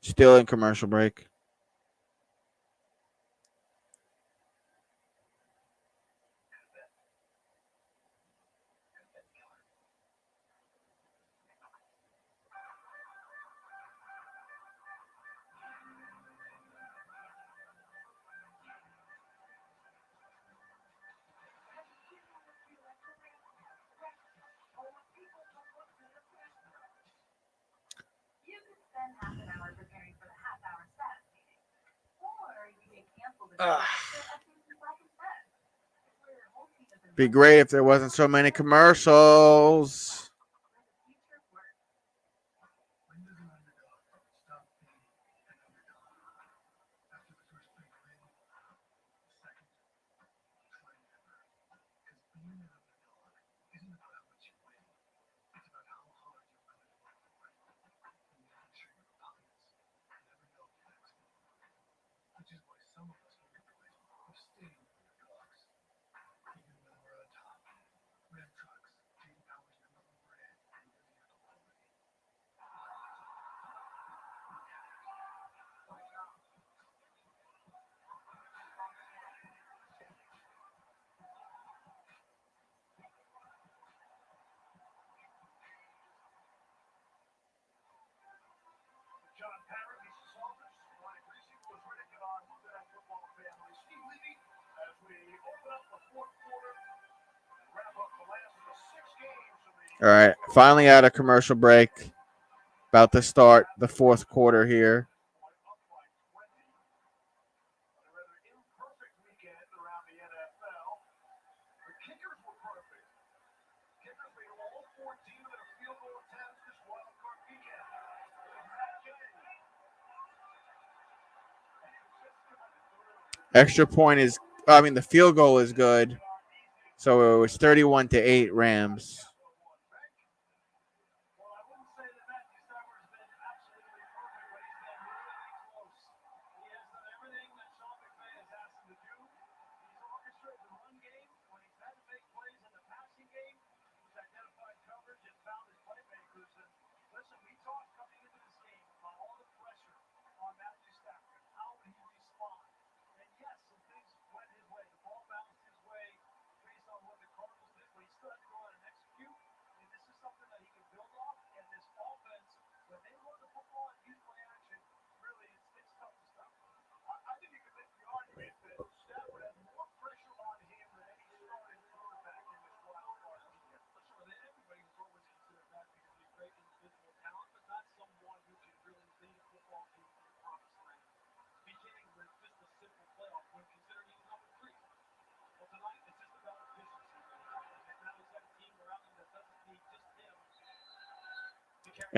Still in commercial break. Be great if there wasn't so many commercials. All right, finally out of commercial break. About to start the 4th quarter here. The field goal is good. So it was 31-8 Rams.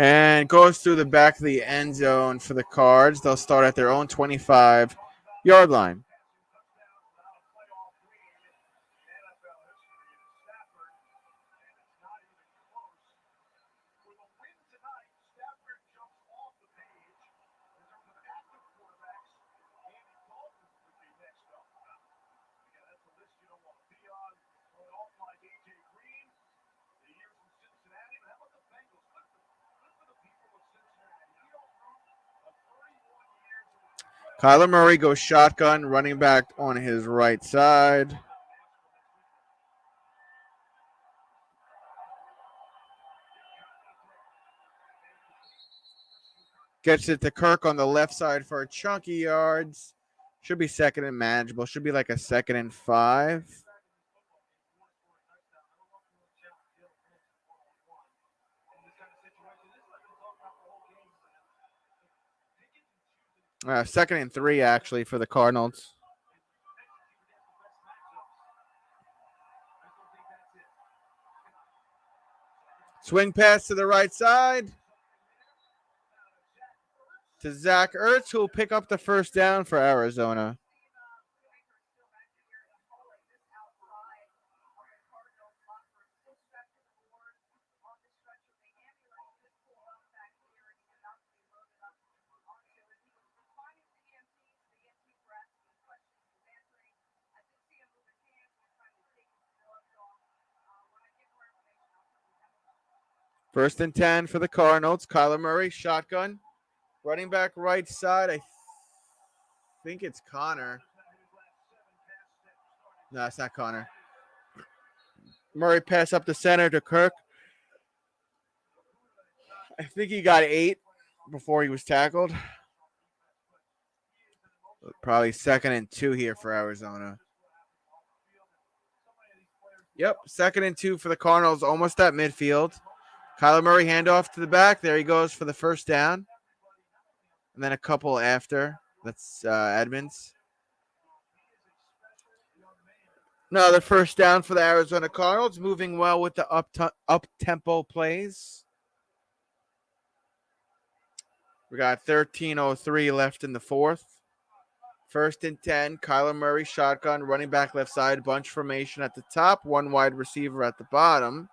And goes through the back of the end zone for the Cards. They'll start at their own 25-yard line. Kyler Murray goes shotgun, running back on his right side. Gets it to Kirk on the left side for chunky yards. Should be second and manageable. Should be like a 2nd and 5. Second and 3, actually, for the Cardinals. Swing pass to the right side to Zach Ertz, who will pick up the first down for Arizona. First and 10 for the Cardinals. Kyler Murray, shotgun. Running back right side. I think it's Connor. No, it's not Connor. Murray pass up the center to Kirk. I think he got 8 before he was tackled. Probably 2nd and 2 here for Arizona. Yep, 2nd and 2 for the Cardinals, almost at midfield. Kyler Murray handoff to the back. There he goes for the first down. And then a couple after. That's Edmonds. Another first down for the Arizona Cardinals. Moving well with the up-tempo plays. We got 13:03 left in the fourth. First and 10. Kyler Murray, shotgun, running back left side. Bunch formation at the top. One wide receiver at the bottom.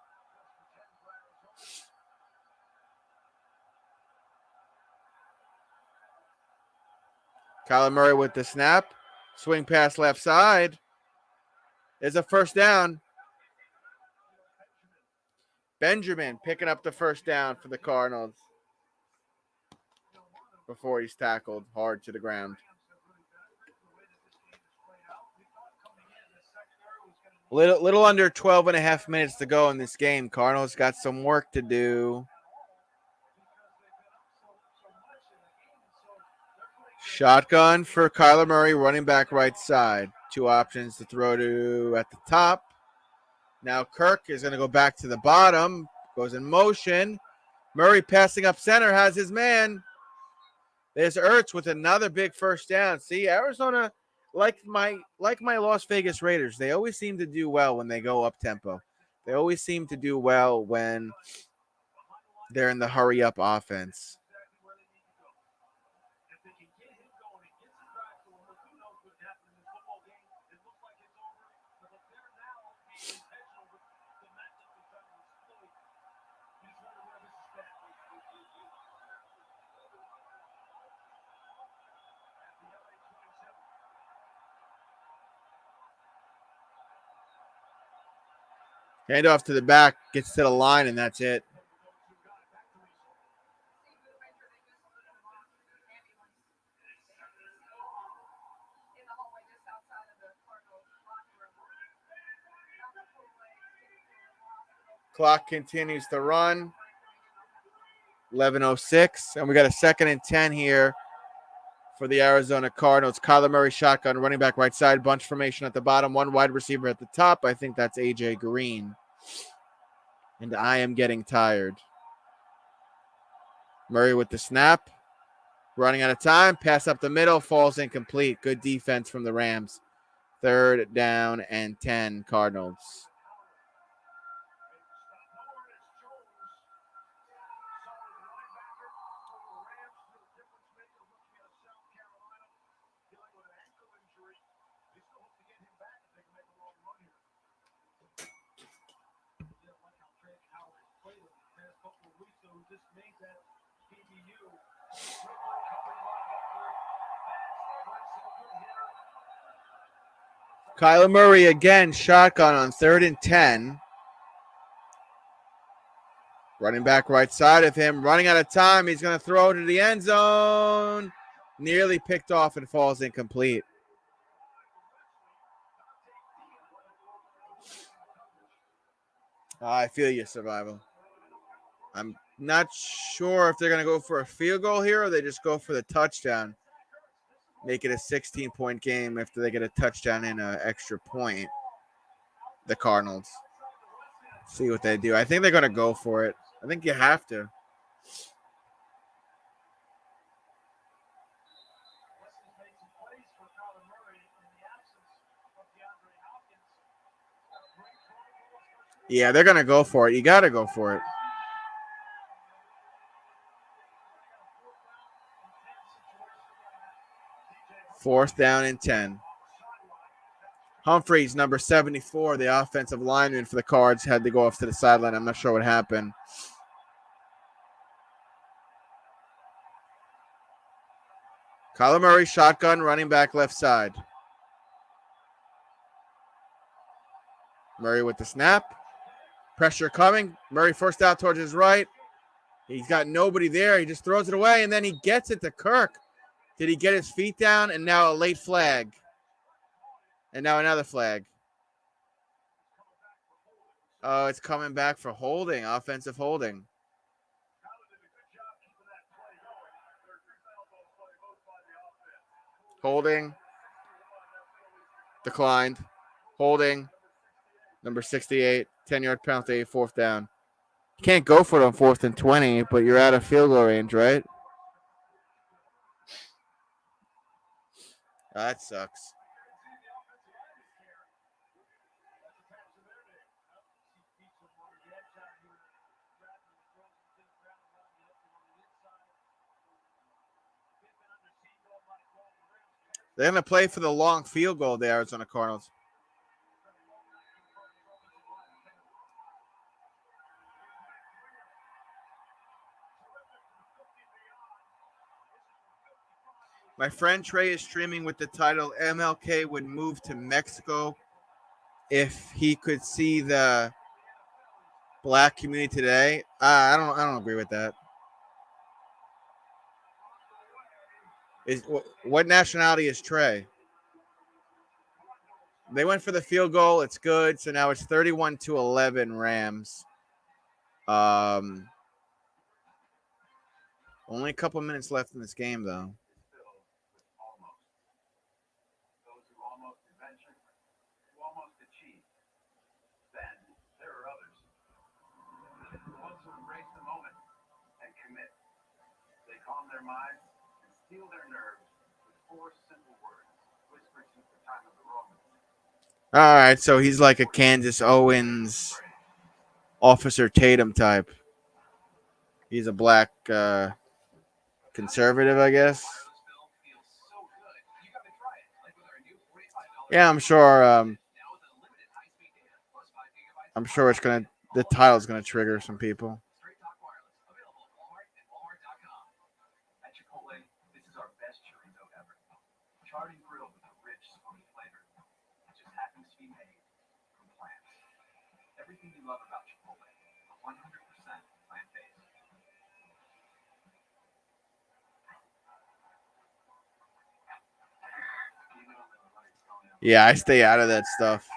Kyler Murray with the snap. Swing pass left side. Is a first down. Benjamin picking up the first down for the Cardinals before he's tackled hard to the ground. Little under 12 and a half minutes to go in this game. Cardinals got some work to do. Shotgun for Kyler Murray, running back right side. 2 options to throw to at the top. Now Kirk is going to go back to the bottom. Goes in motion. Murray passing up center, has his man. There's Ertz with another big first down. See, Arizona, like my Las Vegas Raiders, they always seem to do well when they go up tempo. They always seem to do well when they're in the hurry up offense. Hand off to the back, gets to the line, and that's it. Clock continues to run. 11:06, and we got a 2nd and 10 here for the Arizona Cardinals. Kyler Murray, shotgun, running back right side, bunch formation at the bottom, one wide receiver at the top. I think that's AJ Green. And I am getting tired. Murray with the snap. Running out of time. Pass up the middle. Falls incomplete. Good defense from the Rams. 3rd down and 10 Cardinals. Kyler Murray again, shotgun on 3rd and 10. Running back right side of him, running out of time. He's going to throw to the end zone. Nearly picked off and falls incomplete. I feel you, Survival. I'm not sure if they're going to go for a field goal here or they just go for the touchdown. Make it a 16-point game after they get a touchdown and an extra point. The Cardinals. See what they do. I think they're going to go for it. I think you have to. Yeah, they're going to go for it. You got to go for it. Fourth down and 10. Humphreys, number 74, the offensive lineman for the Cards, had to go off to the sideline. I'm not sure what happened. Kyler Murray, shotgun, running back left side. Murray with the snap. Pressure coming. Murray first out towards his right. He's got nobody there. He just throws it away, and then he gets it to Kirk. Did he get his feet down? And now a late flag. And now another flag. Oh, it's coming back for holding, offensive holding. Holding. Declined. Holding. Number 68. 10-yard penalty, 4th down. You can't go for it on 4th and 20, but you're out of field goal range, right? Oh, that sucks. They're going to play for the long field goal, the Arizona Cardinals. My friend Trey is streaming with the title MLK would move to Mexico if he could see the black community today. I don't agree with that. What nationality is Trey? They went for the field goal. It's good. So now it's 31-11 Rams. Only a couple minutes left in this game, though. Minds and steal their nerves with 4 simple words whispered since the time of the Romans. All right, so he's like a Candace Owens, Officer Tatum type. He's a black conservative, I guess. Yeah, I'm sure. I'm sure the title's gonna trigger some people. Yeah, I stay out of that stuff.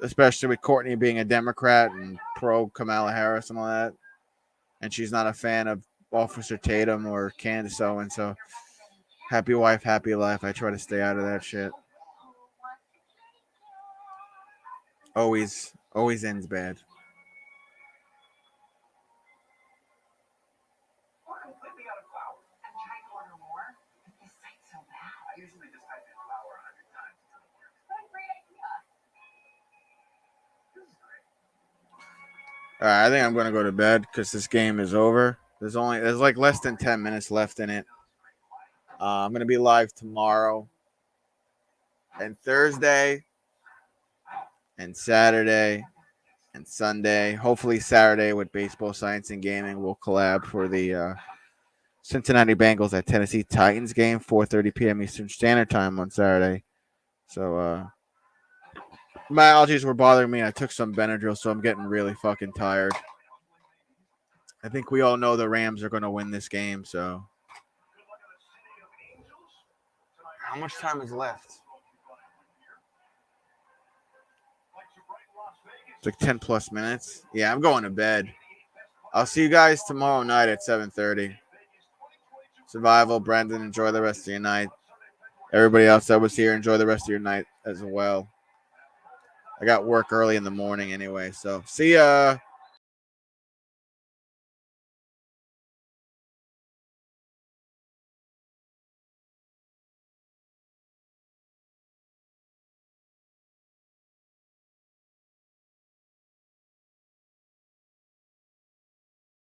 Especially with Courtney being a Democrat and pro Kamala Harris and all that. And she's not a fan of Officer Tatum or Candace Owens. So happy wife, happy life. I try to stay out of that shit. Always ends bad. All right, I think I'm going to go to bed because this game is over. There's like less than 10 minutes left in it. I'm going to be live tomorrow and Thursday and Saturday and Sunday. Hopefully Saturday with Baseball Science and Gaming will collab for the Cincinnati Bengals at Tennessee Titans game, 4:30 p.m. Eastern Standard Time on Saturday. So my allergies were bothering me. I took some Benadryl, so I'm getting really fucking tired. I think we all know the Rams are going to win this game. So how much time is left? It's like 10 plus minutes. Yeah, I'm going to bed. I'll see you guys tomorrow night at 7:30. Survival, Brendan, enjoy the rest of your night. Everybody else that was here, enjoy the rest of your night as well. I got work early in the morning anyway, so see ya.